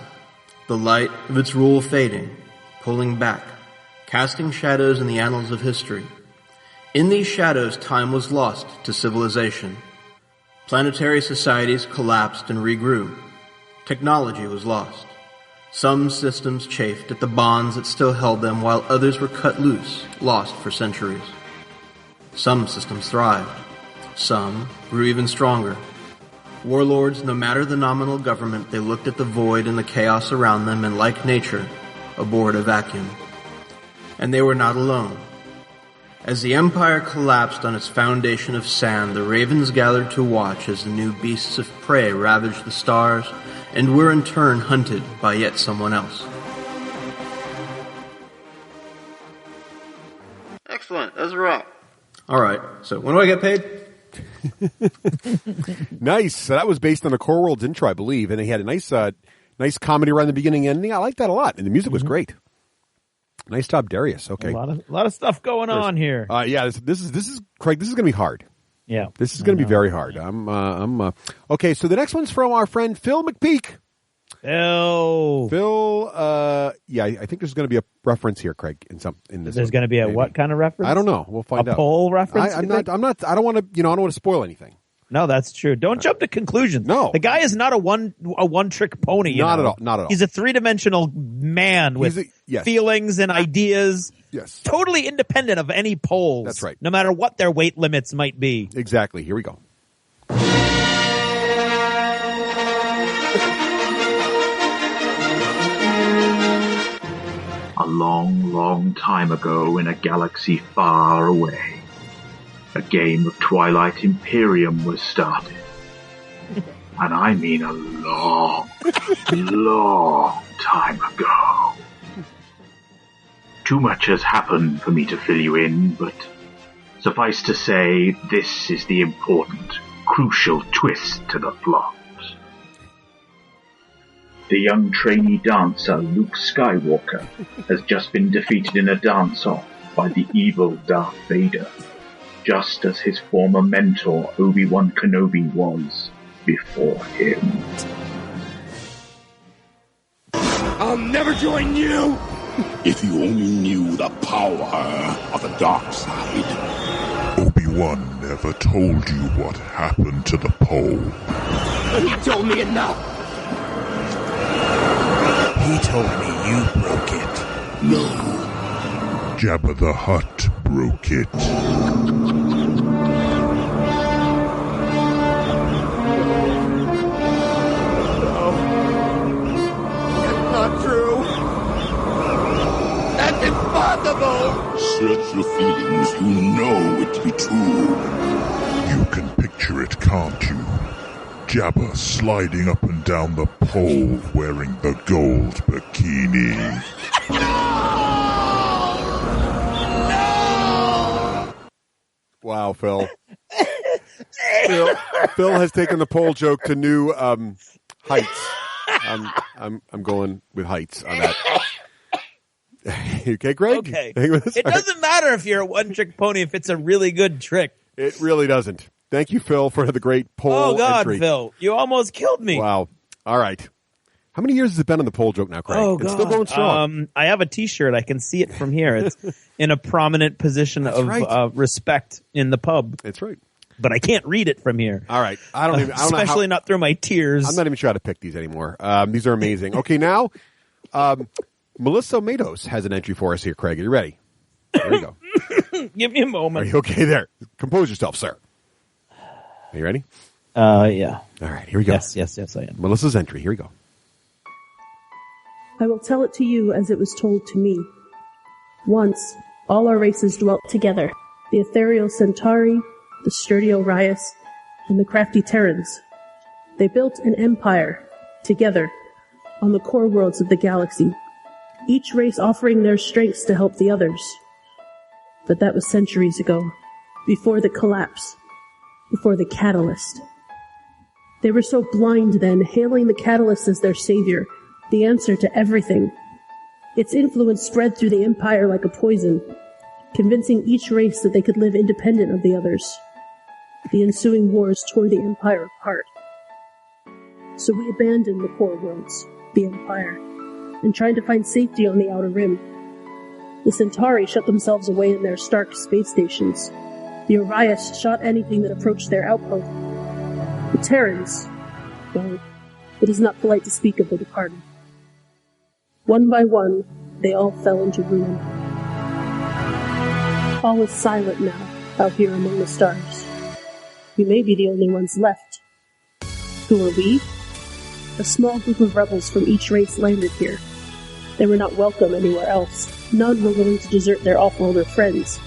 the light of its rule fading, pulling back, casting shadows in the annals of history. In these shadows, time was lost to civilization. Planetary societies collapsed and regrew. Technology was lost. Some systems chafed at the bonds that still held them, while others were cut loose, lost for centuries. Some systems thrived. Some grew even stronger. Warlords, no matter the nominal government, they looked at the void and the chaos around them and, like nature, abhorred a vacuum. And they were not alone. As the empire collapsed on its foundation of sand, the ravens gathered to watch as the new beasts of prey ravaged the stars and were in turn hunted by yet someone else. Excellent. That's a wrap. All right. So when do I get paid? Nice. So that was based on a Core Worlds intro, I believe, and he had a nice comedy around the beginning and ending. I like that a lot, and the music was great. Nice job, Darius. Okay, a lot of stuff going on here. Yeah, this is Craig. This is going to be hard. Yeah, this is going to be very hard. Okay. So the next one's from our friend Phil McPeak. Phil. I think there's going to be a reference here, Craig. In this, there's going to be a what kind of reference? I don't know. We'll find out. A poll reference? I don't want to spoil anything. No, that's true. Don't jump to conclusions. No, the guy is not a one trick pony. Not at all. He's a 3-dimensional man with feelings and ideas. Yes, totally independent of any polls. That's right. No matter what their weight limits might be. Exactly. Here we go. A long, long time ago in a galaxy far away, a game of Twilight Imperium was started. And I mean a long, long time ago. Too much has happened for me to fill you in, but suffice to say, this is the important, crucial twist to the plot. The young trainee dancer Luke Skywalker has just been defeated in a dance-off by the evil Darth Vader, just as his former mentor Obi-Wan Kenobi was before him. I'll never join you! If you only knew the power of the dark side. Obi-Wan never told you what happened to the pole. He told me enough! He told me you broke it. No. Jabba the Hutt broke it. Not true. That's impossible. Search your feelings. You know it to be true. You can picture it, can't you? Jabba sliding up and down the pole wearing the gold bikini. Wow, Phil. Phil has taken the pole joke to new heights. I'm going with heights on that. Okay, Greg? Okay. It doesn't matter if you're a one-trick pony if it's a really good trick. It really doesn't. Thank you, Phil, for the great poll Oh, God, entry. Phil. You almost killed me. Wow. All right. How many years has it been on the poll joke now, Craig? Oh, It's still going strong. I have a T-shirt. I can see it from here. It's in a prominent position of respect in the pub. That's right. But I can't read it from here. All right. I don't know Especially not through my tears. I'm not even sure how to pick these anymore. These are amazing. Okay, now Melissa Matos has an entry for us here, Craig. Are you ready? There you go. Give me a moment. Are you okay there? Compose yourself, sir. Are you ready? Yeah. All right, here we go. Yes, I am. Melissa's entry. Here we go. I will tell it to you as it was told to me. Once, all our races dwelt together. The ethereal Centauri, the sturdy Orias, and the crafty Terrans. They built an empire, together, on the core worlds of the galaxy, each race offering their strengths to help the others. But that was centuries ago, before the collapse, before the catalyst. They were so blind then, hailing the catalyst as their savior, the answer to everything. Its influence spread through the empire like a poison, convincing each race that they could live independent of the others. The ensuing wars tore the empire apart. So we abandoned the core worlds, the empire, and tried to find safety on the outer rim. The Centauri shut themselves away in their Stark space stations. The Orias shot anything that approached their outpost. The Terrans, well, it is not polite to speak of the departed. One by one, they all fell into ruin. All is silent now, out here among the stars. We may be the only ones left. Who are we? A small group of rebels from each race landed here. They were not welcome anywhere else. None were willing to desert their off-worlder friends.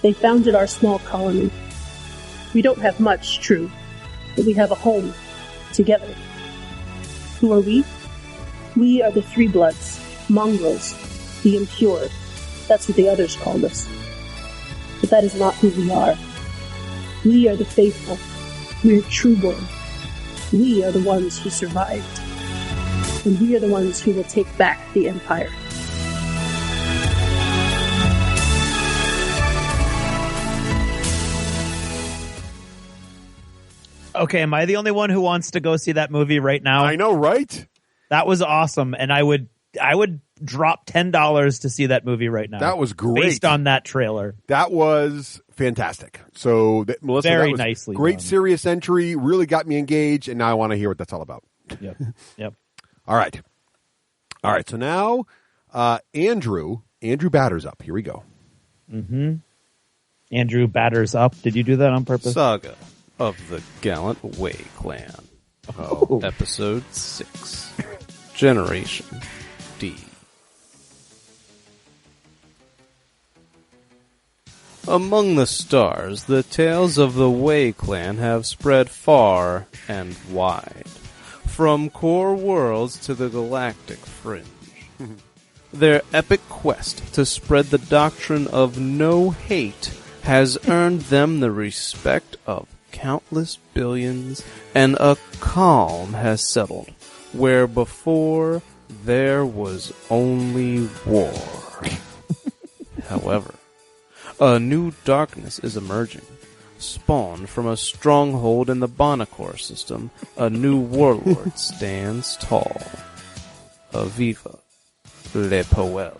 They founded our small colony. We don't have much, true, but we have a home, together. Who are we? We are the Three Bloods, mongrels, the impure. That's what the others called us. But that is not who we are. We are the faithful. We are trueborn. We are the ones who survived. And we are the ones who will take back the Empire. Okay, am I the only one who wants to go see that movie right now? I know, right? That was awesome, and I would drop $10 to see that movie right now. That was great. Based on that trailer. That was fantastic. So, Melissa, Very that was nicely great, done. serious entry. Really got me engaged, and now I want to hear what that's all about. Yep. All right. So now, Andrew batters up. Here we go. Mm-hmm. Andrew batters up. Did you do that on purpose? Saga of the Gallant Way Clan. Episode 6. Generation D. Among the stars, the tales of the Way Clan have spread far and wide, from core worlds to the galactic fringe. Their epic quest to spread the doctrine of no hate has earned them the respect of countless billions, and a calm has settled where before there was only war. However, a new darkness is emerging. Spawned from a stronghold in the Bonacor system, a new warlord stands tall. Aviva Le Poel.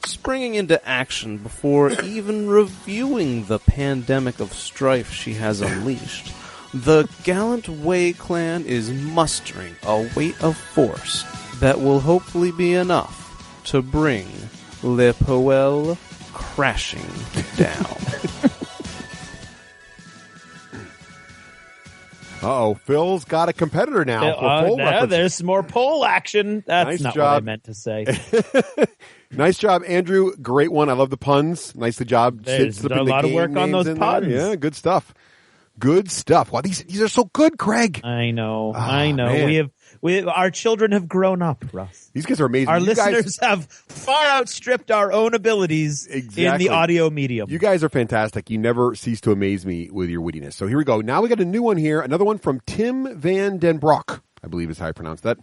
Springing into action before even reviewing the pandemic of strife she has unleashed, the Gallant Way Clan is mustering a weight of force that will hopefully be enough to bring Le Poel crashing down. Uh-oh, Phil's got a competitor now. For poll reference. There's some more poll action. That's Nice not job. what I meant to say. Nice job, Andrew. Great one. I love the puns. Nicely job. There's a lot of work on those puns. Yeah, good stuff. Good stuff. Wow, these are so good, Craig. I know. Man. Our children have grown up, Russ. These guys are amazing. Our You listeners have far outstripped our own abilities in the audio medium. You guys are fantastic. You never cease to amaze me with your wittiness. So here we go. Now we got a new one here. Another one from Tim Van Den Broek, I believe is how I pronounce that.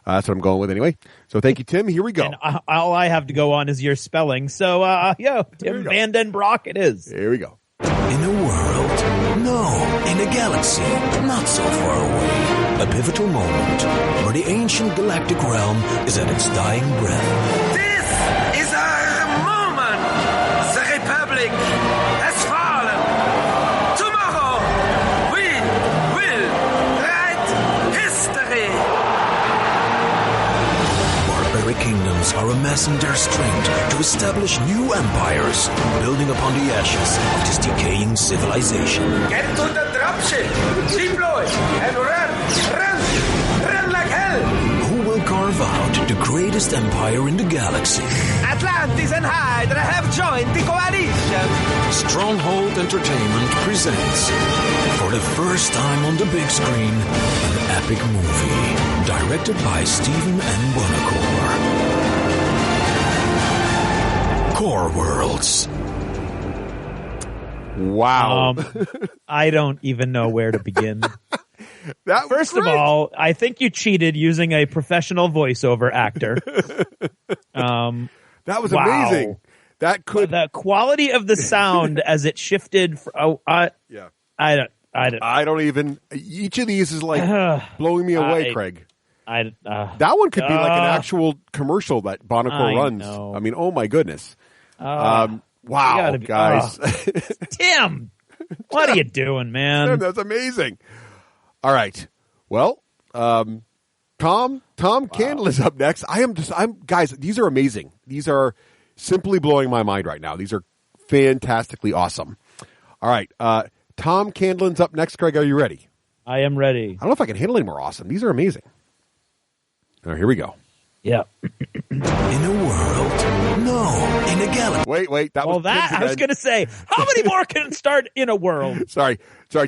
That's what I'm going with anyway. So thank you, Tim. Here we go. And all I have to go on is your spelling. So, Tim Van Den Broek it is. Here we go. In a world No, in a galaxy not so far away. A pivotal moment where the ancient galactic realm is at its dying breath. This is our moment. The Republic has fallen. Tomorrow, we will write history. Barbaric kingdoms are amassing their strength to establish new empires, building upon the ashes of this decaying civilization. Get to the dropship, deploy, and run like hell. Who will carve out the greatest empire in the galaxy? Atlantis and Hydra have joined the coalition. Stronghold Entertainment presents, for the first time on the big screen, an epic movie directed by Stephen N. Buonocore. Core Worlds. Wow. I don't even know where to begin. That was First of all, I think you cheated using a professional voiceover actor. That was wow. amazing. That could the quality of the sound as it shifted. I don't even. Each of these is like blowing me away, Craig. That one could be like an actual commercial that Buonocore runs. Know. I mean, oh my goodness. Wow, guys. Tim, what are you doing, man? Tim, that's amazing. All right. Well, Tom Candle is up next. Guys, these are amazing. These are simply blowing my mind right now. These are fantastically awesome. All right. Tom Candlin's up next. Craig, are you ready? I am ready. I don't know if I can handle any more awesome. These are amazing. All right, here we go. Yeah. In a world. No, in a galaxy. Wait. That was Tim's I was again. going to say, how many more can start in a world? Sorry,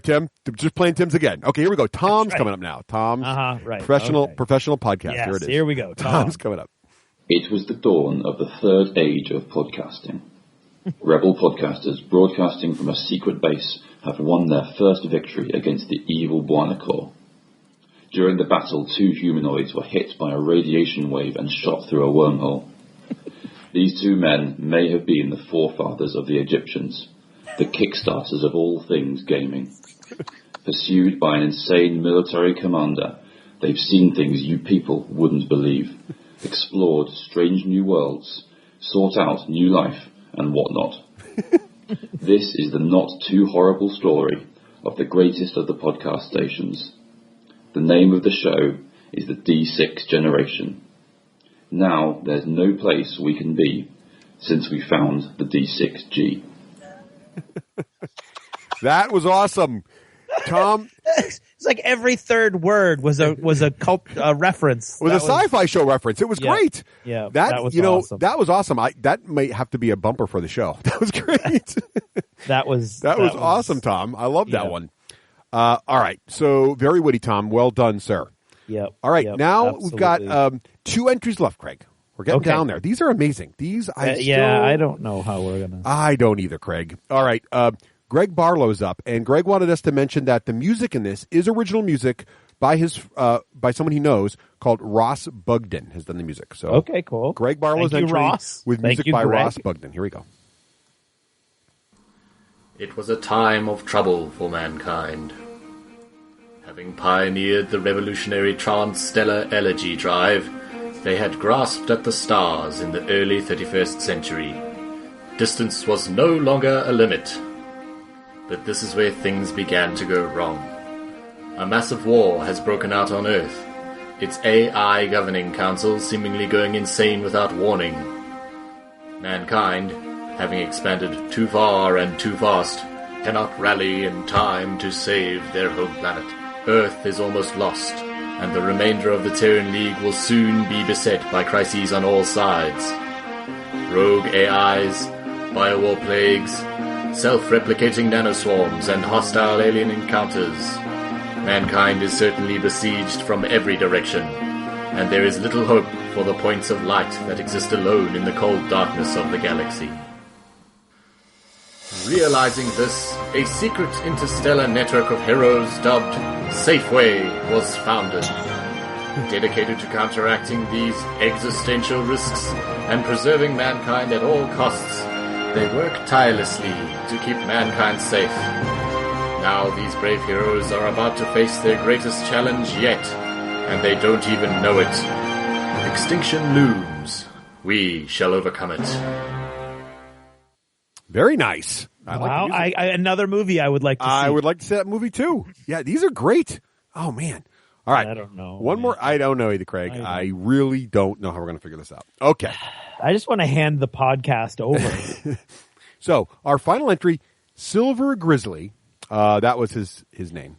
Tim. Just playing Tim's again. Okay, here we go. Tom's coming up now. Tom's professional podcast. Yes, here it is. Here we go. Tom's coming up. It was the dawn of the third age of podcasting. Rebel podcasters broadcasting from a secret base have won their first victory against the evil Buonocore. During the battle, 2 humanoids were hit by a radiation wave and shot through a wormhole. These 2 men may have been the forefathers of the Egyptians, the kickstarters of all things gaming. Pursued by an insane military commander, they've seen things you people wouldn't believe, explored strange new worlds, sought out new life, and whatnot. This is the not too horrible story of the greatest of the podcast stations. The name of the show is the D6 Generation. Now there's no place we can be since we found the D6G. That was awesome, Tom. It's like every third word was a reference. It was a sci-fi show reference. It was great. Yeah, that was awesome. That was awesome. That may have to be a bumper for the show. That was great. that was awesome, Tom. I love that one. All right. So very witty, Tom. Well done, sir. Yep. All right. Now absolutely. we've got 2 entries left, Craig. We're getting down there. These are amazing. I don't know how we're going to. I don't either, Craig. All right. Greg Barlow's up, and Greg wanted us to mention that the music in this is original music by by someone he knows called Ross Bugden has done the music. So okay, cool. Greg Barlow's Thank you, entry Ross. with Thank music you, by Greg. Ross Bugden. Here we go. It was a time of trouble for mankind. Having pioneered the revolutionary transstellar elegy drive, they had grasped at the stars in the early 31st century. Distance was no longer a limit. But this is where things began to go wrong. A massive war has broken out on Earth, its AI governing council seemingly going insane without warning. Mankind, having expanded too far and too fast, cannot rally in time to save their home planet. Earth is almost lost, and the remainder of the Terran League will soon be beset by crises on all sides. Rogue AIs, biowar plagues, self-replicating nanoswarms, and hostile alien encounters. Mankind is certainly besieged from every direction, and there is little hope for the points of light that exist alone in the cold darkness of the galaxy. Realizing this, a secret interstellar network of heroes dubbed Safeway was founded. Dedicated to counteracting these existential risks and preserving mankind at all costs, they work tirelessly to keep mankind safe. Now these brave heroes are about to face their greatest challenge yet, and they don't even know it. Extinction looms. We shall overcome it. Very nice. Wow, another movie I would like to see. I would like to see that movie too. Yeah, these are great. Oh, man. All right. I don't know. One more. I don't know either, Craig. I really don't know how we're going to figure this out. Okay. I just want to hand the podcast over. So, our final entry, Silver Grizzly. That was his name.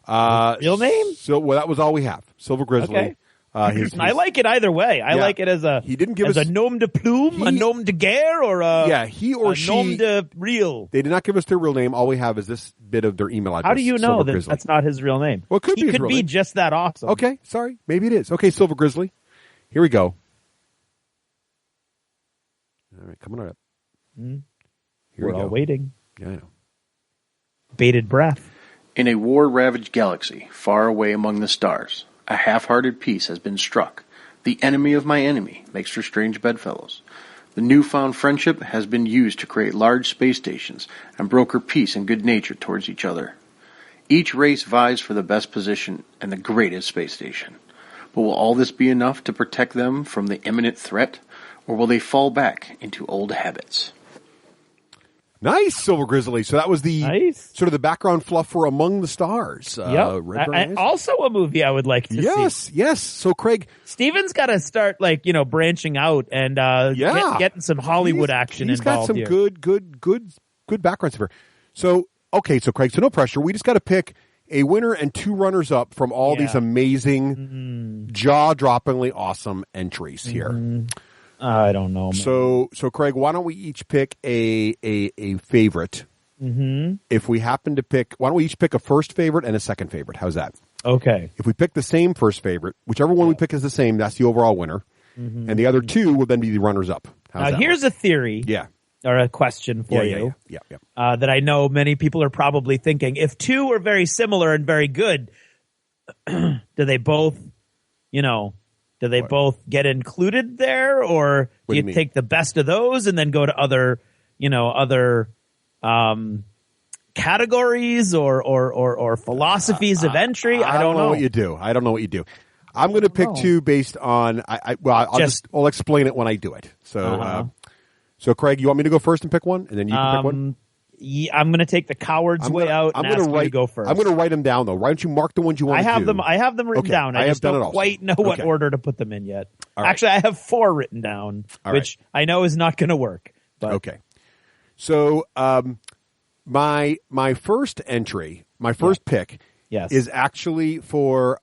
Real name? So, well, that was all we have. Silver Grizzly. Okay. I like it either way. I like it as a a nom de plume, a nom de guerre, or he or she nom de real. They did not give us their real name. All we have is this bit of their email address. How do you know that that's not his real name? Well, it could be his could real be name. just that awesome. Okay, sorry. Maybe it is. Okay, Silver Grizzly. Here we go. All right, coming up. Here We're we all go. waiting. Yeah, I know. Bated breath. In a war-ravaged galaxy, far away among the stars, a half-hearted peace has been struck. The enemy of my enemy makes for strange bedfellows. The newfound friendship has been used to create large space stations and broker peace and good nature towards each other. Each race vies for the best position and the greatest space station. But will all this be enough to protect them from the imminent threat, or will they fall back into old habits? Nice, Silver Grizzly. So that was the sort of the background fluff for Among the Stars. Yep. Also a movie I would like to see. Yes. So, Craig, Steven's got to start branching out and getting some Hollywood action he's involved. He's got some good background stuff. So, okay, so Craig, so no pressure. We just got to pick a winner and two runners up from all these amazing, jaw-droppingly awesome entries here. I don't know, man. So Craig, why don't we each pick a favorite? Mm-hmm. If we happen to pick, why don't we each pick a first favorite and a second favorite? How's that? Okay. If we pick the same first favorite, whichever one we pick is the same, that's the overall winner. Mm-hmm. And the other two will then be the runners up. Now, here's a theory. Yeah. Or a question for you. Yeah. That I know many people are probably thinking. If two are very similar and very good, do they both, get included there, or do you take the best of those and then go to other categories or philosophies of entry? I don't know what you do. I'm going to pick two based on I'll explain it when I do it. So so Craig, you want me to go first and pick one, and then you can pick one? Yeah, I'm going to take the coward's way out. I'm going to go first. I'm going to write them down though. Why don't you mark the ones you want? I have them written down. I just don't quite know what order to put them in yet. Right. Actually, I have 4 written down, which I know is not going to work. But. Okay. So my first entry, my first pick, is actually for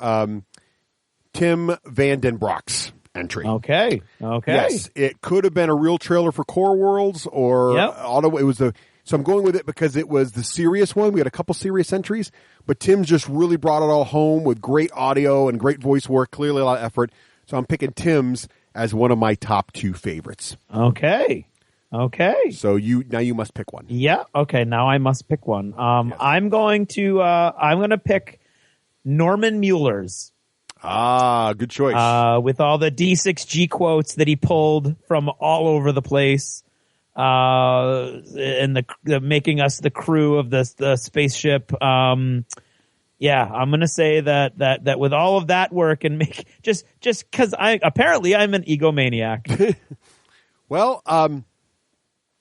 Tim Van Den Broek's entry. Okay. Yes, it could have been a real trailer for Core Worlds or it was so I'm going with it because it was the serious one. We had a couple serious entries, but Tim just really brought it all home with great audio and great voice work, clearly a lot of effort. So I'm picking Tim's as one of my top 2 favorites. Okay. So you must pick one. Yeah. Okay. Now I must pick one. I'm going to pick Norman Mueller's. Good choice. With all the D6G quotes that he pulled from all over the place. And the making us the crew of the spaceship. I'm going to say that with all of that work and make just because I'm an egomaniac. Well,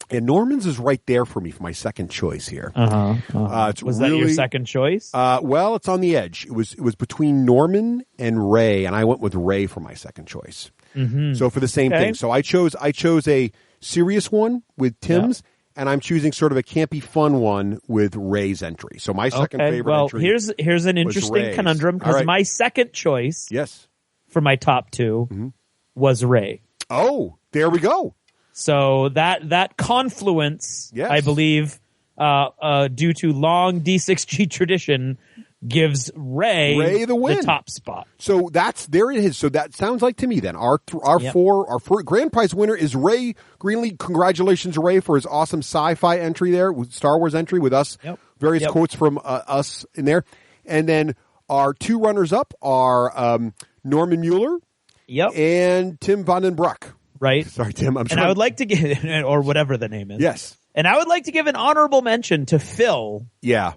and Norman's is right there for me for my second choice here. Was that your second choice? Well, it's on the edge. It was between Norman and Ray, and I went with Ray for my second choice. Mm-hmm. So for the same thing. So I chose a serious one with Tim's, and I'm choosing sort of a campy fun one with Ray's entry. So my second favorite entry. Here's an interesting conundrum because my second choice for my top 2 was Ray. Oh, there we go. So that confluence, I believe, due to long D6G tradition, gives Ray the win, the top spot. So there it is. So that sounds like to me then our grand prize winner is Ray Greenlee. Congratulations, Ray, for his awesome sci-fi entry there, with Star Wars entry with us. Various quotes from us in there, and then our 2 runners up are Norman Mueller, and Tim Van Den Broek. Right. Sorry, Tim. And I would like to give, or whatever the name is. Yes. And I would like to give an honorable mention to Phil. Yeah.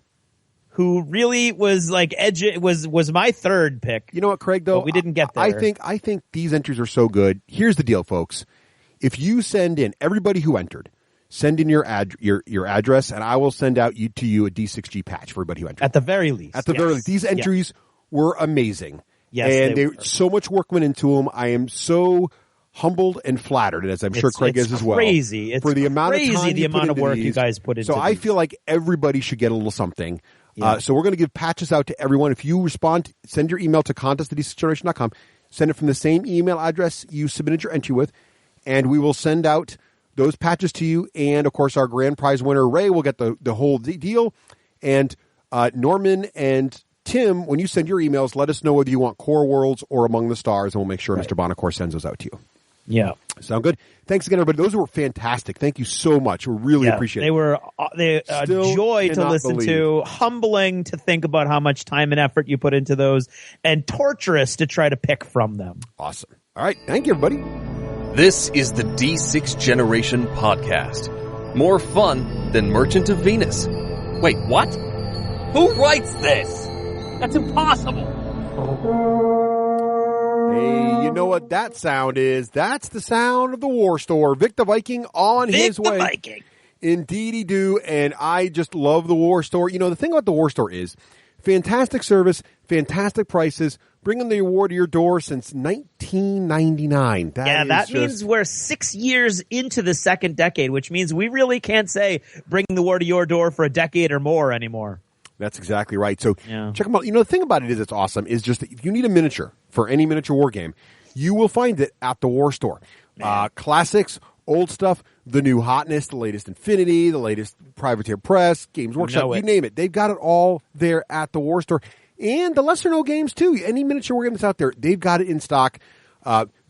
who really was like was my third pick. You know what, Craig, though? But we didn't get there. I think these entries are so good. Here's the deal, folks. If you send in everybody who entered, send in your address, and I will send out to you a D6G patch for everybody who entered. At the very least. At the very least. These entries were amazing. Yes, and they were. So much work went into them. I am so humbled and flattered, as I'm sure Craig is as well. It's for the amount crazy of time the amount of work you guys put into So I these. feel like everybody should get a little something. Yeah. So we're going to give patches out to everyone. If you respond, send your email to contest@d6generation.com. Send it from the same email address you submitted your entry with, and we will send out those patches to you. And, of course, our grand prize winner, Ray, will get the whole deal. And Norman and Tim, when you send your emails, let us know whether you want Core Worlds or Among the Stars, and we'll make sure Mr. Bonacore sends those out to you. Yeah. Sound good? Thanks again, everybody. Those were fantastic. Thank you so much. We really appreciate it. They were a joy to listen to, humbling to think about how much time and effort you put into those, and torturous to try to pick from them. Awesome. All right. Thank you, everybody. This is the D6 Generation Podcast. More fun than Merchant of Venus. Wait, what? Who writes this? That's impossible. Hey, you know what that sound is? That's the sound of the War Store. Vic the Viking on his way. Viking. Indeed he do, and I just love the War Store. You know, the thing about the War Store is fantastic service, fantastic prices, bringing the award to your door since 1999. That means we're 6 years into the second decade, which means we really can't say bring the war to your door for a decade or more anymore. That's exactly right. So check them out. You know, the thing about it is it's awesome is just that if you need a miniature for any miniature war game, you will find it at the War Store. Classics, old stuff, the new hotness, the latest Infinity, the latest Privateer Press, Games Workshop, you name it. They've got it all there at the War Store. And the lesser-known games, too. Any miniature war game that's out there, they've got it in stock.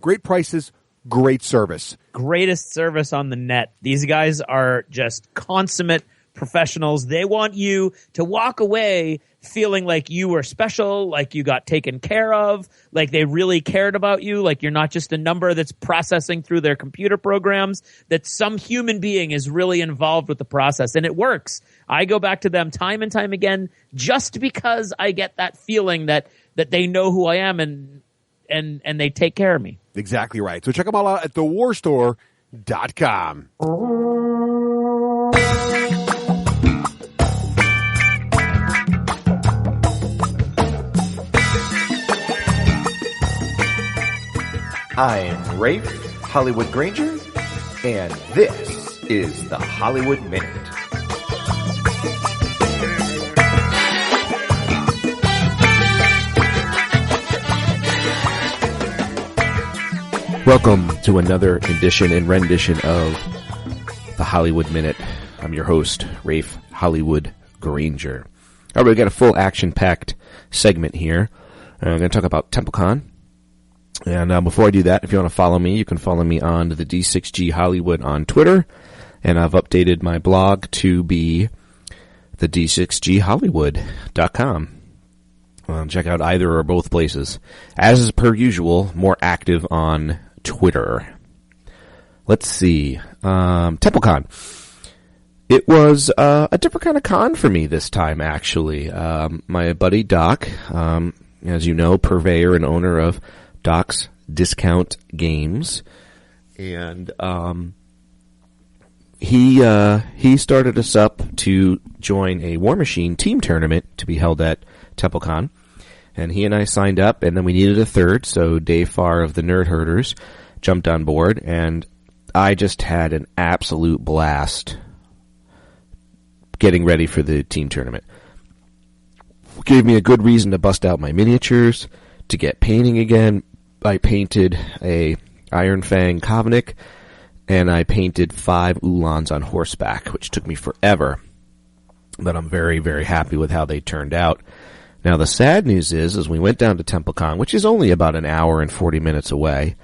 Great prices, great service. Greatest service on the net. These guys are just consummate professionals. They want you to walk away feeling like you were special, like you got taken care of, like they really cared about you, like you're not just a number that's processing through their computer programs, that some human being is really involved with the process. And it works. I go back to them time and time again just because I get that feeling that they know who I am and they take care of me. Exactly right. So check them all out at thewarstore.com. I'm Rafe Hollywood Granger, and this is the Hollywood Minute. Welcome to another edition and rendition of the Hollywood Minute. I'm your host, Rafe Hollywood Granger. All right, we've got a full action-packed segment here. I'm going to talk about TempleCon. And before I do that, if you want to follow me, you can follow me on the D6G Hollywood on Twitter. And I've updated my blog to be the D6GHollywood.com. Check out either or both places. As is per usual, more active on Twitter. Let's see. TempleCon. It was a different kind of con for me this time, actually. My buddy Doc, as you know, purveyor and owner of Doc's Discount Games, and he started us up to join a War Machine team tournament to be held at TempleCon, and he and I signed up, and then we needed a third, so Dave Farr of the Nerd Herders jumped on board, and I just had an absolute blast getting ready for the team tournament. Gave me a good reason to bust out my miniatures, to get painting again. I painted a Iron Fang Kovnik, and I painted 5 Ulans on horseback, which took me forever. But I'm very, very happy with how they turned out. Now, the sad news is we went down to TempleCon, which is only about an hour and 40 minutes away.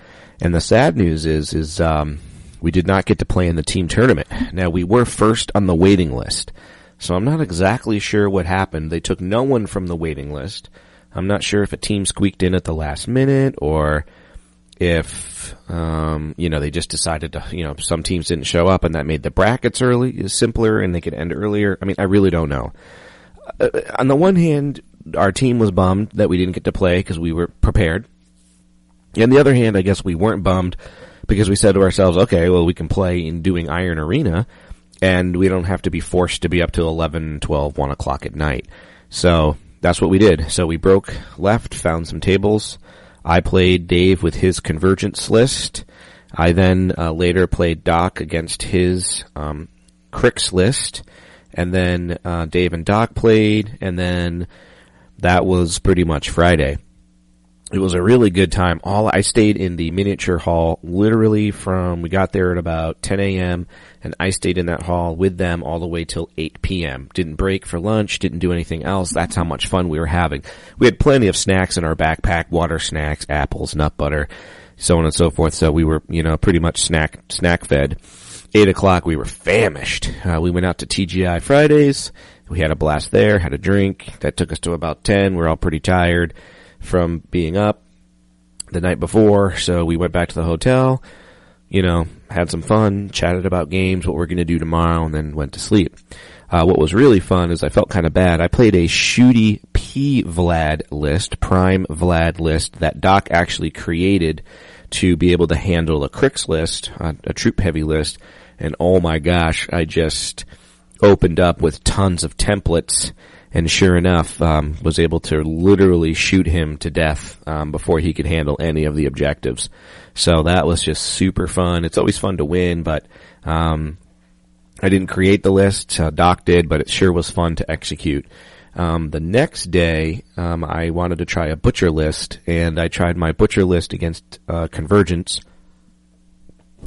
And the sad news is we did not get to play in the team tournament. Now, we were first on the waiting list, so I'm not exactly sure what happened. They took no one from the waiting list. I'm not sure if a team squeaked in at the last minute or if, they just decided to, some teams didn't show up and that made the brackets simpler and they could end earlier. I mean, I really don't know. on the one hand, our team was bummed that we didn't get to play because we were prepared. On the other hand, I guess we weren't bummed because we said to ourselves, okay, well, we can play in doing Iron Arena, and we don't have to be forced to be up till 11, 12, 1 o'clock at night. So that's what we did. So we left, found some tables. I played Dave with his Convergence list. I then later played Doc against his Crix list. And then Dave and Doc played, and then that was pretty much Friday. It was a really good time. I stayed in the miniature hall literally we got there at about 10 a.m., and I stayed in that hall with them all the way till 8 p.m. Didn't break for lunch, didn't do anything else. That's how much fun we were having. We had plenty of snacks in our backpack, water snacks, apples, nut butter, so on and so forth. So we were, pretty much snack fed. 8 o'clock, we were famished. We went out to TGI Fridays. We had a blast there, had a drink. That took us to about 10. We're all pretty tired from being up the night before, so we went back to the hotel, had some fun, chatted about games, what we're going to do tomorrow, and then went to sleep. What was really fun is I felt kind of bad. I played a Shooty P Vlad list, Prime Vlad list, that Doc actually created to be able to handle a Crix list, a troop-heavy list, and oh my gosh, I just opened up with tons of templates, and sure enough, was able to literally shoot him to death before he could handle any of the objectives. So that was just super fun. It's always fun to win, but I didn't create the list. Doc did, but it sure was fun to execute. The next day, I wanted to try a butcher list, and I tried my butcher list against Convergence,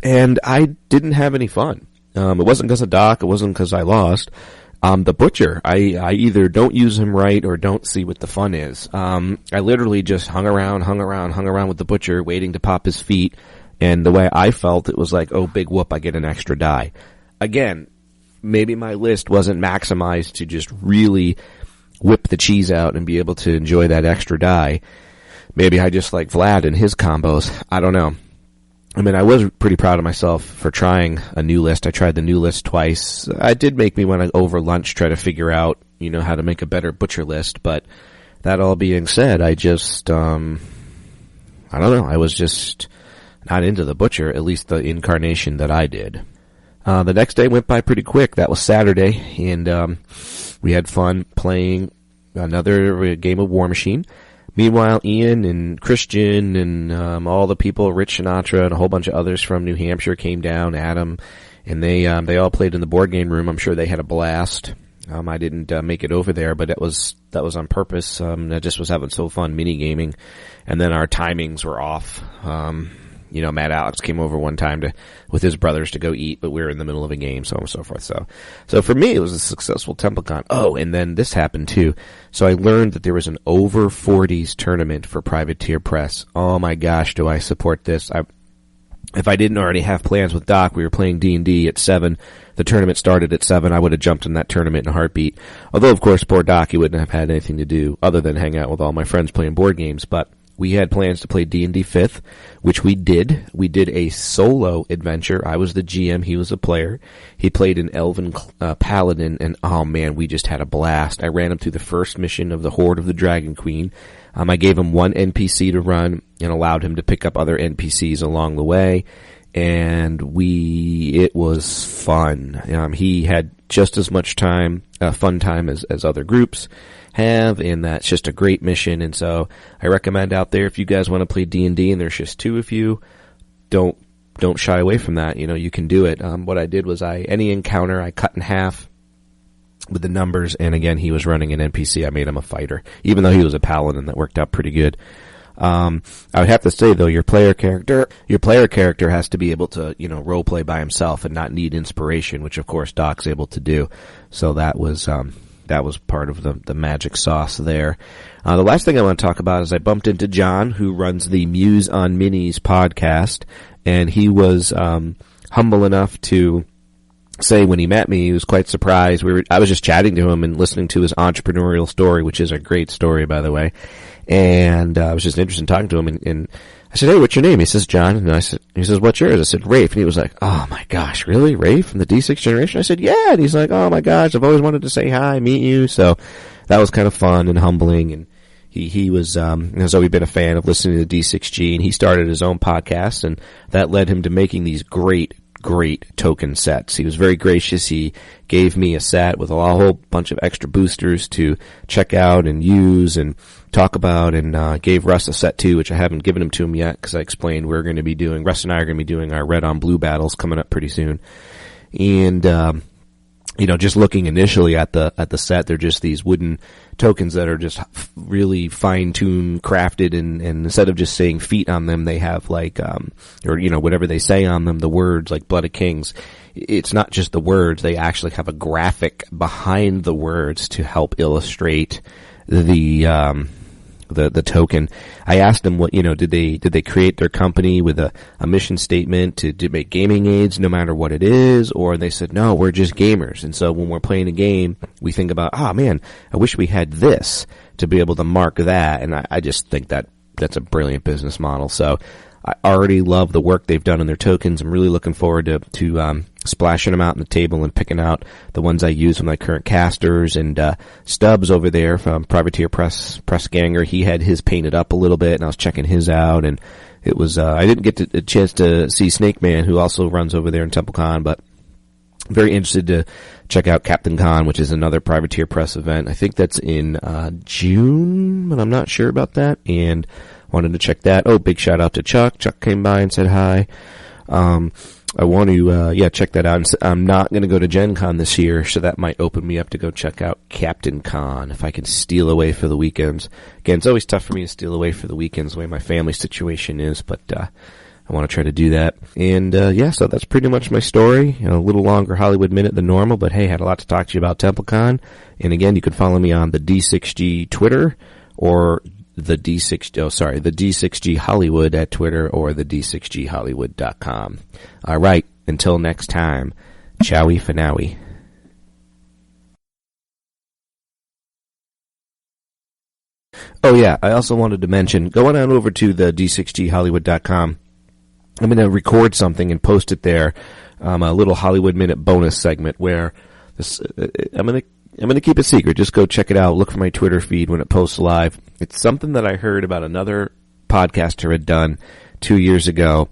and I didn't have any fun. It wasn't because of Doc, it wasn't because I lost. The butcher, I either don't use him right or don't see what the fun is. I literally just hung around with the butcher, waiting to pop his feet, and the way I felt, it was like, oh, big whoop, I get an extra die. Again, maybe my list wasn't maximized to just really whip the cheese out and be able to enjoy that extra die. Maybe I just like Vlad and his combos. I don't know. I mean, I was pretty proud of myself for trying a new list. I tried the new list twice. It did make me want to, over lunch, try to figure out, how to make a better butcher list. But that all being said, I just, I don't know. I was just not into the butcher, at least the incarnation that I did. The next day went by pretty quick. That was Saturday, and we had fun playing another game of War Machine. Meanwhile, Ian and Christian and all the people, Rich Sinatra and a whole bunch of others from New Hampshire came down, Adam, and they all played in the board game room. I'm sure they had a blast. I didn't make it over there, but that was on purpose. I just was having so fun mini-gaming, and then our timings were off. Matt Alex came over one time with his brothers to go eat, but we were in the middle of a game, so on and so forth. So for me, it was a successful TempleCon. Oh, and then this happened too. So I learned that there was an over 40s tournament for Privateer Press. Oh my gosh, do I support this? If I didn't already have plans with Doc, we were playing D&D at 7. The tournament started at 7. I would have jumped in that tournament in a heartbeat. Although, of course, poor Doc, he wouldn't have had anything to do other than hang out with all my friends playing board games, but we had plans to play D&D 5th, which we did. We did a solo adventure. I was the GM. He was a player. He played an elven paladin, and oh man, we just had a blast. I ran him through the first mission of the Horde of the Dragon Queen. I gave him one NPC to run and allowed him to pick up other NPCs along the way, and it was fun. He had just as much fun time as other groups have, and that's just a great mission. And so I recommend out there, if you guys want to play D&D and there's just 2 of you, don't shy away from that. You can do it. What I did was any encounter I cut in half with the numbers, and again, he was running an NPC. I made him a fighter, even though he was a paladin. That worked out pretty good. I would have to say though, your player character has to be able to, role play by himself and not need inspiration, which of course Doc's able to do. So that was part of the magic sauce there. The last thing I want to talk about is I bumped into John, who runs the Muse on Minis podcast, and he was humble enough to say when he met me, he was quite surprised. I was just chatting to him and listening to his entrepreneurial story, which is a great story, by the way. And I was just interested in talking to him, and I said, hey, what's your name? He says, John. And he says, what's yours? I said, Rafe. And he was like, oh my gosh, really? Rafe from the D6 generation? I said, yeah. And he's like, oh my gosh, I've always wanted to say hi, meet you. So that was kind of fun and humbling. And he was, has always been a fan of listening to D6G, and he started his own podcast, and that led him to making these great token sets. He was very gracious. He gave me a set with a whole bunch of extra boosters to check out and use and talk about, and gave Russ a set too, which I haven't given him to him yet because I explained Russ and I are going to be doing our red on blue battles coming up pretty soon. And just looking initially at the set, they're just these wooden tokens that are just really fine-tuned, crafted, and instead of just saying feet on them, they have like, whatever they say on them, the words like Blood of Kings. It's not just the words, they actually have a graphic behind the words to help illustrate the token. I asked them what, did they create their company with a mission statement to make gaming aids no matter what it is, or they said, no, we're just gamers. And so when we're playing a game, we think about, oh man, I wish we had this to be able to mark that. And I just think that's a brilliant business model. So I already love the work they've done on their tokens. I'm really looking forward to splashing them out on the table and picking out the ones I use with my current casters. And Stubbs over there from Privateer Press Ganger, he had his painted up a little bit, and I was checking his out. And it was I didn't get a chance to see Snake Man, who also runs over there in TempleCon, but very interested to check out Captain Con, which is another Privateer Press event. I think that's in June, but I'm not sure about that. And wanted to check that. Oh, big shout out to Chuck. Chuck came by and said hi. I want to, check that out. I'm not going to go to Gen Con this year, so that might open me up to go check out Captain Con if I can steal away for the weekends. Again, it's always tough for me to steal away for the weekends the way my family situation is, but I want to try to do that. And so that's pretty much my story. A little longer Hollywood Minute than normal, but hey, had a lot to talk to you about TempleCon. And again, you can follow me on the D6G Twitter or the D6G Hollywood at Twitter or the D6GHollywood.com. All right, until next time, chowie for nowie. Oh yeah, I also wanted to mention, going on over to the D6GHollywood.com, I'm going to record something and post it there, a little Hollywood Minute bonus segment where I'm going to keep it secret. Just go check it out. Look for my Twitter feed when it posts live. It's something that I heard about another podcaster had done 2 years ago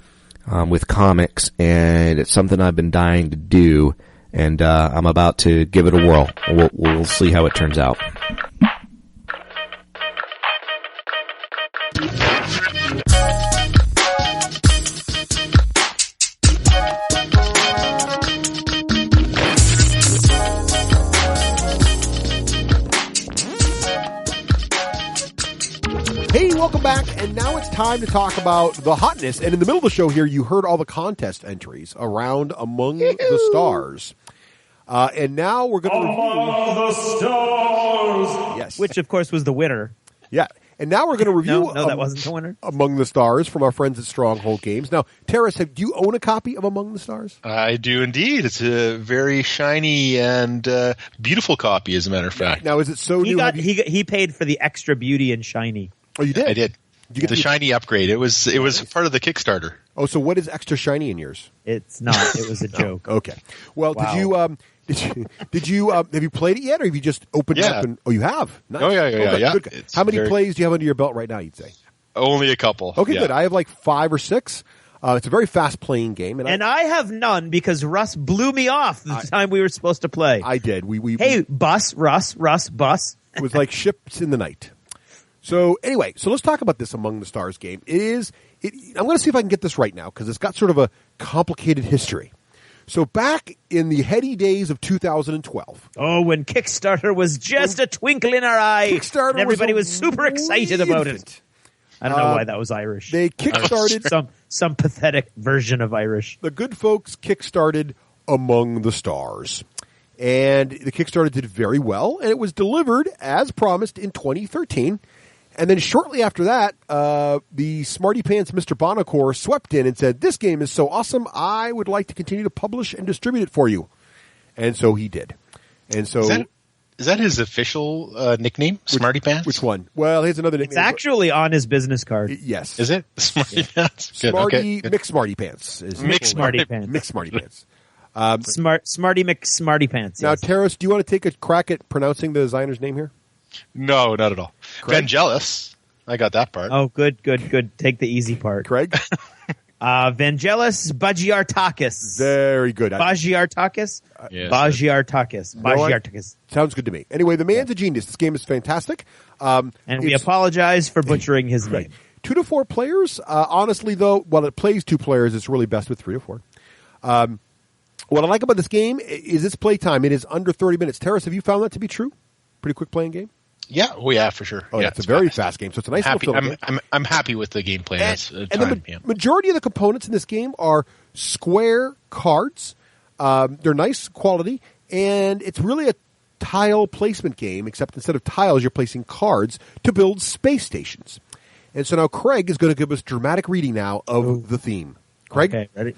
with comics, and it's something I've been dying to do, and I'm about to give it a whirl. We'll see how it turns out. Hey, welcome back, and now it's time to talk about the hotness. And in the middle of the show here, you heard all the contest entries around Among the Stars. And now we're going to Among the Stars! Yes. Which, of course, was the winner. Yeah. And now we're going to review No, that wasn't the winner. Among the Stars from our friends at Stronghold Games. Now, Teras, do you own a copy of Among the Stars? I do indeed. It's a very shiny and beautiful copy, as a matter of fact. Now, is it so new? He paid for the extra beauty and shiny. Oh, you did? I did. Did you get the shiny upgrade. It was part of the Kickstarter. Oh, so what is extra shiny in yours? It's not. It was a joke. Okay. Well, Wow. Did you have you played it yet, or have you just opened it up? And, you have. Nice. Oh yeah. Good. How many plays do you have under your belt right now? You'd say only a couple. Okay, good. I have like 5 or 6. It's a very fast playing game, and I have none because Russ blew me off the time we were supposed to play. I did. Hey, Russ, bus. It was like ships in the night. So anyway, let's talk about this Among the Stars game. I'm going to see if I can get this right now because it's got sort of a complicated history. So back in the heady days of 2012. Oh, when Kickstarter was just a twinkle in our eye. Kickstarter and everybody was super excited about it. I don't know why that was Irish. They kickstarted some pathetic version of Irish. The good folks kickstarted Among the Stars. And the Kickstarter did very well, and it was delivered as promised in 2013. And then shortly after that, the smarty pants Mr. Bonacore swept in and said, "This game is so awesome, I would like to continue to publish and distribute it for you." And so he did. And so Is that his official nickname? Smarty Pants? Which one? Well, here's another nickname. It's actually on his business card. Yes. Is it? Smarty Pants? Good. Smarty Okay. McSmarty Pants. McSmarty Pants. McSmarty Pants. Smarty McSmarty Pants. Now, Yes. Teras, do you want to take a crack at pronouncing the designer's name here? No, not at all. Craig? Vangelis. I got that part. Oh, good. Take the easy part. Craig? Vangelis Bagiartakis. Very good. Bagiartakis? Yes. Bagiartakis. Bagiartakis. Sounds good to me. Anyway, the man's a genius. This game is fantastic. And we apologize for butchering his name. 2 to 4 players. Honestly, though, while it plays 2 players, it's really best with 3 to 4. What I like about this game is its playtime. It is under 30 minutes. Teras, have you found that to be true? Pretty quick playing game? Yeah, oh yeah, for sure. Oh, yeah, it's a very fast game, so it's a nice happy. little film. I'm happy with the gameplay. And the majority of the components in this game are square cards. They're nice quality, and it's really a tile placement game, except instead of tiles, you're placing cards to build space stations. And so now Craig is going to give us dramatic reading now of the theme. Craig? Okay, ready?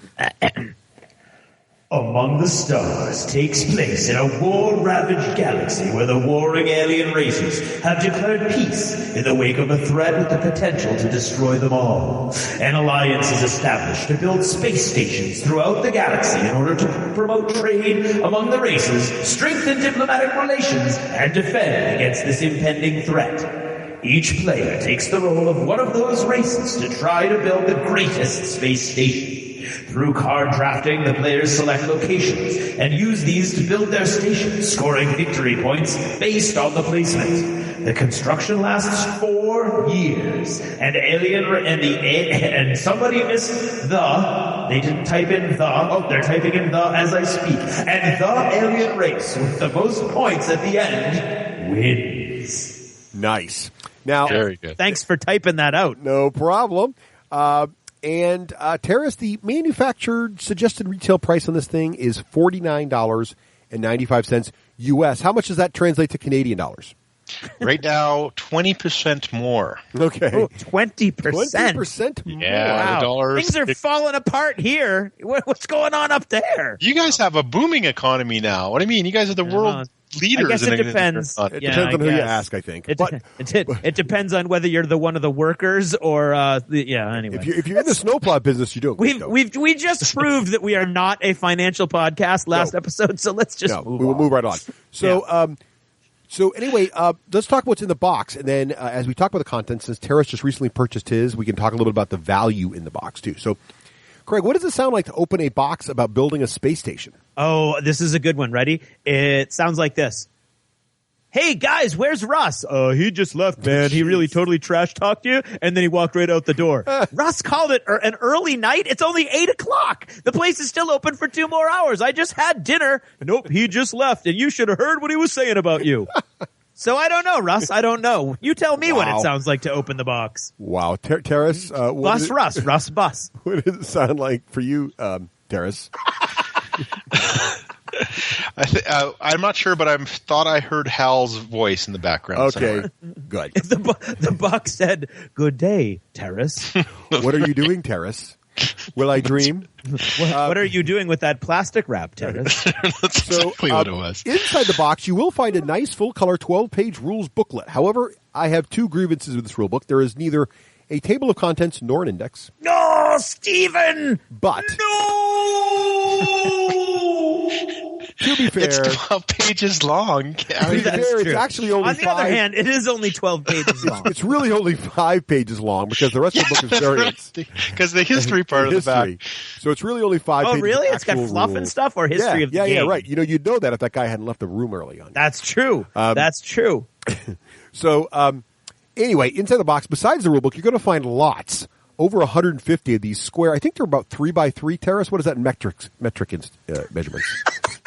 Among the Stars takes place in a war-ravaged galaxy where the warring alien races have declared peace in the wake of a threat with the potential to destroy them all. An alliance is established to build space stations throughout the galaxy in order to promote trade among the races, strengthen diplomatic relations, and defend against this impending threat. Each player takes the role of one of those races to try to build the greatest space station. Through card drafting, the players select locations and use these to build their stations, scoring victory points based on the placement. The construction lasts 4 years, and somebody missed the. They didn't type in the. Oh, they're typing in the as I speak. And the alien race with the most points at the end wins. Nice. Now, very good. Thanks for typing that out. No problem. And Teras, the manufactured suggested retail price on this thing is $49.95 US. How much does that translate to Canadian dollars? Right now, 20% more. Okay. Oh, 20%. 20% more. Yeah, Wow. the dollars. Things are falling apart here. What's going on up there? You guys have a booming economy now. What do you mean? You guys are the world leaders. I guess it in depends. It depends on who you ask, I think. It depends on whether you're one of the workers or anyway. If you're in the snowplow business, you do it. We just proved that we are not a financial podcast last episode, so let's just move we will on. move right on. So so anyway, let's talk what's in the box, and then as we talk about the contents, since Teras just recently purchased his, we can talk a little bit about the value in the box too. So, Craig, what does it sound like to open a box about building a space station? Oh, this is a good one. Ready? It sounds like this. Hey guys, where's Russ? He just left, man. He really totally trash talked you, and then he walked right out the door. Russ called it an early night. It's only 8 o'clock. The place is still open for 2 more hours. I just had dinner. Nope, he just left, and you should have heard what he was saying about you. So I don't know, Russ. I don't know. You tell me what it sounds like to open the box. Wow, Teras, Russ, bus. What does it sound like for you, Teras? I'm not sure, but I thought I heard Hal's voice in the background. Okay, somewhere. good. The box said, "Good day, Teras." What are you doing, Teras? Will I dream? What are you doing with that plastic wrap, Teras? That's exactly what it was. Inside the box, you will find a nice full-color 12-page rules booklet. However, I have 2 grievances with this rule book. There is neither a table of contents nor an index. No, Steven! But to be fair, it's 12 pages long. To be fair, it's actually only On the 5. other hand, it is only 12 pages long. It's really only 5 pages long because the rest of the book is variants. Because the history part of the back. So it's really only 5 pages. Oh, really? of It's got actual fluff rules. and stuff, or history of the game? Yeah, right. You'd know that if that guy hadn't left the room early on. That's true. That's true. So, anyway, inside the box, besides the rulebook, you're going to find lots. Over 150 of these square. I think they're about 3x3 Teras. What is that in metric measurements?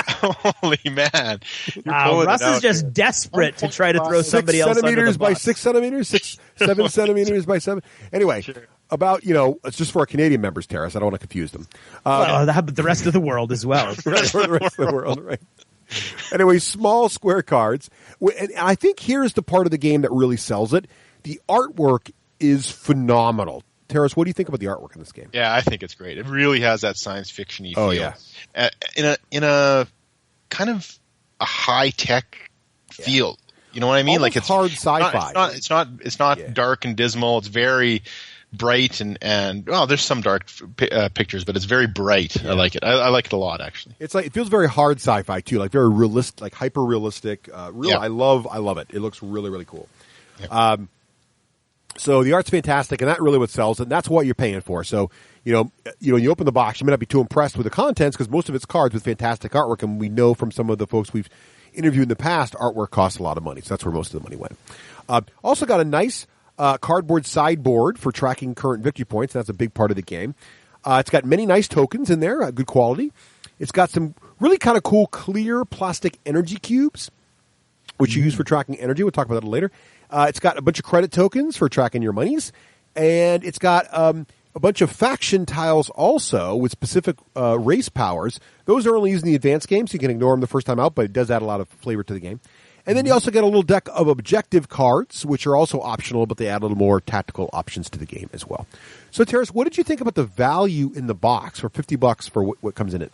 Holy man! Russ is just desperate to try to throw somebody else under the 6 centimeters by bus. 6 centimeters, 7 centimeters by 7. Anyway, about it's just for our Canadian members, Teras. I don't want to confuse them. The rest of the world as well. Right, for the rest of the world, right? Anyway, small square cards, and I think here's the part of the game that really sells it. The artwork is phenomenal. Teras, what do you think about the artwork in this game? Yeah, I think it's great. It really has that science fiction-y feel. Oh, yeah. In a kind of a high-tech feel. You know what I mean? Almost Like it's hard sci-fi. It's not dark and dismal. It's very bright and well, there's some dark pictures, but it's very bright. Yeah. I like it. I like it a lot, actually. It's like it feels very hard sci-fi too, like very realistic, like hyper realistic. I love it. It looks really, really cool. Yeah. So the art's fantastic, and that's really what sells it. And that's what you're paying for. So you you open the box, you may not be too impressed with the contents because most of it's cards with fantastic artwork, and we know from some of the folks we've interviewed in the past, artwork costs a lot of money. So that's where most of the money went. Also got a nice cardboard sideboard for tracking current victory points. That's a big part of the game. It's got many nice tokens in there, good quality. It's got some really kind of cool clear plastic energy cubes, which you use for tracking energy. We'll talk about that later. It's got a bunch of credit tokens for tracking your monies. And it's got a bunch of faction tiles also with specific race powers. Those are only used in the advanced game, so you can ignore them the first time out, but it does add a lot of flavor to the game. And then you also get a little deck of objective cards, which are also optional, but they add a little more tactical options to the game as well. So, Teras, what did you think about the value in the box for $50 for what comes in it?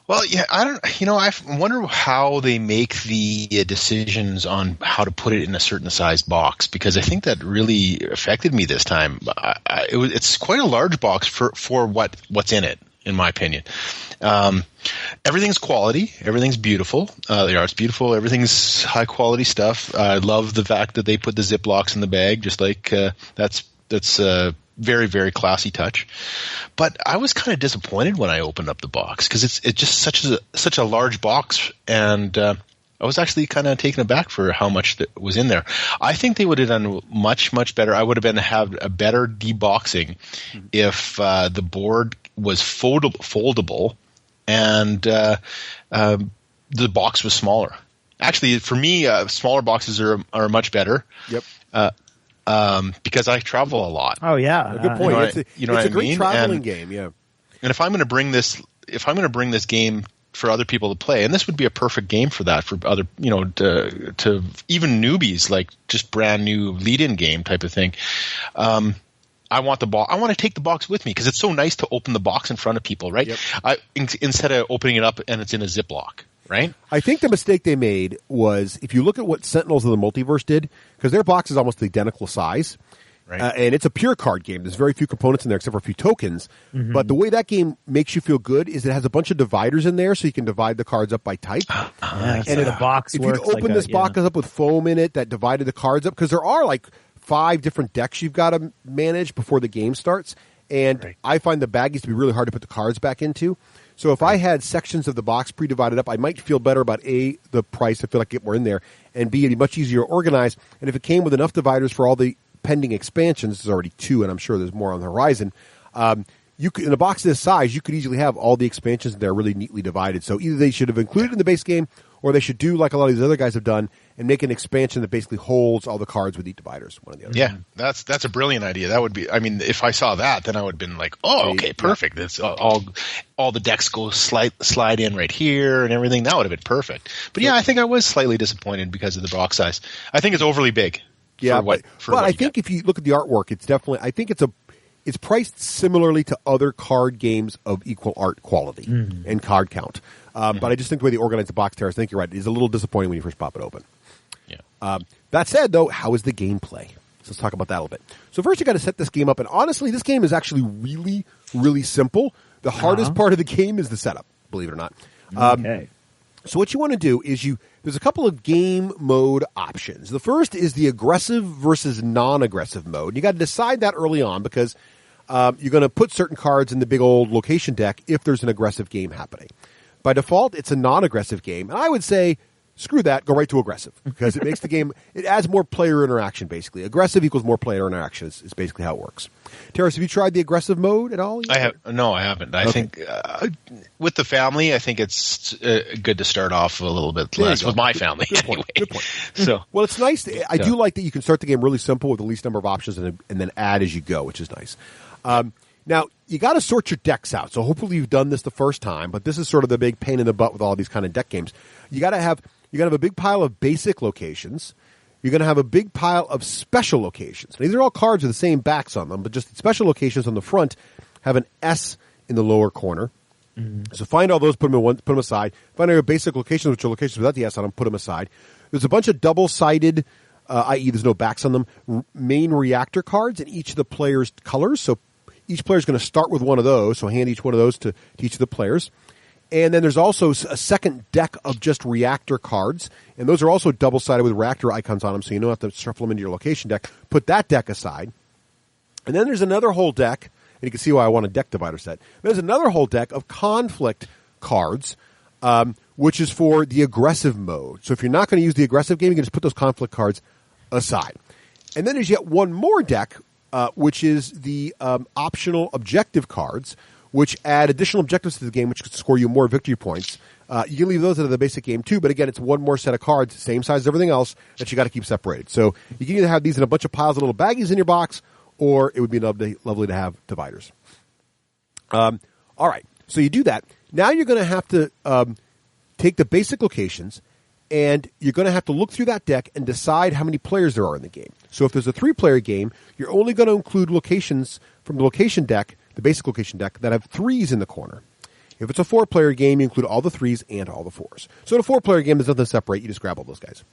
Well, yeah, I wonder how they make the decisions on how to put it in a certain size box, because I think that really affected me this time. It's quite a large box for what's in it, in my opinion. Everything's quality. Everything's beautiful. The art's beautiful. Everything's high quality stuff. I love the fact that they put the Ziplocs in the bag, just like that's a very, very classy touch. But I was kind of disappointed when I opened up the box because it's just such a large box, and I was actually kind of taken aback for how much that was in there. I think they would have done much, much better. I would have had a better deboxing if the board was foldable and the box was smaller. Actually, for me, smaller boxes are much better. Yep. Because I travel a lot. Oh yeah, good point. It's a great traveling game. Yeah. And if I'm going to bring this game for other people to play, and this would be a perfect game for that, for other, to even newbies, like just brand new lead-in game type of thing. I want to take the box with me because it's so nice to open the box in front of people, right? Yep. Instead of opening it up and it's in a Ziploc, right? I think the mistake they made was, if you look at what Sentinels of the Multiverse did, because their box is almost the identical size, right? And it's a pure card game. There's very few components in there except for a few tokens. Mm-hmm. But the way that game makes you feel good is it has a bunch of dividers in there, so you can divide the cards up by type. And the box if works you open this box up with foam in it that divided the cards up, because there are like 5 different decks you've got to manage before the game starts. And I find the baggies to be really hard to put the cards back into. So if I had sections of the box pre-divided up, I might feel better about A, the price, I feel like I get more in there, and B, it'd be much easier to organize. And if it came with enough dividers for all the pending expansions, there's already 2, and I'm sure there's more on the horizon, you could, in a box this size, you could easily have all the expansions that are really neatly divided. So either they should have included in the base game, or they should do like a lot of these other guys have done and make an expansion that basically holds all the cards with neat dividers, one or the other. Yeah, that's a brilliant idea. That would be, I mean, if I saw that, then I would have been like, oh, okay, perfect. That's all the decks go slide in right here and everything. That would have been perfect. But yeah, I think I was slightly disappointed because of the box size. I think it's overly big. Yeah, but I think if you look at the artwork, it's definitely, I think it's priced similarly to other card games of equal art quality and card count. But I just think the way they organize the box, Teras, I think you're right. It is a little disappointing when you first pop it open. Yeah. That said, though, how is the gameplay? So let's talk about that a little bit. So first you got to set this game up. And honestly, this game is actually really, really simple. The hardest part of the game is the setup, believe it or not. Okay. So what you want to do is there's a couple of game mode options. The first is the aggressive versus non-aggressive mode. You got to decide that early on because you're going to put certain cards in the big old location deck if there's an aggressive game happening. By default, it's a non-aggressive game. And I would say, screw that, go right to aggressive because it makes the game, it adds more player interaction, basically. Aggressive equals more player interaction is basically how it works. Teras, have you tried the aggressive mode at all? No, I haven't. I think with the family, I think it's good to start off a little bit less with my family. Good point. Good point. So, well, it's nice. I do like that you can start the game really simple with the least number of options and then add as you go, which is nice. Now, you got to sort your decks out. So hopefully you've done this the first time, but this is sort of the big pain in the butt with all these kind of deck games. You got to have a big pile of basic locations. You're going to have a big pile of special locations. Now, these are all cards with the same backs on them, but just special locations on the front have an S in the lower corner. So find all those, put them aside. Find your basic locations, which are locations without the S on them, put them aside. There's a bunch of double-sided, i.e. there's no backs on them, main reactor cards in each of the players' colors. So each player is going to start with one of those, so hand each one of those to each of the players. And then there's also a second deck of just reactor cards, and those are also double-sided with reactor icons on them, so you don't have to shuffle them into your location deck. Put that deck aside. And then there's another whole deck, and you can see why I want a deck divider set. There's another whole deck of conflict cards, which is for the aggressive mode. So if you're not going to use the aggressive game, you can just put those conflict cards aside. And then there's yet one more deck, which is the optional objective cards, which add additional objectives to the game, which could score you more victory points. You can leave those out of the basic game too, but again, it's one more set of cards, same size as everything else, that you got to keep separated. So you can either have these in a bunch of piles of little baggies in your box, or it would be lovely to have dividers. All right, so you do that. Now you're going to have to take the basic locations, and you're going to have to look through that deck and decide how many players there are in the game. So if there's a 3-player game, you're only going to include locations from the location deck, the basic location deck, that have 3s in the corner. If it's a 4-player game, you include all the 3s and all the 4s. So in a 4-player game, there's nothing to separate. You just grab all those guys.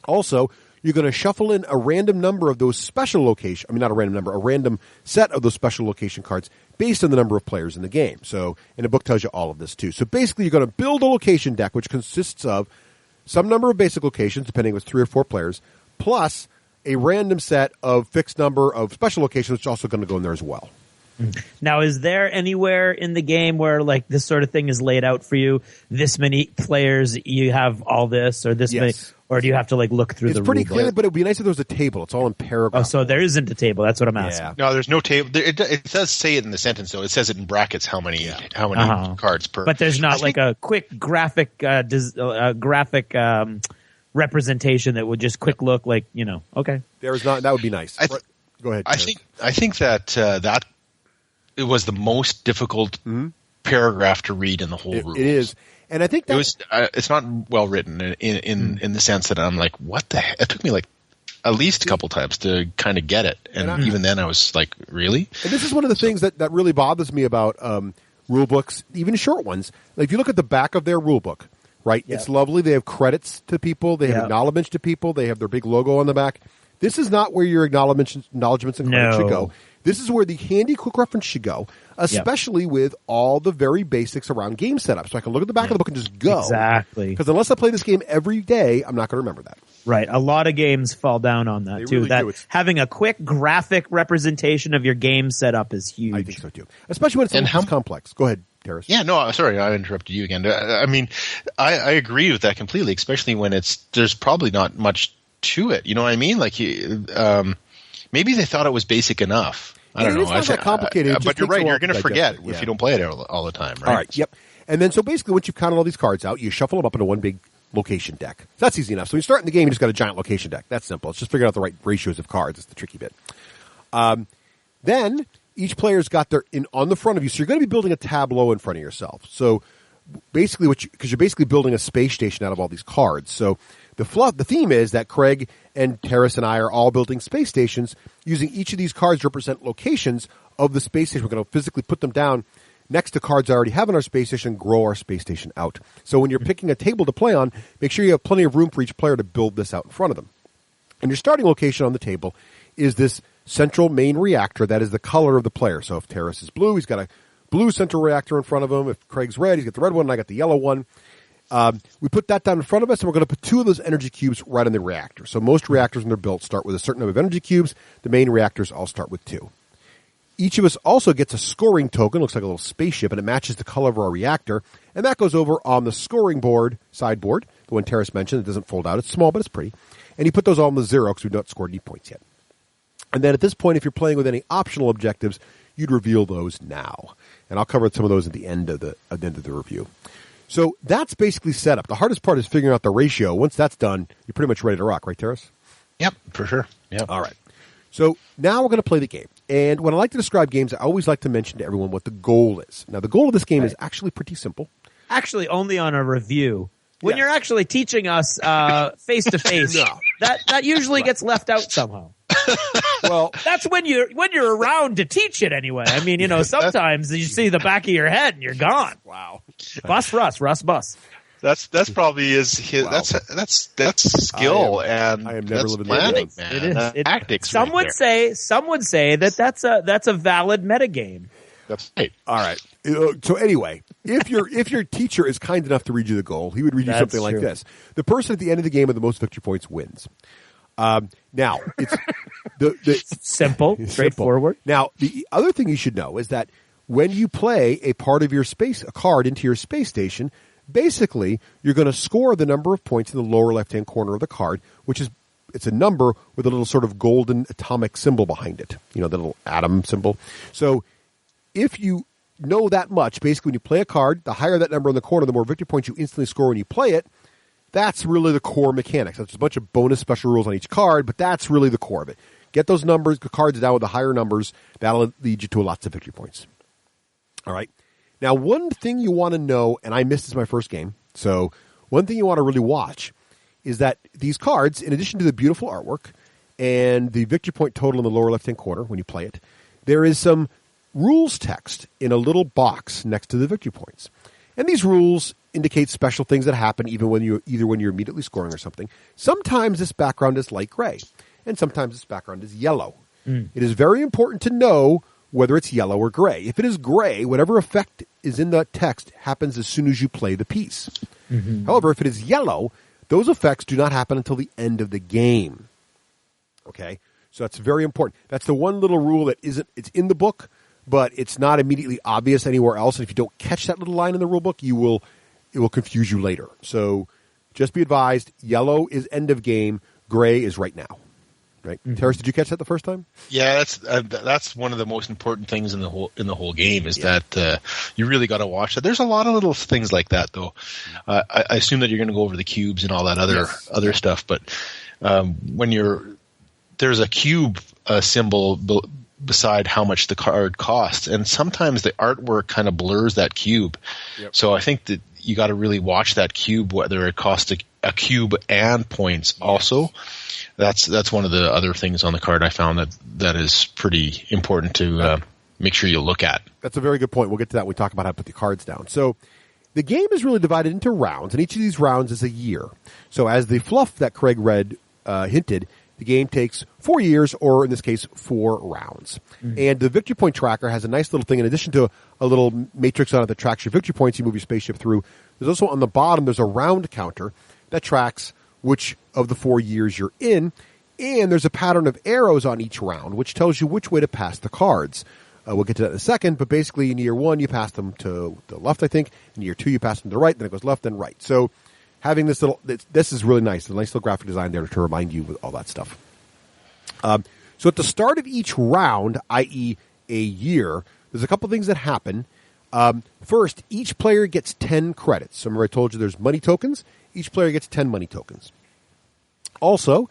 Also, you're going to shuffle in a random number of those special location. I mean, not a random number, a random set of those special location cards based on the number of players in the game. So, and the book tells you all of this too. So basically, you're going to build a location deck which consists of some number of basic locations, depending if it's 3 or 4 players, plus a random set of fixed number of special locations, which is also going to go in there as well. Now, is there anywhere in the game where like this sort of thing is laid out for you? This many players, you have all this, or this many, or do you have to like look through the? It's pretty rule book? clear, but it would be nice if there was a table. It's all in paragraphs. Oh, so there isn't a table. That's what I'm asking. No, there's no table. It does say it in the sentence, though. It says it in brackets how many cards per. But there's not like a quick graphic representation that would just quick look like, okay. There is not. That would be nice. Go ahead. I think that that it was the most difficult paragraph to read in the whole rules. It is, and I think that it's not well written in the sense that I'm like, what the heck? It took me like at least a couple times to kind of get it, and even then I was like, really? And this is one of the things that really bothers me about rule books, even short ones. Like if you look at the back of their rule book, right? Yeah. It's lovely. They have credits to people. They have acknowledgments to people. They have their big logo on the back. This is not where your acknowledgments and credits should go. This is where the handy quick reference should go, especially with all the very basics around game setup. So I can look at the back of the book and just go. Exactly. Because unless I play this game every day, I'm not going to remember that. Right. A lot of games fall down on that, too. Really do. Having a quick graphic representation of your game setup is huge. I think so, too. Especially when it's complex. Go ahead, Teras. Yeah, no, sorry, I interrupted you again. I mean, I agree with that completely, especially when there's probably not much to it. You know what I mean? Like, maybe they thought it was basic enough. I don't know. It's not that complicated. But you're right. You're going to forget if you don't play it all the time, right? All right. Yep. And then, so basically, once you've counted all these cards out, you shuffle them up into one big location deck. So that's easy enough. So when you start in the game, you just got a giant location deck. That's simple. It's just figuring out the right ratios of cards. It's the tricky bit. Then each player's got on the front of you. So you're going to be building a tableau in front of yourself. So basically, because you're basically building a space station out of all these cards. So the theme is that Craig and Teras and I are all building space stations using each of these cards to represent locations of the space station. We're going to physically put them down next to cards I already have in our space station and grow our space station out. So when you're picking a table to play on, make sure you have plenty of room for each player to build this out in front of them. And your starting location on the table is this central main reactor that is the color of the player. So if Teras is blue, he's got a blue central reactor in front of him. If Craig's red, he's got the red one, and I got the yellow one. We put that down in front of us, and we're going to put 2 of those energy cubes right in the reactor. So most reactors, when they're built, start with a certain number of energy cubes. The main reactors all start with 2. Each of us also gets a scoring token, looks like a little spaceship, and it matches the color of our reactor. And that goes over on the scoring board, sideboard, the one Teras mentioned. It doesn't fold out. It's small, but it's pretty. And you put those all on the 0 because we've not scored any points yet. And then at this point, if you're playing with any optional objectives, you'd reveal those now. And I'll cover some of those at the end of the review. So that's basically set up. The hardest part is figuring out the ratio. Once that's done, you're pretty much ready to rock, right, Teras? Yep, for sure. Yep. All right. So now we're going to play the game. And when I like to describe games, I always like to mention to everyone what the goal is. Now, the goal of this game is actually pretty simple. Actually, only on a review. When you're actually teaching us face-to-face, that usually gets left out somehow. Well, that's when you're around to teach it anyway. I mean, sometimes you see the back of your head and you're gone. Wow. Bus Russ. That's probably that's skill and I am never that's living planning, that. man. It is. Tactics. Some would say that that's a valid metagame. That's right. All right. So anyway, if your teacher is kind enough to read you the goal, he would read you That's something like true. this: the person at the end of the game with the most victory points wins. Now it's simple, straightforward. Now the other thing you should know is that when you play a card into your space station, basically you're going to score the number of points in the lower left-hand corner of the card, it's a number with a little sort of golden atomic symbol behind it. The little atom symbol. So if you know that much, basically when you play a card, the higher that number in the corner, the more victory points you instantly score when you play it. That's really the core mechanics. There's a bunch of bonus special rules on each card, but that's really the core of it. Get those cards down with the higher numbers. That'll lead you to lots of victory points. All right. Now, one thing you want to know, and I missed this my first game, so one thing you want to really watch is that these cards, in addition to the beautiful artwork and the victory point total in the lower left-hand corner when you play it, there is some rules text in a little box next to the victory points. And these rules indicate special things that happen either when you're immediately scoring or something. Sometimes this background is light gray, and sometimes this background is yellow. It is very important to know whether it's yellow or gray. If it is gray, whatever effect is in the text happens as soon as you play the piece. Mm-hmm. However, if it is yellow, those effects do not happen until the end of the game. Okay? So that's very important. That's the one little rule that it's in the book, but it's not immediately obvious anywhere else. And if you don't catch that little line in the rule book, it will confuse you later. So just be advised, yellow is end of game, gray is right now. Right, Teras, did you catch that the first time? Yeah, that's one of the most important things in the whole game is that you really got to watch that. There's a lot of little things like that, though. I assume that you're going to go over the cubes and all that other stuff, but when there's a cube symbol beside how much the card costs, and sometimes the artwork kind of blurs that cube. Yep. So I think that you got to really watch that cube, whether it costs a cube and points also. That's one of the other things on the card I found that is pretty important to make sure you look at. That's a very good point. We'll get to that when we talk about how to put the cards down. So the game is really divided into rounds, and each of these rounds is a year. So as the fluff that Craig read hinted, the game takes 4 years, or in this case, 4 rounds. Mm-hmm. And the victory point tracker has a nice little thing. In addition to a little matrix on it that tracks your victory points you move your spaceship through, there's also on the bottom, there's a round counter that tracks which of the 4 years you're in. And there's a pattern of arrows on each round, which tells you which way to pass the cards. We'll get to that in a second, but basically in year 1, you pass them to the left, I think. In year 2, you pass them to the right, then it goes left, then right. So having this this is really nice. A nice little graphic design there to remind you with all that stuff. So at the start of each round, i.e. a year, there's a couple things that happen. First, each player gets 10 credits. So remember I told you there's money tokens. Each player gets 10 money tokens. Also,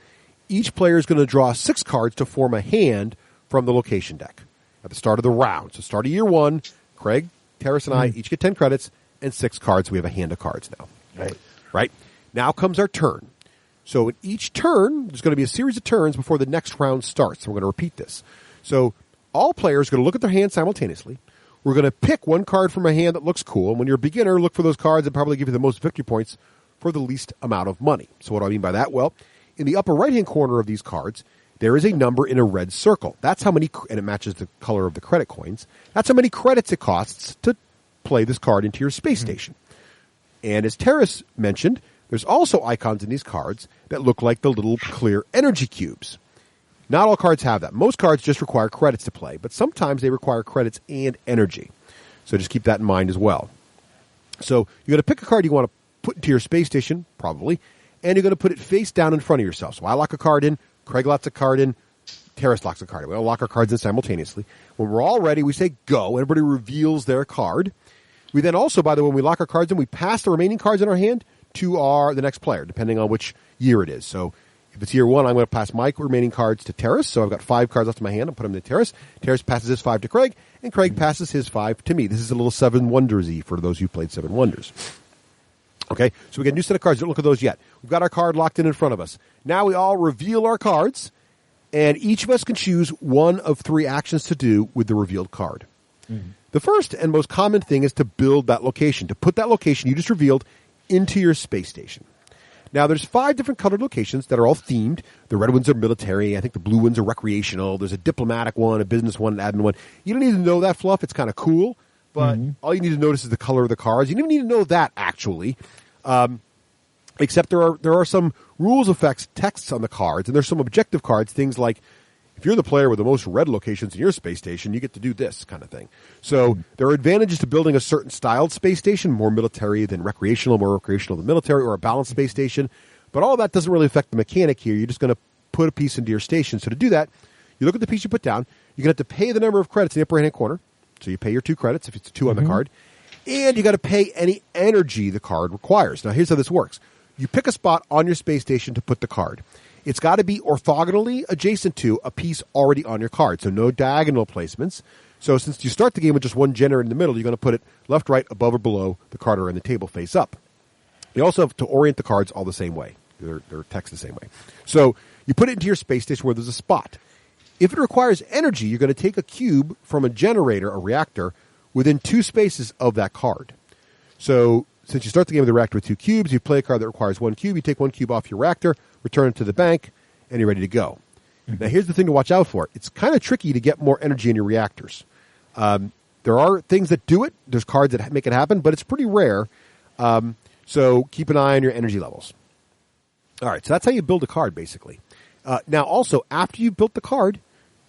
each player is going to draw 6 cards to form a hand from the location deck at the start of the round. So start of year 1, Craig, Teras, and I each get 10 credits and 6 cards. We have a hand of cards now. Right? Now comes our turn. So in each turn, there's going to be a series of turns before the next round starts. So we're going to repeat this. So all players are going to look at their hand simultaneously. We're going to pick one card from a hand that looks cool. And when you're a beginner, look for those cards that probably give you the most victory points for the least amount of money. So what do I mean by that? Well, in the upper right-hand corner of these cards, there is a number in a red circle. That's how many, and it matches the color of the credit coins. That's how many credits it costs to play this card into your space station. And as Teras mentioned, there's also icons in these cards that look like the little clear energy cubes. Not all cards have that. Most cards just require credits to play, but sometimes they require credits and energy. So just keep that in mind as well. So you're going to pick a card you want to put into your space station, probably, and you're going to put it face down in front of yourself. So I lock a card in, Craig locks a card in, Teras locks a card in. We all lock our cards in simultaneously. When we're all ready, we say go. Everybody reveals their card. We then also, by the way, when we lock our cards in, we pass the remaining cards in our hand to the next player, depending on which year it is. So if it's year 1, I'm going to pass my remaining cards to Teras. So I've got 5 cards left in my hand. I'll put them to Teras. Teras passes his 5 to Craig, and Craig passes his 5 to me. This is a little 7 Wonders-y for those who played 7 Wonders. Okay, so we got a new set of cards. Don't look at those yet. We've got our card locked in front of us. Now we all reveal our cards, And each of us can choose one of 3 actions to do with the revealed card. Mm-hmm. The first and most common thing is to build that location, to put that location you just revealed into your space station. Now, there's 5 different colored locations that are all themed. The red ones are military. I think the blue ones are recreational. There's a diplomatic one, a business one, an admin one. You don't need to know that fluff. It's kind of cool. But all you need to notice is the color of the cards. You don't even need to know that, actually. Except there are some rules effects texts on the cards, and there's some objective cards, things like, if you're the player with the most red locations in your space station, you get to do this kind of thing. So there are advantages to building a certain styled space station, more military than recreational, more recreational than military, or a balanced space station. But all that doesn't really affect the mechanic here. You're just going to put a piece into your station. So to do that, you look at the piece you put down. You're going to have to pay the number of credits in the upper right-hand corner. So you pay your 2 credits if it's 2 on the card. And you got to pay any energy the card requires. Now, here's how this works. You pick a spot on your space station to put the card. It's got to be orthogonally adjacent to a piece already on your card, so no diagonal placements. So since you start the game with just one generator in the middle, you're going to put it left, right, above, or below the card or in the table face up. You also have to orient the cards all the same way. They're text the same way. So you put it into your space station where there's a spot. If it requires energy, you're going to take a cube from a generator, a reactor, within 2 spaces of that card. So since you start the game with a reactor with 2 cubes, you play a card that requires 1 cube, you take 1 cube off your reactor, return it to the bank, and you're ready to go. Now, here's the thing to watch out for. It's kind of tricky to get more energy in your reactors. There are things that do it. There's cards that make it happen, but it's pretty rare. So keep an eye on your energy levels. All right, so that's how you build a card, basically. Now, also, after you built the card,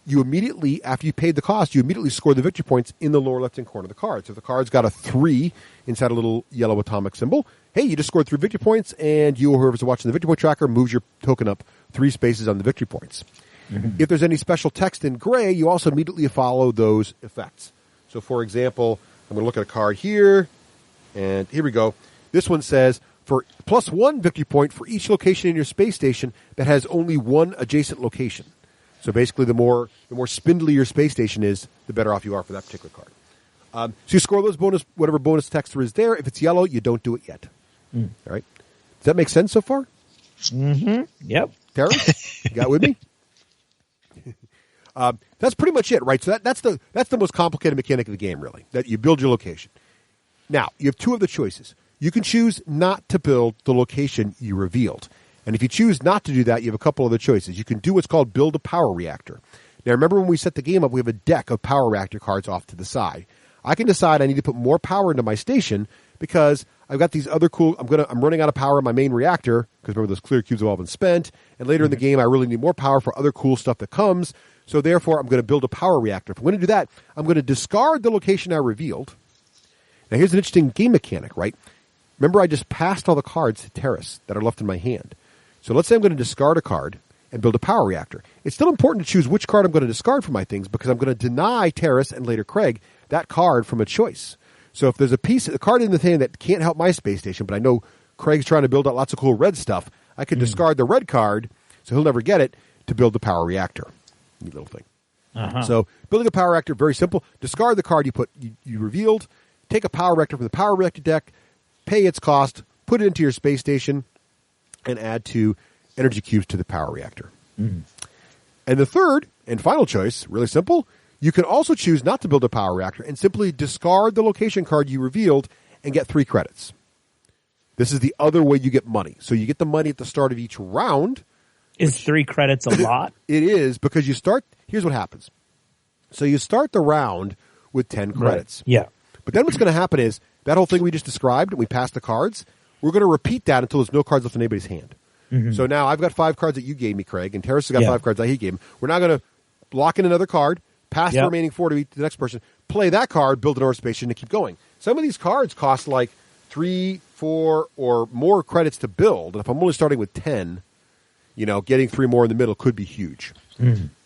you immediately, after you paid the cost, you immediately score the victory points in the lower left-hand corner of the card. So if the card's got a 3 inside a little yellow atomic symbol, hey, you just scored 3 victory points, and you or whoever's watching the victory point tracker moves your token up 3 spaces on the victory points. If there's any special text in gray, you also immediately follow those effects. So, for example, I'm going to look at a card here, and here we go. This one says, for +1 victory point for each location in your space station that has only 1 adjacent location. So basically, the more spindly your space station is, the better off you are for that particular card. So you score those whatever bonus text there is there. If it's yellow, you don't do it yet. All right. Does that make sense so far? Yep. Tara, you got with me? That's pretty much it, right? So that's the most complicated mechanic of the game, really. That you build your location. Now you have 2 of the choices. You can choose not to build the location you revealed. And if you choose not to do that, you have a couple other choices. You can do what's called build a power reactor. Now, remember when we set the game up, we have a deck of power reactor cards off to the side. I can decide I need to put more power into my station because I've got these other cool. I'm running out of power in my main reactor because remember those clear cubes have all been spent. And later in the game, I really need more power for other cool stuff that comes. So therefore, I'm going to build a power reactor. If I'm going to do that, I'm going to discard the location I revealed. Now, here's an interesting game mechanic, right? Remember, I just passed all the cards to Teras that are left in my hand. So let's say I'm going to discard a card and build a power reactor. It's still important to choose which card I'm going to discard from my things because I'm going to deny Teras and later Craig that card from a choice. So if there's a card in the thing that can't help my space station, but I know Craig's trying to build out lots of cool red stuff, I can discard the red card, so he'll never get it, to build the power reactor. Neat little thing. So building a power reactor, very simple. Discard the card you revealed, take a power reactor from the power reactor deck, pay its cost, put it into your space station, and add 2 energy cubes to the power reactor. And the third and final choice, really simple, you can also choose not to build a power reactor and simply discard the location card you revealed and get 3 credits. This is the other way you get money. So you get the money at the start of each round. Is 3 credits a lot? It is, because here's what happens. So you start the round with 10 credits. Right. Yeah. But then what's going to happen is that whole thing we just described, and we passed the cards, we're going to repeat that until there's no cards left in anybody's hand. So now I've got 5 cards that you gave me, Craig, and Teras has got 5 cards that he gave him. We're now going to lock in another card, pass the remaining 4 to the next person, play that card, build an ore space station, and keep going. Some of these cards cost like 3, 4, or more credits to build. And if I'm only starting with 10, getting 3 more in the middle could be huge.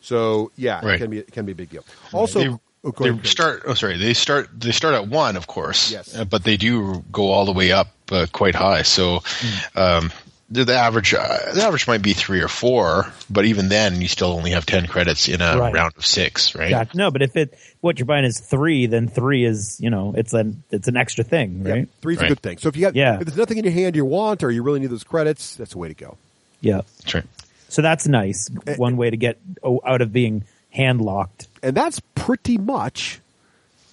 So it can be a big deal. Also, they start at 1, of course. Yes. But they do go all the way up quite high. So the average might be 3 or 4, but even then you still only have 10 credits in a round of 6, right? Gotcha. No, but if what you're buying is 3, then 3 is it's an extra thing, right? 3's a good thing. So if there's nothing in your hand you want or you really need those credits, that's the way to go. Yeah, that's right. So that's nice. One way to get out of being hand locked. And that's pretty much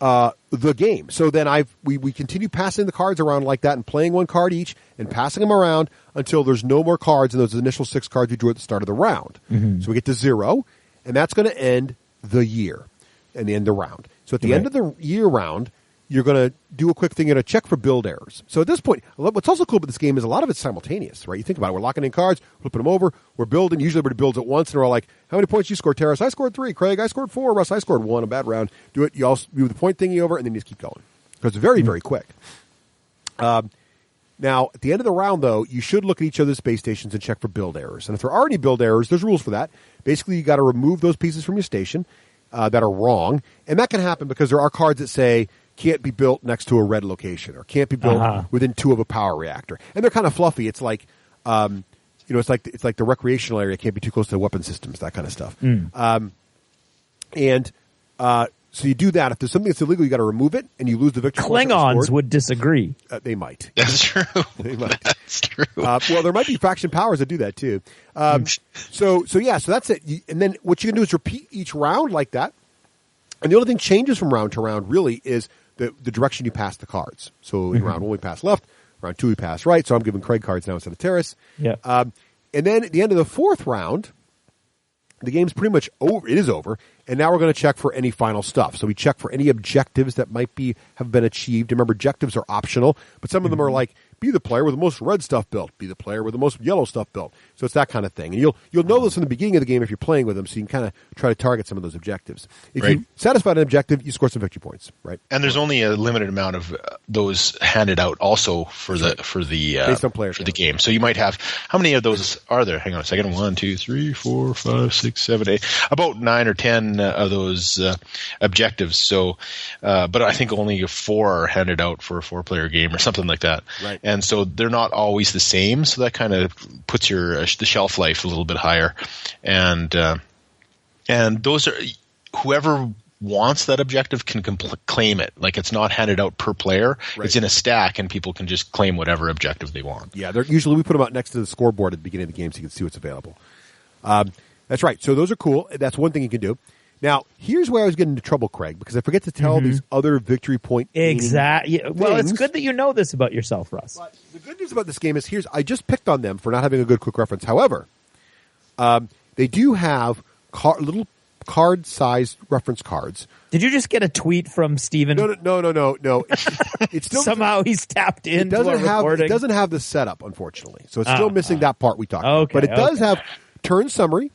the game. So then we continue passing the cards around like that and playing one card each and passing them around until there's no more cards in those initial 6 cards we drew at the start of the round. Mm-hmm. So we get to 0, and that's going to end the year and end the round. So at the end of the year round, you're going to do a quick thing. You're going to check for build errors. So at this point, what's also cool about this game is a lot of it's simultaneous, right? You think about it. We're locking in cards, flipping them over, we're building. Usually everybody builds at once, and we're all like, how many points you scored, Teras? I scored 3. Craig, I scored 4. Russ, I scored 1. A bad round. Do it. You also move the point thingy over, and then you just keep going. Because it's very, very quick. Now, at the end of the round, though, you should look at each other's space stations and check for build errors. And if there are any build errors, there's rules for that. Basically, you got to remove those pieces from your station that are wrong. And that can happen because there are cards that say, can't be built next to a red location or can't be built within 2 of a power reactor. And they're kind of fluffy. It's like, it's like the recreational area can't be too close to the weapon systems, that kind of stuff. So you do that. If there's something that's illegal, you got to remove it, and you lose the victory. Klingons would disagree. They might. That's true. They might. That's true. Well, there might be faction powers that do that too. So that's it. And then what you can do is repeat each round like that. And the only thing changes from round to round really is the direction you pass the cards. So in round 1 we pass left, round 2 we pass right. So I'm giving Craig cards now instead of Teras. Yeah. And then at the end of the 4th round, the game's pretty much over. It is over. And now we're going to check for any final stuff. So we check for any objectives that might have been achieved. Remember, objectives are optional, but some of them are like, be the player with the most red stuff built. Be the player with the most yellow stuff built. So it's that kind of thing. And you'll know this in the beginning of the game if you're playing with them, so you can kind of try to target some of those objectives. If you satisfy an objective, you score some victory points, right? And there's only a limited amount of those handed out also for the based on player for the game. So you might have, how many of those are there? Hang on a second. 1, 2, 3, 4, 5, 6, 7, 8. About 9 or 10 of those objectives. So, but I think only 4 are handed out for a 4-player game or something like that. Right. And so they're not always the same. So that kind of puts your the shelf life a little bit higher. And those are, whoever wants that objective can claim it. Like, it's not handed out per player. Right. It's in a stack, and people can just claim whatever objective they want. Yeah, usually we put them out next to the scoreboard at the beginning of the game so you can see what's available. That's right. So those are cool. That's one thing you can do. Now, here's where I was getting into trouble, Craig, because I forget to tell these other victory point exactly. Well, it's good that you know this about yourself, Russ. But the good news about this game is I just picked on them for not having a good quick reference. However, they do have little card-sized reference cards. Did you just get a tweet from Steven? No. It's still somehow he's tapped into our recording. It doesn't have the setup, unfortunately. So it's still missing that part we talked about. But it does have turn summary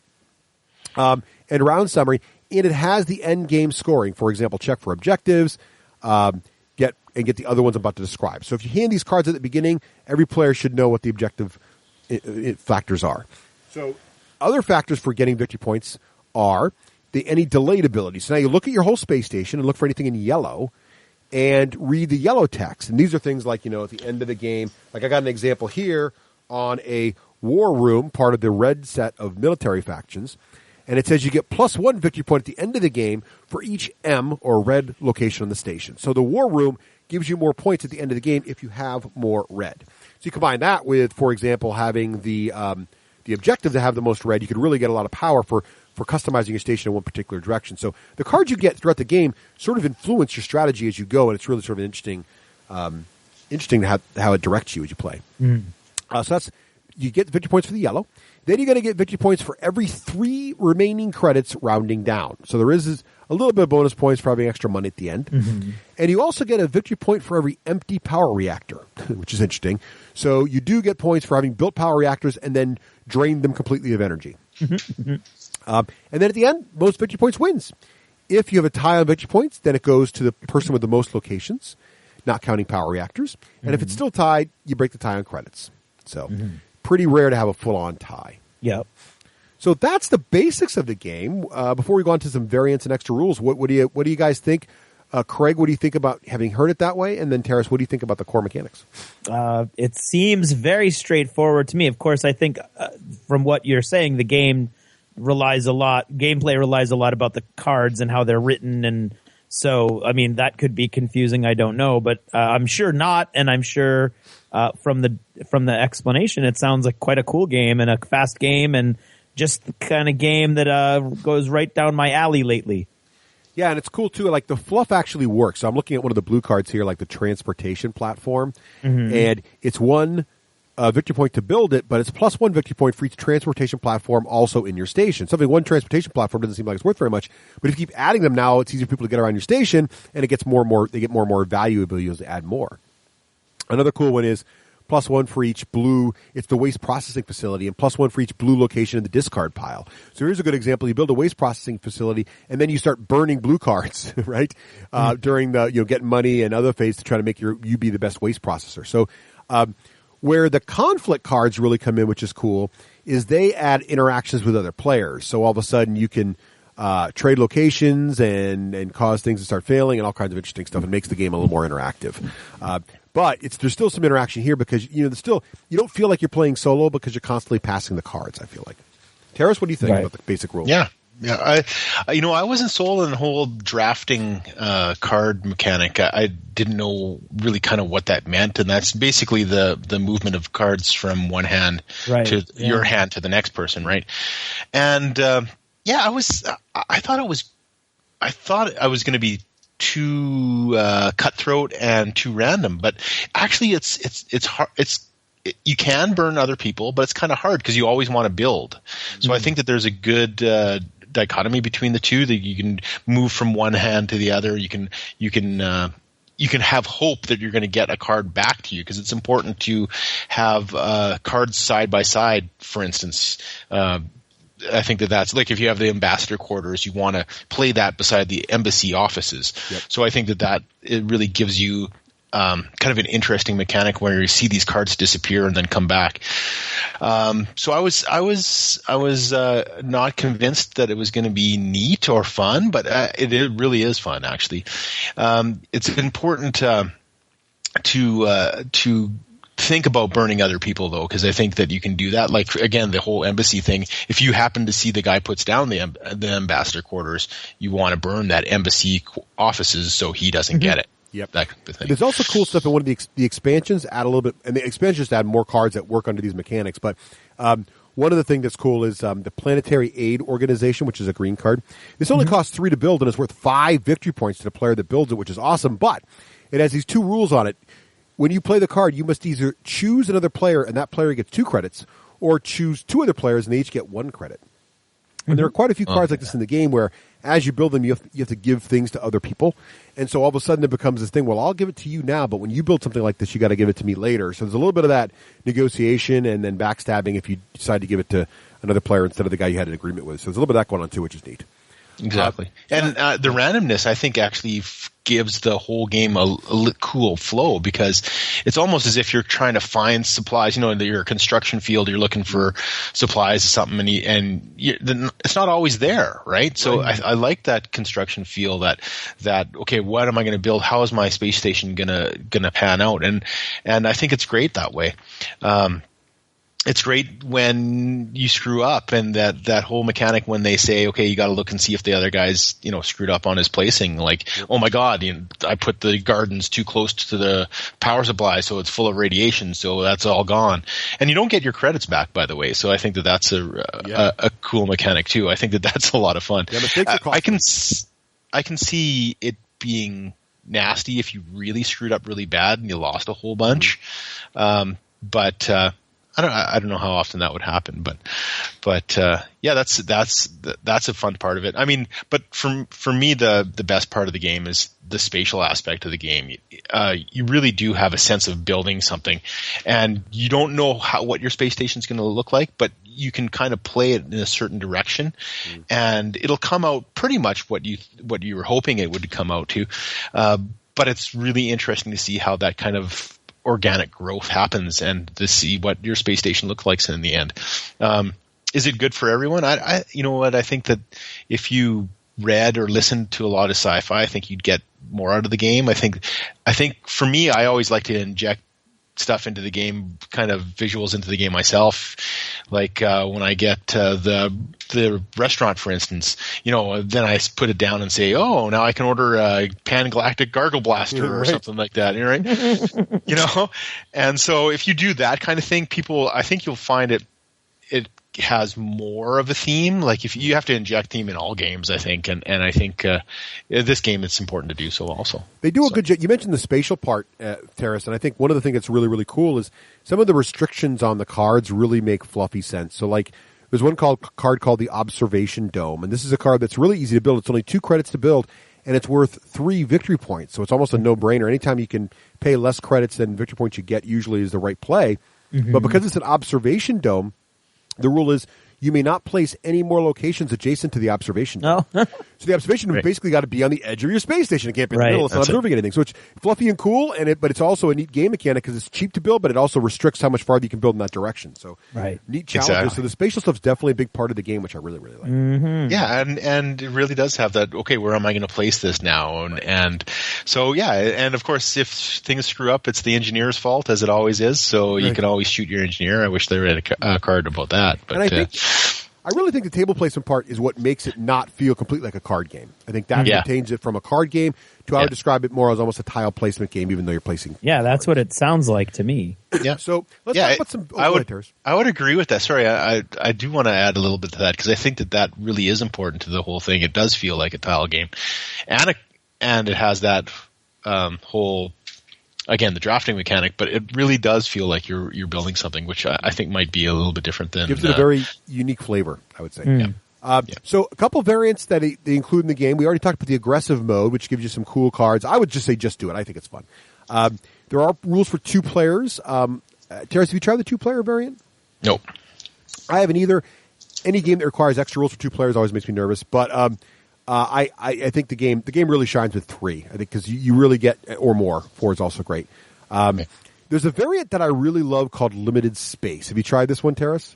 and round summary. And it has the end game scoring. For example, check for objectives, get the other ones I'm about to describe. So if you hand these cards at the beginning, every player should know what the objective factors are. So other factors for getting victory points are any delayed abilities. So now you look at your whole space station and look for anything in yellow and read the yellow text. And these are things like, at the end of the game, like I got an example here on a war room, part of the red set of military factions. And it says you get +1 victory point at the end of the game for each M or red location on the station. So the war room gives you more points at the end of the game if you have more red. So you combine that with, for example, having the objective to have the most red. You could really get a lot of power for customizing your station in one particular direction. So the cards you get throughout the game sort of influence your strategy as you go, and it's really sort of interesting to how it directs you as you play. So that's, you get victory points for the yellow. Then you're going to get victory points for every 3 remaining credits rounding down. So there is a little bit of bonus points for having extra money at the end. And you also get a victory point for every empty power reactor, which is interesting. So you do get points for having built power reactors and then drained them completely of energy. And then at the end, most victory points wins. If you have a tie on victory points, then it goes to the person with the most locations, not counting power reactors. And if it's still tied, you break the tie on credits. So pretty rare to have a full-on tie. Yep. So that's the basics of the game. Before we go on to some variants and extra rules, what do you guys think? Craig, what do you think about having heard it that way? And then Teras, what do you think about the core mechanics? It seems very straightforward to me. Of course, I think from what you're saying, the gameplay relies a lot about the cards and how they're written. And so, I mean, that could be confusing. I don't know, but I'm sure not. And I'm sure from the explanation, it sounds like quite a cool game and a fast game. And just the kind of game that goes right down my alley lately. Yeah, and it's cool too. Like the fluff actually works. So I'm looking at one of the blue cards here, like the transportation platform, and it's one victory point to build it, but it's plus 1 victory point for each transportation platform also in your station. Something one transportation platform doesn't seem like it's worth very much, but if you keep adding them now, it's easier for people to get around your station, and it gets more and more. They get more and more valuable as you add more. Another cool one is plus 1 for each blue. It's the waste processing facility, and plus 1 for each blue location in the discard pile. So here's a good example. You build a waste processing facility, and then you start burning blue cards, right? During the getting money and other phase to try to make you be the best waste processor. So where the conflict cards really come in, which is cool, is they add interactions with other players. So all of a sudden you can trade locations and cause things to start failing and all kinds of interesting stuff. It makes the game a little more interactive. But there's still some interaction here because you don't feel like you're playing solo because you're constantly passing the cards. I feel like. Teras, what do you think about the basic rules? Yeah. I wasn't sold on the whole drafting card mechanic. I didn't know really kind of what that meant, and that's basically the movement of cards from one hand to your hand to the next person, right? And I thought I was going to be too cutthroat and too random, but actually it's hard. You can burn other people, but it's kind of hard because you always want to build. So I think that there's a good dichotomy between the two, that you can move from one hand to the other. You can have hope that you're going to get a card back to you, because it's important to have cards side by side. For instance, I think that's like if you have the ambassador quarters, you want to play that beside the embassy offices. Yep. So I think that it really gives you kind of an interesting mechanic where you see these cards disappear and then come back. So I was not convinced that it was going to be neat or fun, but it really is fun, actually. It's important to think about burning other people, though, because I think that you can do that. Like, again, the whole embassy thing, if you happen to see the guy puts down the ambassador quarters, you want to burn that embassy offices so he doesn't get it. Yep. That kind of thing. There's also cool stuff in one of the expansions. Add a little bit, and the expansions add more cards that work under these mechanics. But one of the things that's cool is the Planetary Aid Organization, which is a green card. This only costs 3 to build, and it's worth 5 victory points to the player that builds it, which is awesome. But it has these 2 rules on it. When you play the card, you must either choose another player, and that player gets 2 credits, or choose 2 other players, and they each get 1 credit. And there are quite a few cards like this in the game where, as you build them, you have to give things to other people. And so all of a sudden it becomes this thing, well, I'll give it to you now, but when you build something like this, you got to give it to me later. So there's a little bit of that negotiation and then backstabbing if you decide to give it to another player instead of the guy you had an agreement with. So there's a little bit of that going on too, which is neat. Exactly. And the randomness, I think, actually gives the whole game a cool flow, because it's almost as if you're trying to find supplies. In your construction field, you're looking for supplies or something, and it's not always there, right? So I like that construction feel, that okay, what am I going to build? How is my space station gonna pan out? And I think it's great that way. It's great when you screw up, and that whole mechanic when they say, okay, you got to look and see if the other guy's, screwed up on his placing. Like, oh my God, I put the gardens too close to the power supply, so it's full of radiation, so that's all gone. And you don't get your credits back, by the way. So I think that's a cool mechanic too. I think that's a lot of fun. Yeah, I can see it being nasty if you really screwed up really bad and you lost a whole bunch. But I don't know how often that would happen, but yeah, that's a fun part of it. I mean, but for me, the best part of the game is the spatial aspect of the game. You really do have a sense of building something, and you don't know what your space station is going to look like, but you can kind of play it in a certain direction, and it'll come out pretty much what you were hoping it would come out to. But it's really interesting to see how that kind of organic growth happens, and to see what your space station looks like in the end. Is it good for everyone? You know what? I think that if you read or listened to a lot of sci-fi, I think you'd get more out of the game. I think for me, I always like to inject stuff into the game, kind of visuals into the game myself. Like when I get the restaurant, for instance, then I put it down and say, oh, now I can order a pan-galactic gargle blaster or something like that, right? And so if you do that kind of thing, I think you'll find it has more of a theme. Like if you have to inject theme in all games, I think, and I think this game it's important to do so also. They do a good job. You mentioned the spatial part, Teras, and I think one of the things that's really, really cool is some of the restrictions on the cards really make fluffy sense. So like there's one card called the Observation Dome, and this is a card that's really easy to build. It's only 2 credits to build, and it's worth 3 victory points. So it's almost a no-brainer. Anytime you can pay less credits than victory points you get usually is the right play. Mm-hmm. But because it's an Observation Dome, the rule is you may not place any more locations adjacent to the observation dome. So the observation dome basically got to be on the edge of your space station. It can't be in the middle. It's not observing anything. So it's fluffy and cool, but it's also a neat game mechanic because it's cheap to build, but it also restricts how much farther you can build in that direction. So neat challenges. Exactly. So the spatial stuff's definitely a big part of the game, which I really, really like. Mm-hmm. Yeah, and it really does have that, okay, where am I going to place this now? And so, yeah, and of course, if things screw up, it's the engineer's fault, as it always is. So you can always shoot your engineer. I wish there had a card about that. But I really think the table placement part is what makes it not feel completely like a card game. I think that contains it from a card game to I would describe it more as almost a tile placement game, even though you're placing. Yeah, that's what it sounds like to me. Yeah. So let's talk about some. I would agree with that. Sorry, I do want to add a little bit to that because I think that really is important to the whole thing. It does feel like a tile game, and it has that whole. Again, the drafting mechanic, but it really does feel like you're building something, which I think might be a little bit different than gives it a very unique flavor, I would say. So a couple variants that they include in the game. We already talked about the aggressive mode, which gives you some cool cards. I would just say just do it. I think it's fun. There are rules for 2 players. Teras, have you tried the 2-player variant? Nope. I haven't either. Any game that requires extra rules for 2 players always makes me nervous, but I think the game really shines with 3. I think because you really get or more. 4 is also great. There's a variant that I really love called Limited Space. Have you tried this one, Teras?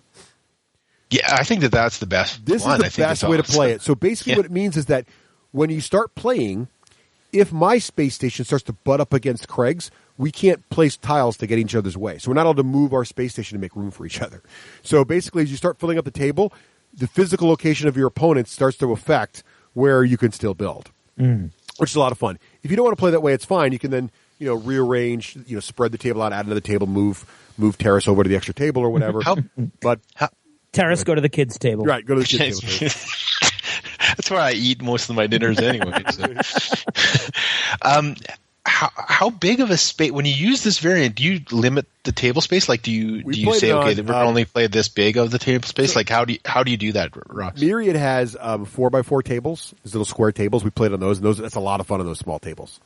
Yeah, I think that's the best. This is the best way to play it. So basically, what it means is that when you start playing, if my space station starts to butt up against Craig's, we can't place tiles to get in each other's way. So we're not allowed to move our space station to make room for each other. So basically, as you start filling up the table, the physical location of your opponent starts to affect where you can still build, which is a lot of fun. If you don't want to play that way, it's fine. You can then, rearrange, spread the table out, add another table, move Teras over to the extra table or whatever. Teras, go to the kids' table. Right, go to the kids' table. That's where I eat most of my dinners anyway. So. How big of a space when you use this variant? Do you limit the table space? Like, do you say we're going to only play this big of the table space? Like, how do you do that, Ross? Myriad has 4x4 tables, these little square tables. We played on those, and that's a lot of fun on those small tables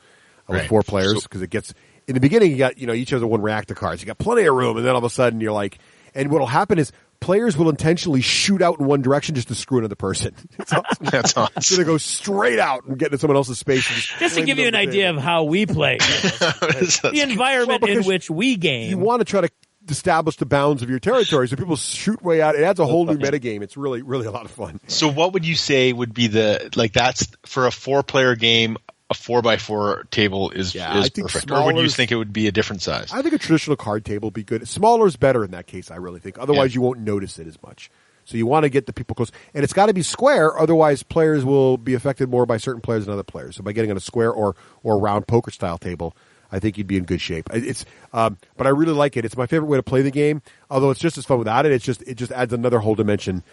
with 4 players because it gets in the beginning. You got each has 1 reactor cards. You got plenty of room, and then all of a sudden you're like, and what'll happen is players will intentionally shoot out in one direction just to screw another person. Awesome. That's awesome. So they go straight out and get into someone else's space. Just to give you an idea of how we play, the environment in which we game. You want to try to establish the bounds of your territory, so people shoot way out. It adds a whole new metagame. It's really, really a lot of fun. So what would you say would be that's for a 4-player game? A 4x4 table is perfect. Or would you think it would be a different size? I think a traditional card table would be good. Smaller is better in that case, I really think. Otherwise, you won't notice it as much. So you want to get the people close. And it's got to be square, otherwise players will be affected more by certain players than other players. So by getting on a square or round poker-style table, I think you'd be in good shape. But I really like it. It's my favorite way to play the game, although it's just as fun without it. It just adds another whole dimension,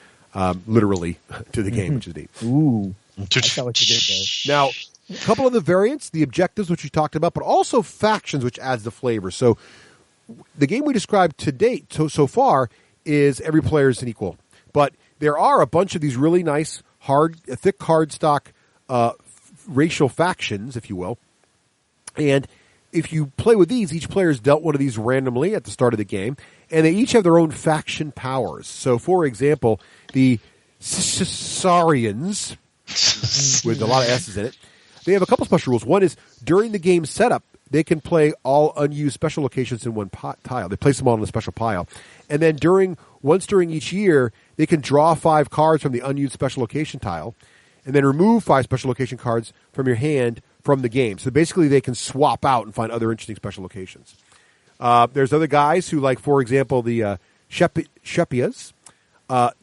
literally, to the game, which is neat. Ooh. I saw what you did there. Now, a couple of the variants, the objectives, which we talked about, but also factions, which adds the flavor. So the game we described to date, so far, is every player is an equal. But there are a bunch of these really nice, thick cardstock racial factions, if you will. And if you play with these, each player has dealt one of these randomly at the start of the game, and they each have their own faction powers. So, for example, the Caesarians, with a lot of S's in it, they have a couple special rules. One is, during the game setup, they can play all unused special locations in one tile. They place them all in a special pile. And then once during each year, they can draw 5 cards from the unused special location tile, and then remove 5 special location cards from your hand from the game. So basically, they can swap out and find other interesting special locations. There's other guys who, like, for example, the Shepias.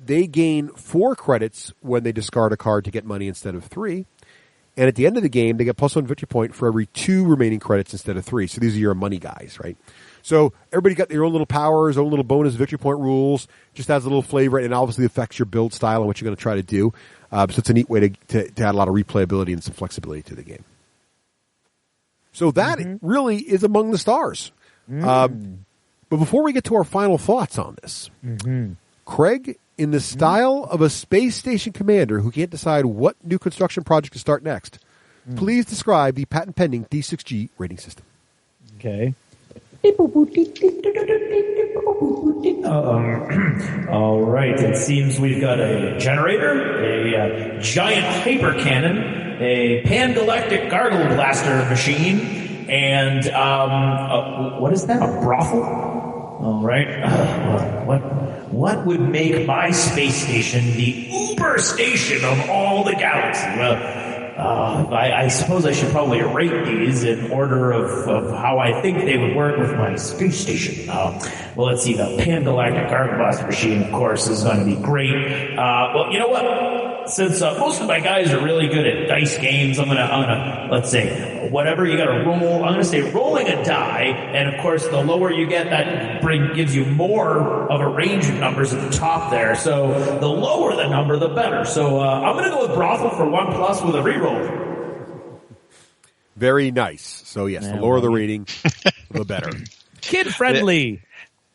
They gain 4 credits when they discard a card to get money instead of 3. And at the end of the game, they get +1 victory point for every 2 remaining credits instead of 3. So these are your money guys, right? So everybody got their own little powers, own little bonus victory point rules. Just adds a little flavor, and obviously affects your build style and what you're going to try to do. So it's a neat way to add a lot of replayability and some flexibility to the game. So that really is among the stars. But before we get to our final thoughts on this, Craig, in the style of a space station commander who can't decide what new construction project to start next, please describe the patent-pending D6G rating system. Okay. All right. It seems we've got a generator, a giant hyper cannon, a pan-galactic gargle blaster machine, and what is that? A brothel? All right. What would make my space station the uber station of all the galaxy? Well, I suppose I should probably rate these in order of how I think they would work with my space station. Well, let's see. The Pan-Galactic Gargle Blaster machine, of course, is going to be great. Well, you know what? Since most of my guys are really good at dice games, I'm gonna let's say whatever you got to roll. I'm gonna say rolling a die, and of course, the lower you get, that gives you more of a range of numbers at the top there. So the lower the number, the better. So I'm gonna go with brothel for 1+ with a reroll. Very nice. So yes, the lower the rating, the better. Kid friendly.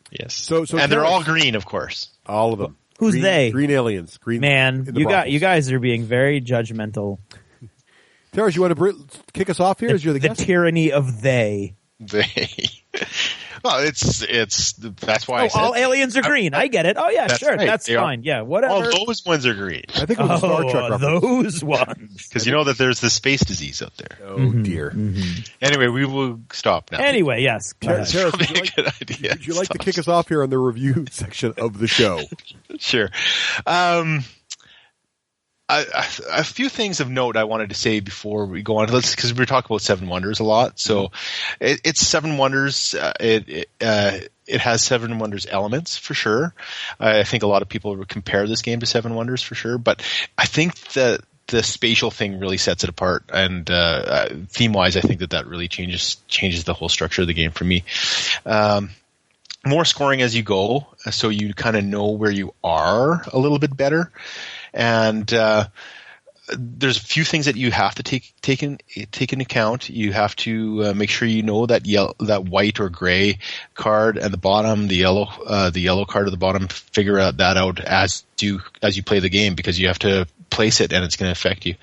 Yes. So and they're all green, of course. All of them. Who's they? Green aliens. Green. Man, you guys are being very judgmental. Teras, you want to kick us off here? As you're the guest? Tyranny of they. They. Well, it's that's why I said all aliens are green. I get it. Oh yeah, sure, right. That's fine. Yeah, whatever. All those ones are green. I think it was a Star Trek reference. Those ones. Because you know that there's the space disease out there. Oh dear. Anyway, we will stop now. Anyway, yes. Teras, would you like to kick us off here on the review section of the show? Sure. A few things of note I wanted to say before we go on, because we talk about Seven Wonders a lot. So it's Seven Wonders. It has Seven Wonders elements for sure. I think a lot of people would compare this game to Seven Wonders for sure, but I think that the spatial thing really sets it apart, and theme-wise, I think that really changes the whole structure of the game for me. More scoring as you go, so you kind of know where you are a little bit better. And there's a few things that you have to take into account. You have to make sure you know that that white or gray card at the bottom, the yellow card at the bottom. Figure that out as you play the game, because you have to place it and it's going to affect you.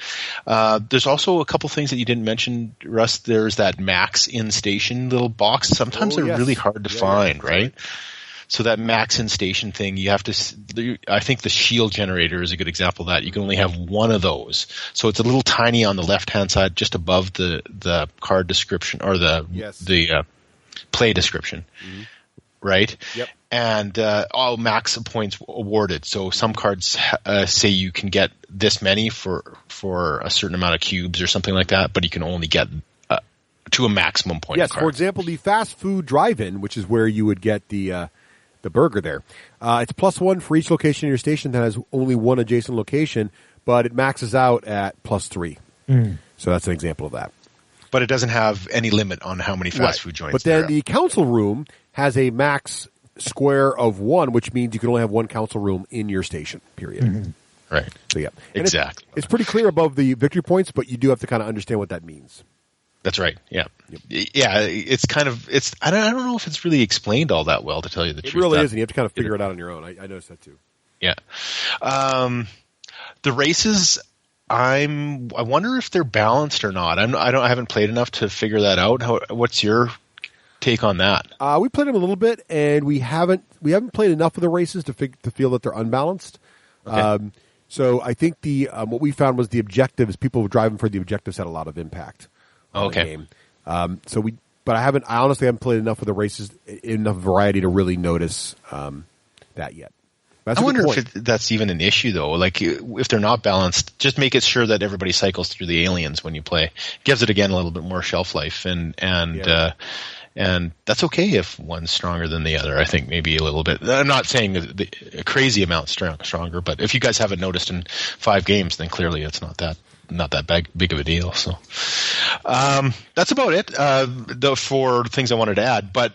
There's also a couple things that you didn't mention, Russ. There's that max in station little box. Sometimes they're really hard to find, right? So that max in station thing, you have to. I think the shield generator is a good example of that. You can only have one of those, so it's a little tiny on the left hand side, just above the card description or the play description, right? Yep. And all max points awarded. So some cards say you can get this many for a certain amount of cubes or something like that, but you can only get to a maximum point. Yes. Card. For example, the fast food drive-in, which is where you would get the burger there. It's +1 for each location in your station that has only one adjacent location, but it maxes out at +3. So that's an example of that. But it doesn't have any limit on how many fast food joints. But then the council room has a max square of 1, which means you can only have one council room in your station, period. Right. So yeah. And exactly. It's pretty clear above the victory points, but you do have to kind of understand what that means. That's right. Yeah. Yeah. It's kind of, I don't know if it's really explained all that well, to tell you the truth. It really isn't. You have to kind of figure it out on your own. I noticed that too. Yeah. The races, I wonder if they're balanced or not. I haven't played enough to figure that out. What's your take on that? We played them a little bit, and we haven't played enough of the races to feel that they're unbalanced. Okay. So I think what we found was the objectives, people driving for the objectives had a lot of impact. Okay. The game. But I honestly haven't played enough of the races, enough variety to really notice that yet. I wonder if that's even an issue, though. Like, if they're not balanced, just make it sure that everybody cycles through the aliens when you play. Gives it, again, a little bit more shelf life, and that's okay if one's stronger than the other. I think maybe a little bit. I'm not saying a crazy amount stronger, but if you guys haven't noticed in 5 games, then clearly it's not that not that big of a deal. So that's about it for things I wanted to add. But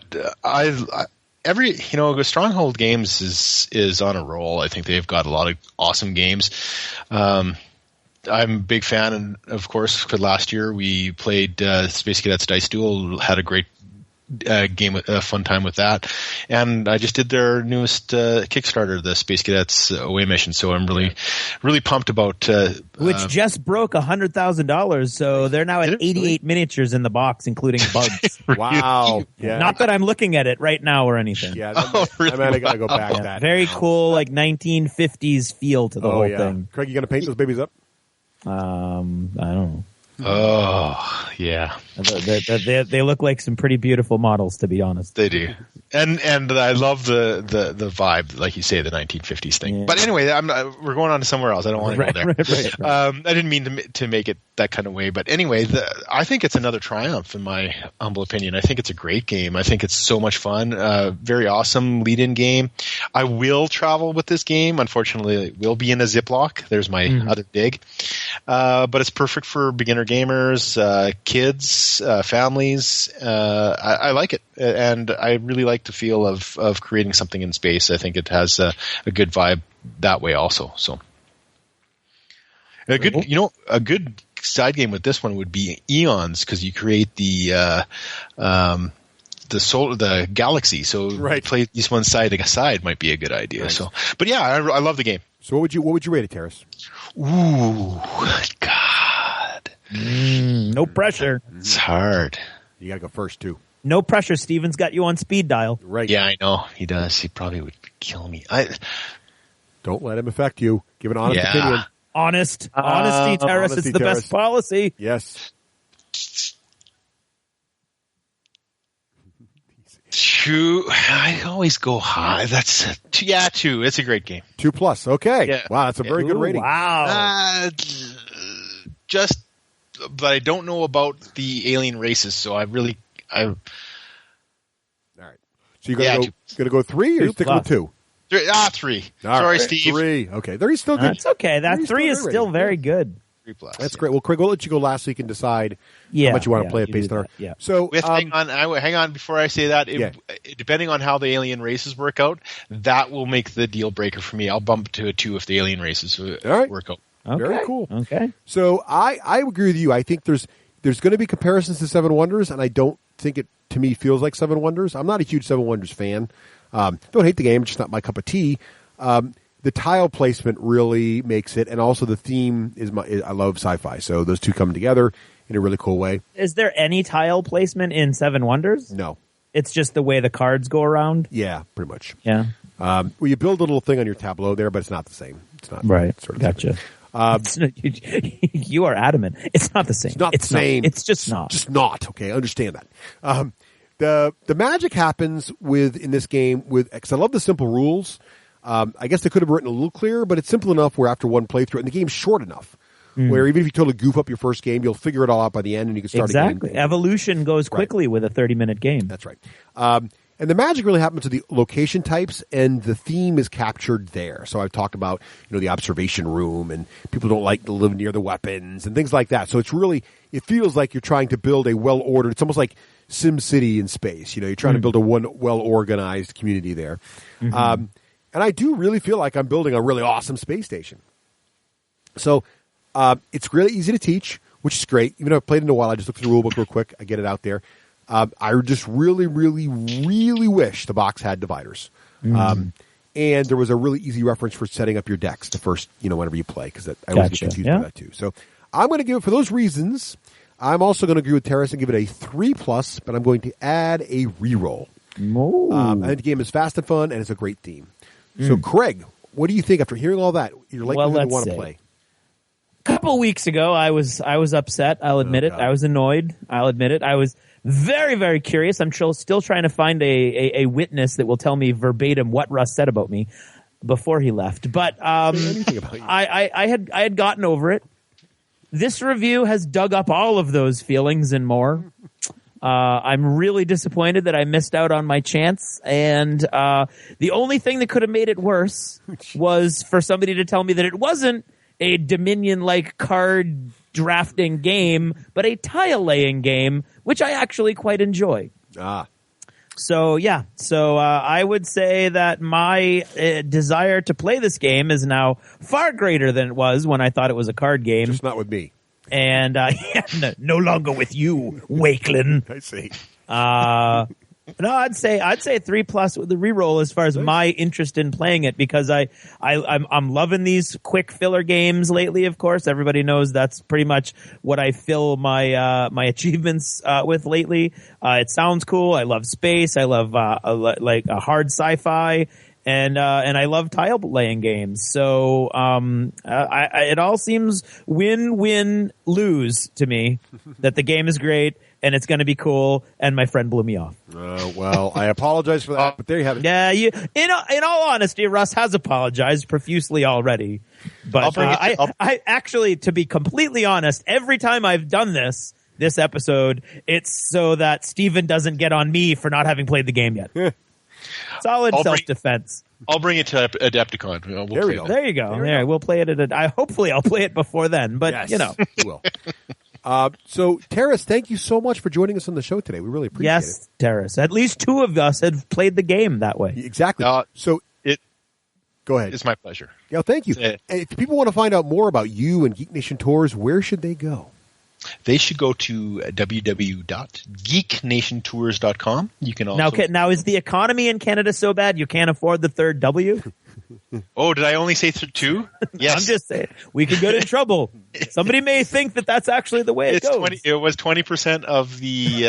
Stronghold Games is on a roll. I think they've got a lot of awesome games. I'm a big fan, and of course, for last year we played Space Cadets Dice Duel. Had a great game, a fun time with that, and I just did their newest Kickstarter, the Space Cadets Away Mission. So I'm really pumped about which just broke $100,000. So they're now at 88 miniatures in the box, including bugs. Wow! Yeah. Not that I'm looking at it right now or anything. Yeah, I gotta go back to that. Very cool, like 1950s feel to the whole thing. Craig, you gonna paint those babies up? I don't know. Oh, yeah. They look like some pretty beautiful models, to be honest. They do. And I love the vibe, like you say, the 1950s thing. Yeah. But anyway, we're going on to somewhere else. I don't want to go there. Right. I didn't mean to make it that kind of way. But anyway, I think it's another triumph, in my humble opinion. I think it's a great game. I think it's so much fun. Very awesome lead-in game. I will travel with this game. Unfortunately, it will be in a Ziploc. There's my other dig. But it's perfect for beginner gamers, kids, families. I like it, and I really like the feel of creating something in space. I think it has a good vibe that way also. So a good side game with this one would be Eons, because you create the galaxy. So play these one side to side might be a good idea. Nice. So, but yeah, I love the game. So what would you rate it, Teras? Ooh, God. No pressure. It's hard. You gotta go first too. No pressure. Steven's got you on speed dial. Right. Yeah, I know. He does. He probably would kill me. Don't let him affect you. Give an honest opinion. Honesty, Teras. It's the best policy. Yes. 2. I always go high. That's 2. It's a great game. 2+. Okay. Yeah. Wow, that's a very good rating. Wow. But I don't know about the alien races, so all right. So you're gonna go 3 or you sticking with 2? 3. 3. Sorry, Steve. 3. Okay. There he's still good. That's okay. That 3 is still very good. 3+. That's great. Well, Craig, we'll let you go last so you can decide how much you want to play it based on. Yeah. So hang on before I say that. Depending on how the alien races work out, that will make the deal breaker for me. I'll bump to a 2 if the alien races work out. Okay. Very cool. Okay. So I agree with you. I think there's going to be comparisons to Seven Wonders, and I don't think it to me feels like Seven Wonders. I'm not a huge Seven Wonders fan. Don't hate the game; it's just not my cup of tea. The tile placement really makes it, and also the theme I love sci-fi, so those two come together in a really cool way. Is there any tile placement in Seven Wonders? No. It's just the way the cards go around? Yeah, pretty much. Yeah. Well, you build a little thing on your tableau there, but it's not the same. It's not sort of gotcha. You are adamant. It's not the same. It's not the same. It's just not. Just not. Okay, I understand that. The magic happens in this game because I love the simple rules. I guess they could have written a little clearer, but it's simple enough where after one playthrough, and the game's short enough, where even if you totally goof up your first game, you'll figure it all out by the end, and you can start again. Exactly. Evolution goes quickly with a 30-minute game. That's right. And the magic really happens to the location types, and the theme is captured there. So I've talked about, the observation room, and people don't like to live near the weapons and things like that. So it feels like you're trying to build a well-ordered, it's almost like SimCity in space. You're trying to build a well-organized community there. Mm-hmm. And I do really feel like I'm building a really awesome space station. So it's really easy to teach, which is great. Even though I've played it in a while, I just looked through the rule book real quick. I get it out there. I just really, really, really wish the box had dividers. And there was a really easy reference for setting up your decks the first, whenever you play, because I always get confused with that too. So I'm going to give it, for those reasons, I'm also going to agree with Teras and give it a 3+, but I'm going to add a reroll. I think the game is fast and fun, and it's a great theme. So, Craig, what do you think after hearing all that? You're likely to want to play. A couple weeks ago, I was upset. I'll admit it. I was annoyed. I'll admit it. I was very, very curious. I'm still trying to find a witness that will tell me verbatim what Russ said about me before he left. But I had gotten over it. This review has dug up all of those feelings and more. I'm really disappointed that I missed out on my chance, and the only thing that could have made it worse was for somebody to tell me that it wasn't a Dominion-like card drafting game, but a tile-laying game, which I actually quite enjoy. So, yeah. So, I would say that my desire to play this game is now far greater than it was when I thought it was a card game. Just not with me. And, no longer with you, Wakelin. I see. No, I'd say 3+ with the reroll as far as my interest in playing it, because I'm loving these quick filler games lately. Of course, everybody knows that's pretty much what I fill my my achievements with lately. It sounds cool. I love space. I love like a hard sci-fi. And I love tile laying games. So, it all seems win-win-lose to me that the game is great and it's going to be cool. And my friend blew me off. Well, I apologize for that, but there you have it. Yeah, in all honesty, Russ has apologized profusely already. But I actually, to be completely honest, every time I've done this episode, it's so that Steven doesn't get on me for not having played the game yet. Solid self-defense. I'll bring it to Adepticon. There we go. There you go. We'll play it hopefully I'll play it before then, but you will. So, Teras, thank you so much for joining us on the show today. We really appreciate it. Yes, Teras. At least 2 of us have played the game that way. Exactly. Go ahead. It's my pleasure. Yeah, thank you. And if people want to find out more about you and Geek Nation Tours, where should they go? They should go to www.geeknationtours.com. You can also now is the economy in Canada so bad you can't afford the third W? Oh, did I only say 2? Yes. I'm just saying we could get in trouble. Somebody may think that that's actually the way it goes. It was 20% of the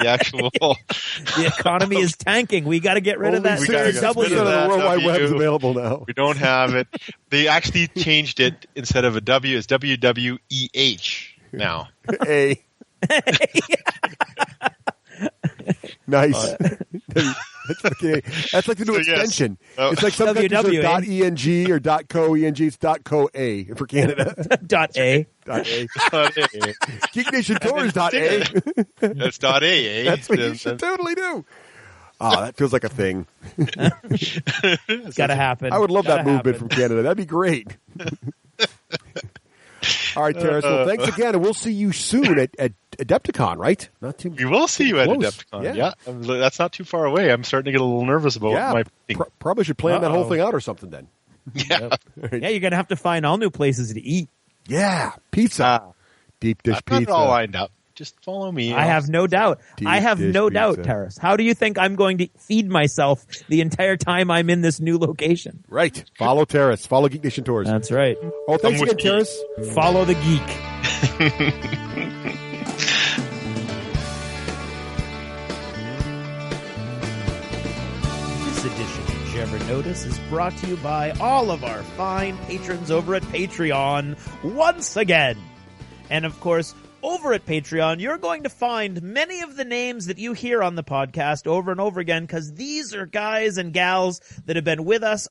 actual. The economy is tanking. We got to get rid of that third W. The World Wide Web is available now. We don't have it. They actually changed it instead of a W. It's WWEH now. A. Nice. That's like the new extension. Yes. It's like some countries are .eng or .co. ENG, it's .co.a for Canada. .a. Geek Nation Tours .a. That's .a. That's what you should totally do. That feels like a thing. It's got to happen. I would love that movement from Canada. That'd be great. All right, Teras. Well, thanks again, and we'll see you soon at Adepticon, right? We will see you at Adepticon. Yeah, that's not too far away. I'm starting to get a little nervous about my. Probably should plan that whole thing out or something then. Yeah, yeah. You're gonna have to find all new places to eat. Yeah, pizza, deep dish pizza. I've got it all lined up. Just follow me. I have no doubt. Teras. How do you think I'm going to feed myself the entire time I'm in this new location? Right. Follow Teras. Follow Geek Nation Tours. That's right. Oh, thanks again, Teras. Follow the Geek. This edition of Did You Ever Notice is brought to you by all of our fine patrons over at Patreon once again. And of course, over at Patreon, you're going to find many of the names that you hear on the podcast over and over again, because these are guys and gals that have been with us,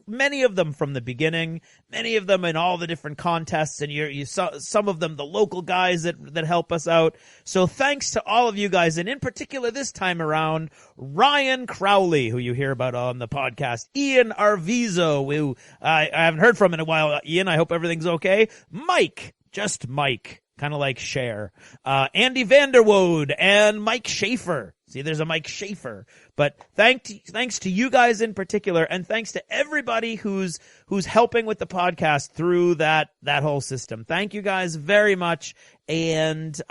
many of them from the beginning, many of them in all the different contests, and you saw some of them, the local guys that help us out. So thanks to all of you guys, and in particular this time around, Ryan Crowley, who you hear about on the podcast, Ian Arvizo, who I haven't heard from in a while. Ian, I hope everything's okay. Mike, just Mike. Kind of like Cher, Andy Vanderwood, and Mike Schaefer. See, there's a Mike Schaefer. But thanks to you guys in particular, and thanks to everybody who's helping with the podcast through that whole system. Thank you guys very much. And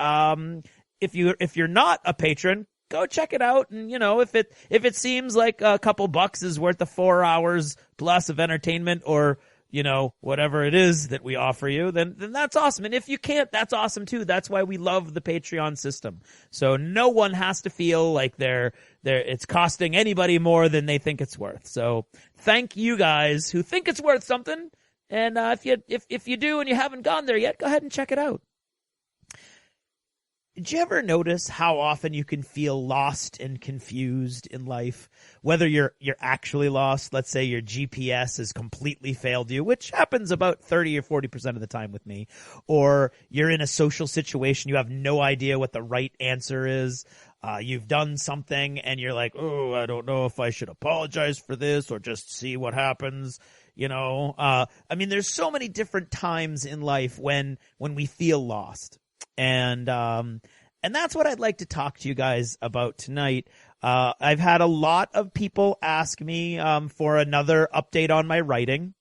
if you're not a patron, go check it out. And if it seems like a couple bucks is worth the 4 hours plus of entertainment, or whatever it is that we offer you, then that's awesome. And if you can't, that's awesome too. That's why we love the Patreon system. So no one has to feel like it's costing anybody more than they think it's worth. So thank you guys who think it's worth something. And if you do and you haven't gone there yet, go ahead and check it out. Did you ever notice how often you can feel lost and confused in life? Whether you're actually lost, let's say your GPS has completely failed you, which happens about 30 or 40% of the time with me, or you're in a social situation, you have no idea what the right answer is. You've done something and you're like, oh, I don't know if I should apologize for this or just see what happens. I mean, there's so many different times in life when we feel lost. And that's what I'd like to talk to you guys about tonight. I've had a lot of people ask me, for another update on my writing.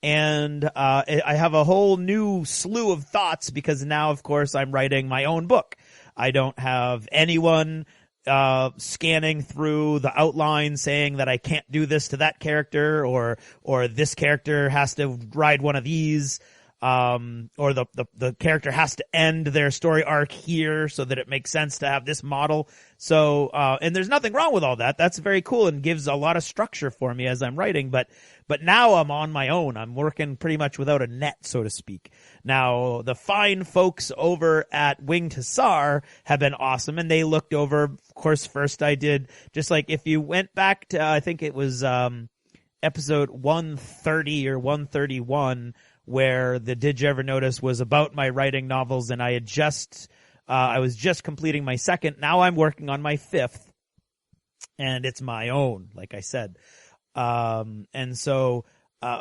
And I have a whole new slew of thoughts because now, of course, I'm writing my own book. I don't have anyone scanning through the outline saying that I can't do this to that character or this character has to ride one of these. Or the character has to end their story arc here so that it makes sense to have this model. So, and there's nothing wrong with all that. That's very cool and gives a lot of structure for me as I'm writing. But now I'm on my own. I'm working pretty much without a net, so to speak. Now, the fine folks over at Wing to Sar have been awesome, and they looked over, of course, first I did, just like if you went back to, I think it was, episode 130 or 131, where the Did You Ever Notice was about my writing novels, and I had I was just completing my second. Now I'm working on my fifth, and it's my own, like I said. And so,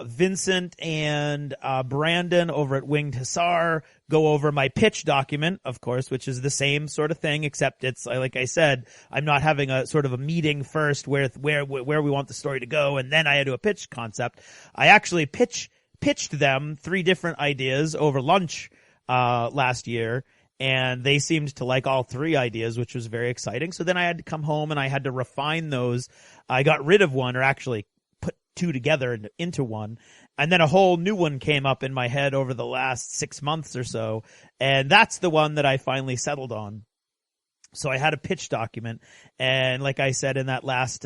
Vincent and, Brandon over at Winged Hussar go over my pitch document, of course, which is the same sort of thing, except it's, like I said, I'm not having a sort of a meeting first where we want the story to go, and then I do a pitch concept. I actually pitched them 3 different ideas over lunch, last year, and they seemed to like all 3 ideas, which was very exciting. So then I had to come home and I had to refine those. I got rid of one, or actually put 2 together into one. And then a whole new one came up in my head over the last 6 months or so. And that's the one that I finally settled on. So I had a pitch document, and like I said in that last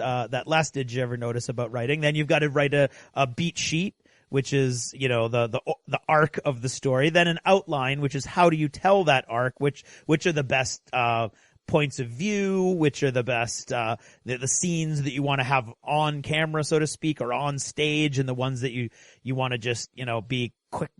Did You Ever Notice about writing, then you've got to write a beat sheet, which is, the arc of the story, then an outline, which is how do you tell that arc, which are the best, points of view, which are the best, the scenes that you want to have on camera, so to speak, or on stage, and the ones that you want to just, be quick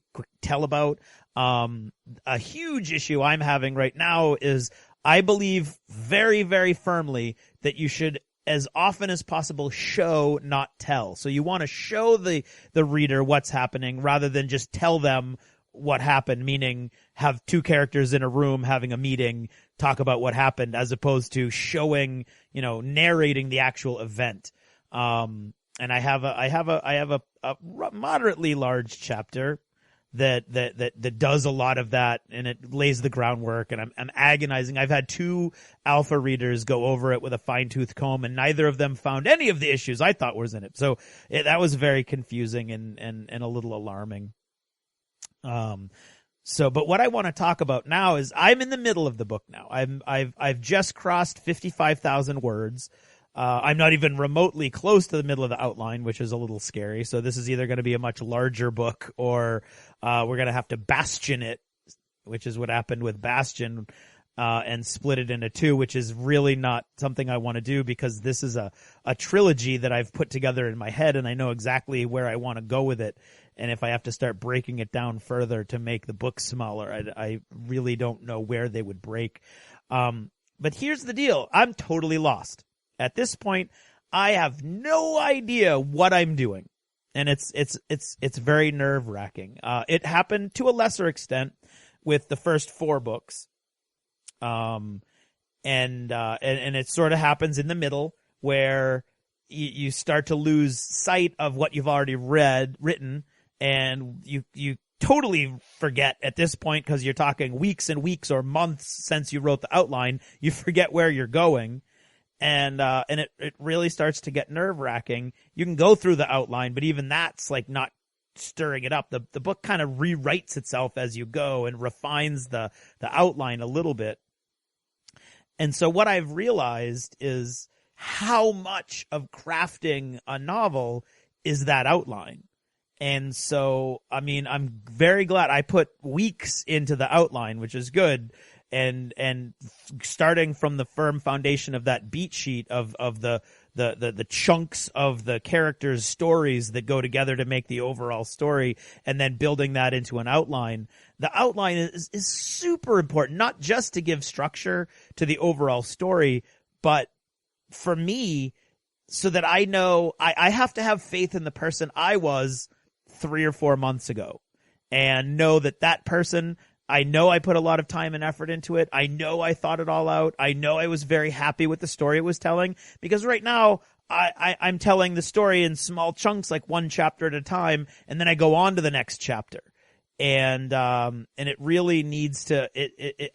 tell about. A huge issue I'm having right now is I believe very, very firmly that you should, as often as possible, show, not tell. So you want to show the reader what's happening rather than just tell them what happened, meaning have 2 characters in a room having a meeting, talk about what happened, as opposed to showing, narrating the actual event. And I have a moderately large chapter that does a lot of that, and it lays the groundwork, and I'm agonizing. I've had 2 alpha readers go over it with a fine-tooth comb, and neither of them found any of the issues I thought was in it. So that was very confusing and a little alarming. But what I want to talk about now is I'm in the middle of the book now. I've just crossed 55,000 words. I'm not even remotely close to the middle of the outline, which is a little scary. So this is either going to be a much larger book, or we're going to have to bastion it, which is what happened with Bastion, and split it into 2, which is really not something I want to do, because this is a trilogy that I've put together in my head, and I know exactly where I want to go with it. And if I have to start breaking it down further to make the book smaller, I really don't know where they would break. But here's the deal. I'm totally lost. At this point, I have no idea what I'm doing, and it's very nerve-wracking. It happened to a lesser extent with the first 4 books, and it sort of happens in the middle where you start to lose sight of what you've already written, and you totally forget at this point, because you're talking weeks and weeks or months since you wrote the outline. You forget where you're going. And it really starts to get nerve-wracking. You can go through the outline, but even that's like not stirring it up. The book kind of rewrites itself as you go and refines the outline a little bit. And so what I've realized is how much of crafting a novel is that outline. And so, I mean, I'm very glad I put weeks into the outline, which is good. And starting from the firm foundation of that beat sheet of the chunks of the characters' stories that go together to make the overall story, and then building that into an outline. The outline is super important, not just to give structure to the overall story, but for me, so that I know I have to have faith in the person I was 3 or 4 months ago and know that person, I know I put a lot of time and effort into it. I know I thought it all out. I know I was very happy with the story it was telling, because right now I'm telling the story in small chunks, like one chapter at a time, and then I go on to the next chapter. And it really needs to,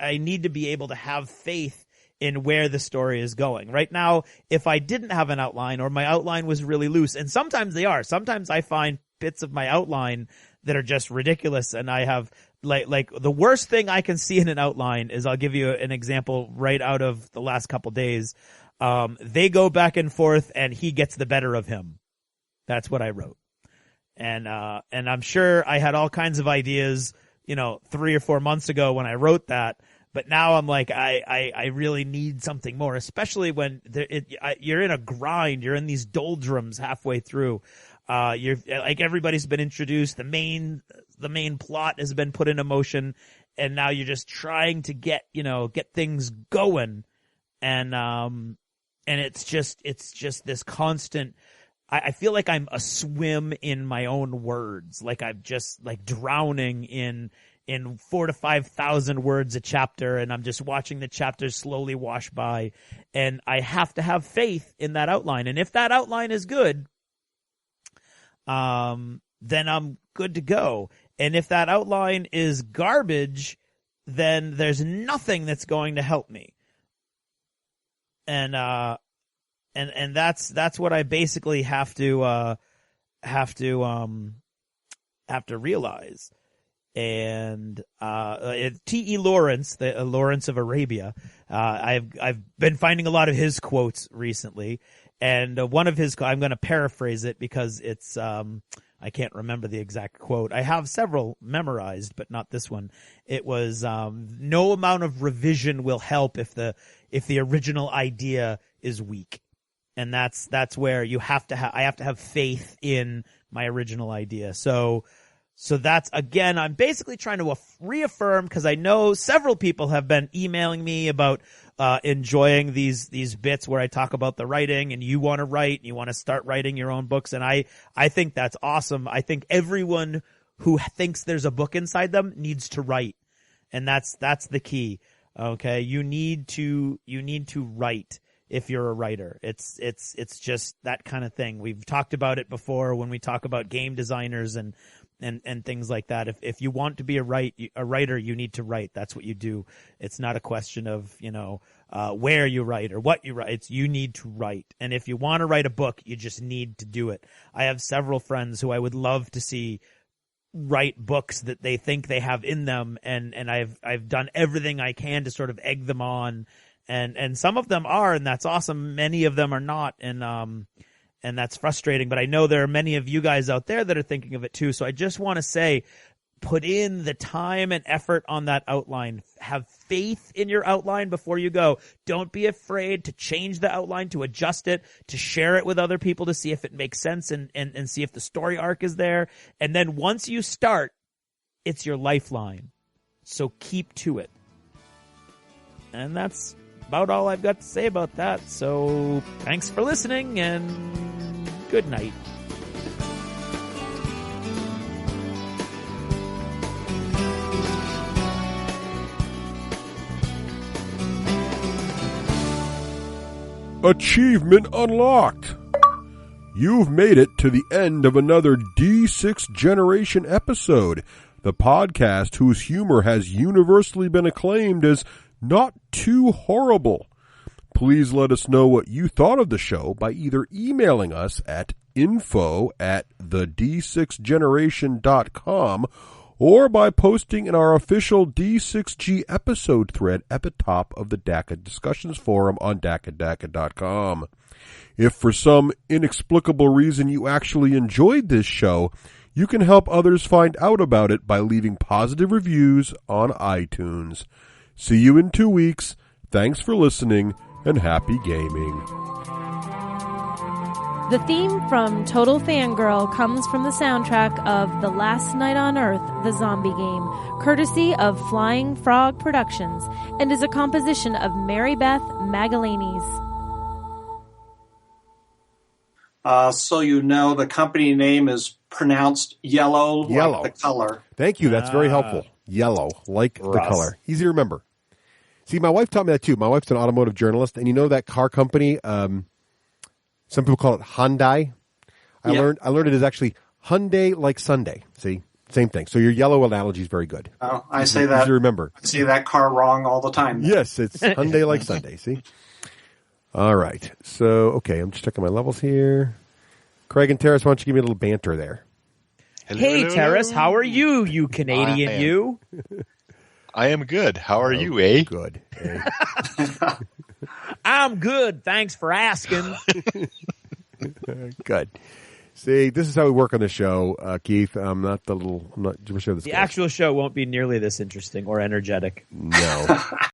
I need to be able to have faith in where the story is going. Right now, if I didn't have an outline, or my outline was really loose, and sometimes they are, sometimes I find bits of my outline that are just ridiculous, and I have, like the worst thing I can see in an outline is, I'll give you an example right out of the last couple days. They go back and forth and he gets the better of him. That's what I wrote. And I'm sure I had all kinds of ideas, 3 or 4 months ago when I wrote that. But now I'm like, I really need something more, especially when you're in a grind. You're in these doldrums halfway through. You're like, everybody's been introduced. The main plot has been put into motion, and now you're just trying to get things going. And it's just this constant, I feel like I'm a swim in my own words. Like I'm just like drowning in 4,000 to 5,000 words a chapter, and I'm just watching the chapters slowly wash by, and I have to have faith in that outline. And if that outline is good, then I'm good to go. And if that outline is garbage, then there's nothing that's going to help me. And that's what I basically have to realize. And T.E. Lawrence, the Lawrence of Arabia, I've been finding a lot of his quotes recently, and one of his, I'm going to paraphrase it because it's I can't remember the exact quote. I have several memorized, but not this one. It was no amount of revision will help if the original idea is weak. And that's where you have to I have to have faith in my original idea. So that's, again, I'm basically trying to reaffirm, because I know several people have been emailing me about enjoying these bits where I talk about the writing, and you want to write, and you want to start writing your own books. And I think that's awesome. I think everyone who thinks there's a book inside them needs to write. And that's the key. Okay. You need to write. If you're a writer, it's just that kind of thing. We've talked about it before when we talk about game designers and things like that. If you want to be a writer, you need to write. That's what you do. It's not a question of, where you write or what you write. You need to write. And if you want to write a book, you just need to do it. I have several friends who I would love to see write books that they think they have in them. And I've done everything I can to sort of egg them on. And some of them are, and that's awesome. Many of them are not. And that's frustrating, but I know there are many of you guys out there that are thinking of it too. So I just want to say, put in the time and effort on that outline. Have faith in your outline before you go. Don't be afraid to change the outline, to adjust it, to share it with other people to see if it makes sense and see if the story arc is there. And then once you start, it's your lifeline. So keep to it. And that's about all I've got to say about that. So thanks for listening, and good night. Achievement unlocked! You've made it to the end of another D6 Generation episode, the podcast whose humor has universally been acclaimed as not too horrible. Please let us know what you thought of the show by either emailing us at info@the d6generation.com or by posting in our official D6G episode thread at the top of the DACA discussions forum on DACA.com. If for some inexplicable reason you actually enjoyed this show, you can help others find out about it by leaving positive reviews on iTunes. See you in 2 weeks. Thanks for listening, and happy gaming. The theme from Total Fangirl comes from the soundtrack of The Last Night on Earth, the zombie game, courtesy of Flying Frog Productions, and is a composition of Mary Beth Magalanes. So you know, the company name is pronounced yellow, like the color. Thank you. That's very helpful. Yellow, like the color. Easy to remember. See, my wife taught me that too. My wife's an automotive journalist, and you know that car company, some people call it Hyundai. I learned it is actually Hyundai like Sunday. See? Same thing. So your yellow analogy is very good. Oh, I say that. Easy to remember. I say that car wrong all the time. Yes, it's Hyundai like Sunday. See? All right. So, okay, I'm just checking my levels here. Craig and Teras, why don't you give me a little banter there? Hey, Teras, how are you, you Canadian you? I am good. How are you, eh? Good. I'm good. Thanks for asking. Good. See, this is how we work on the show, Keith. I'm not. The actual show won't be nearly this interesting or energetic. No.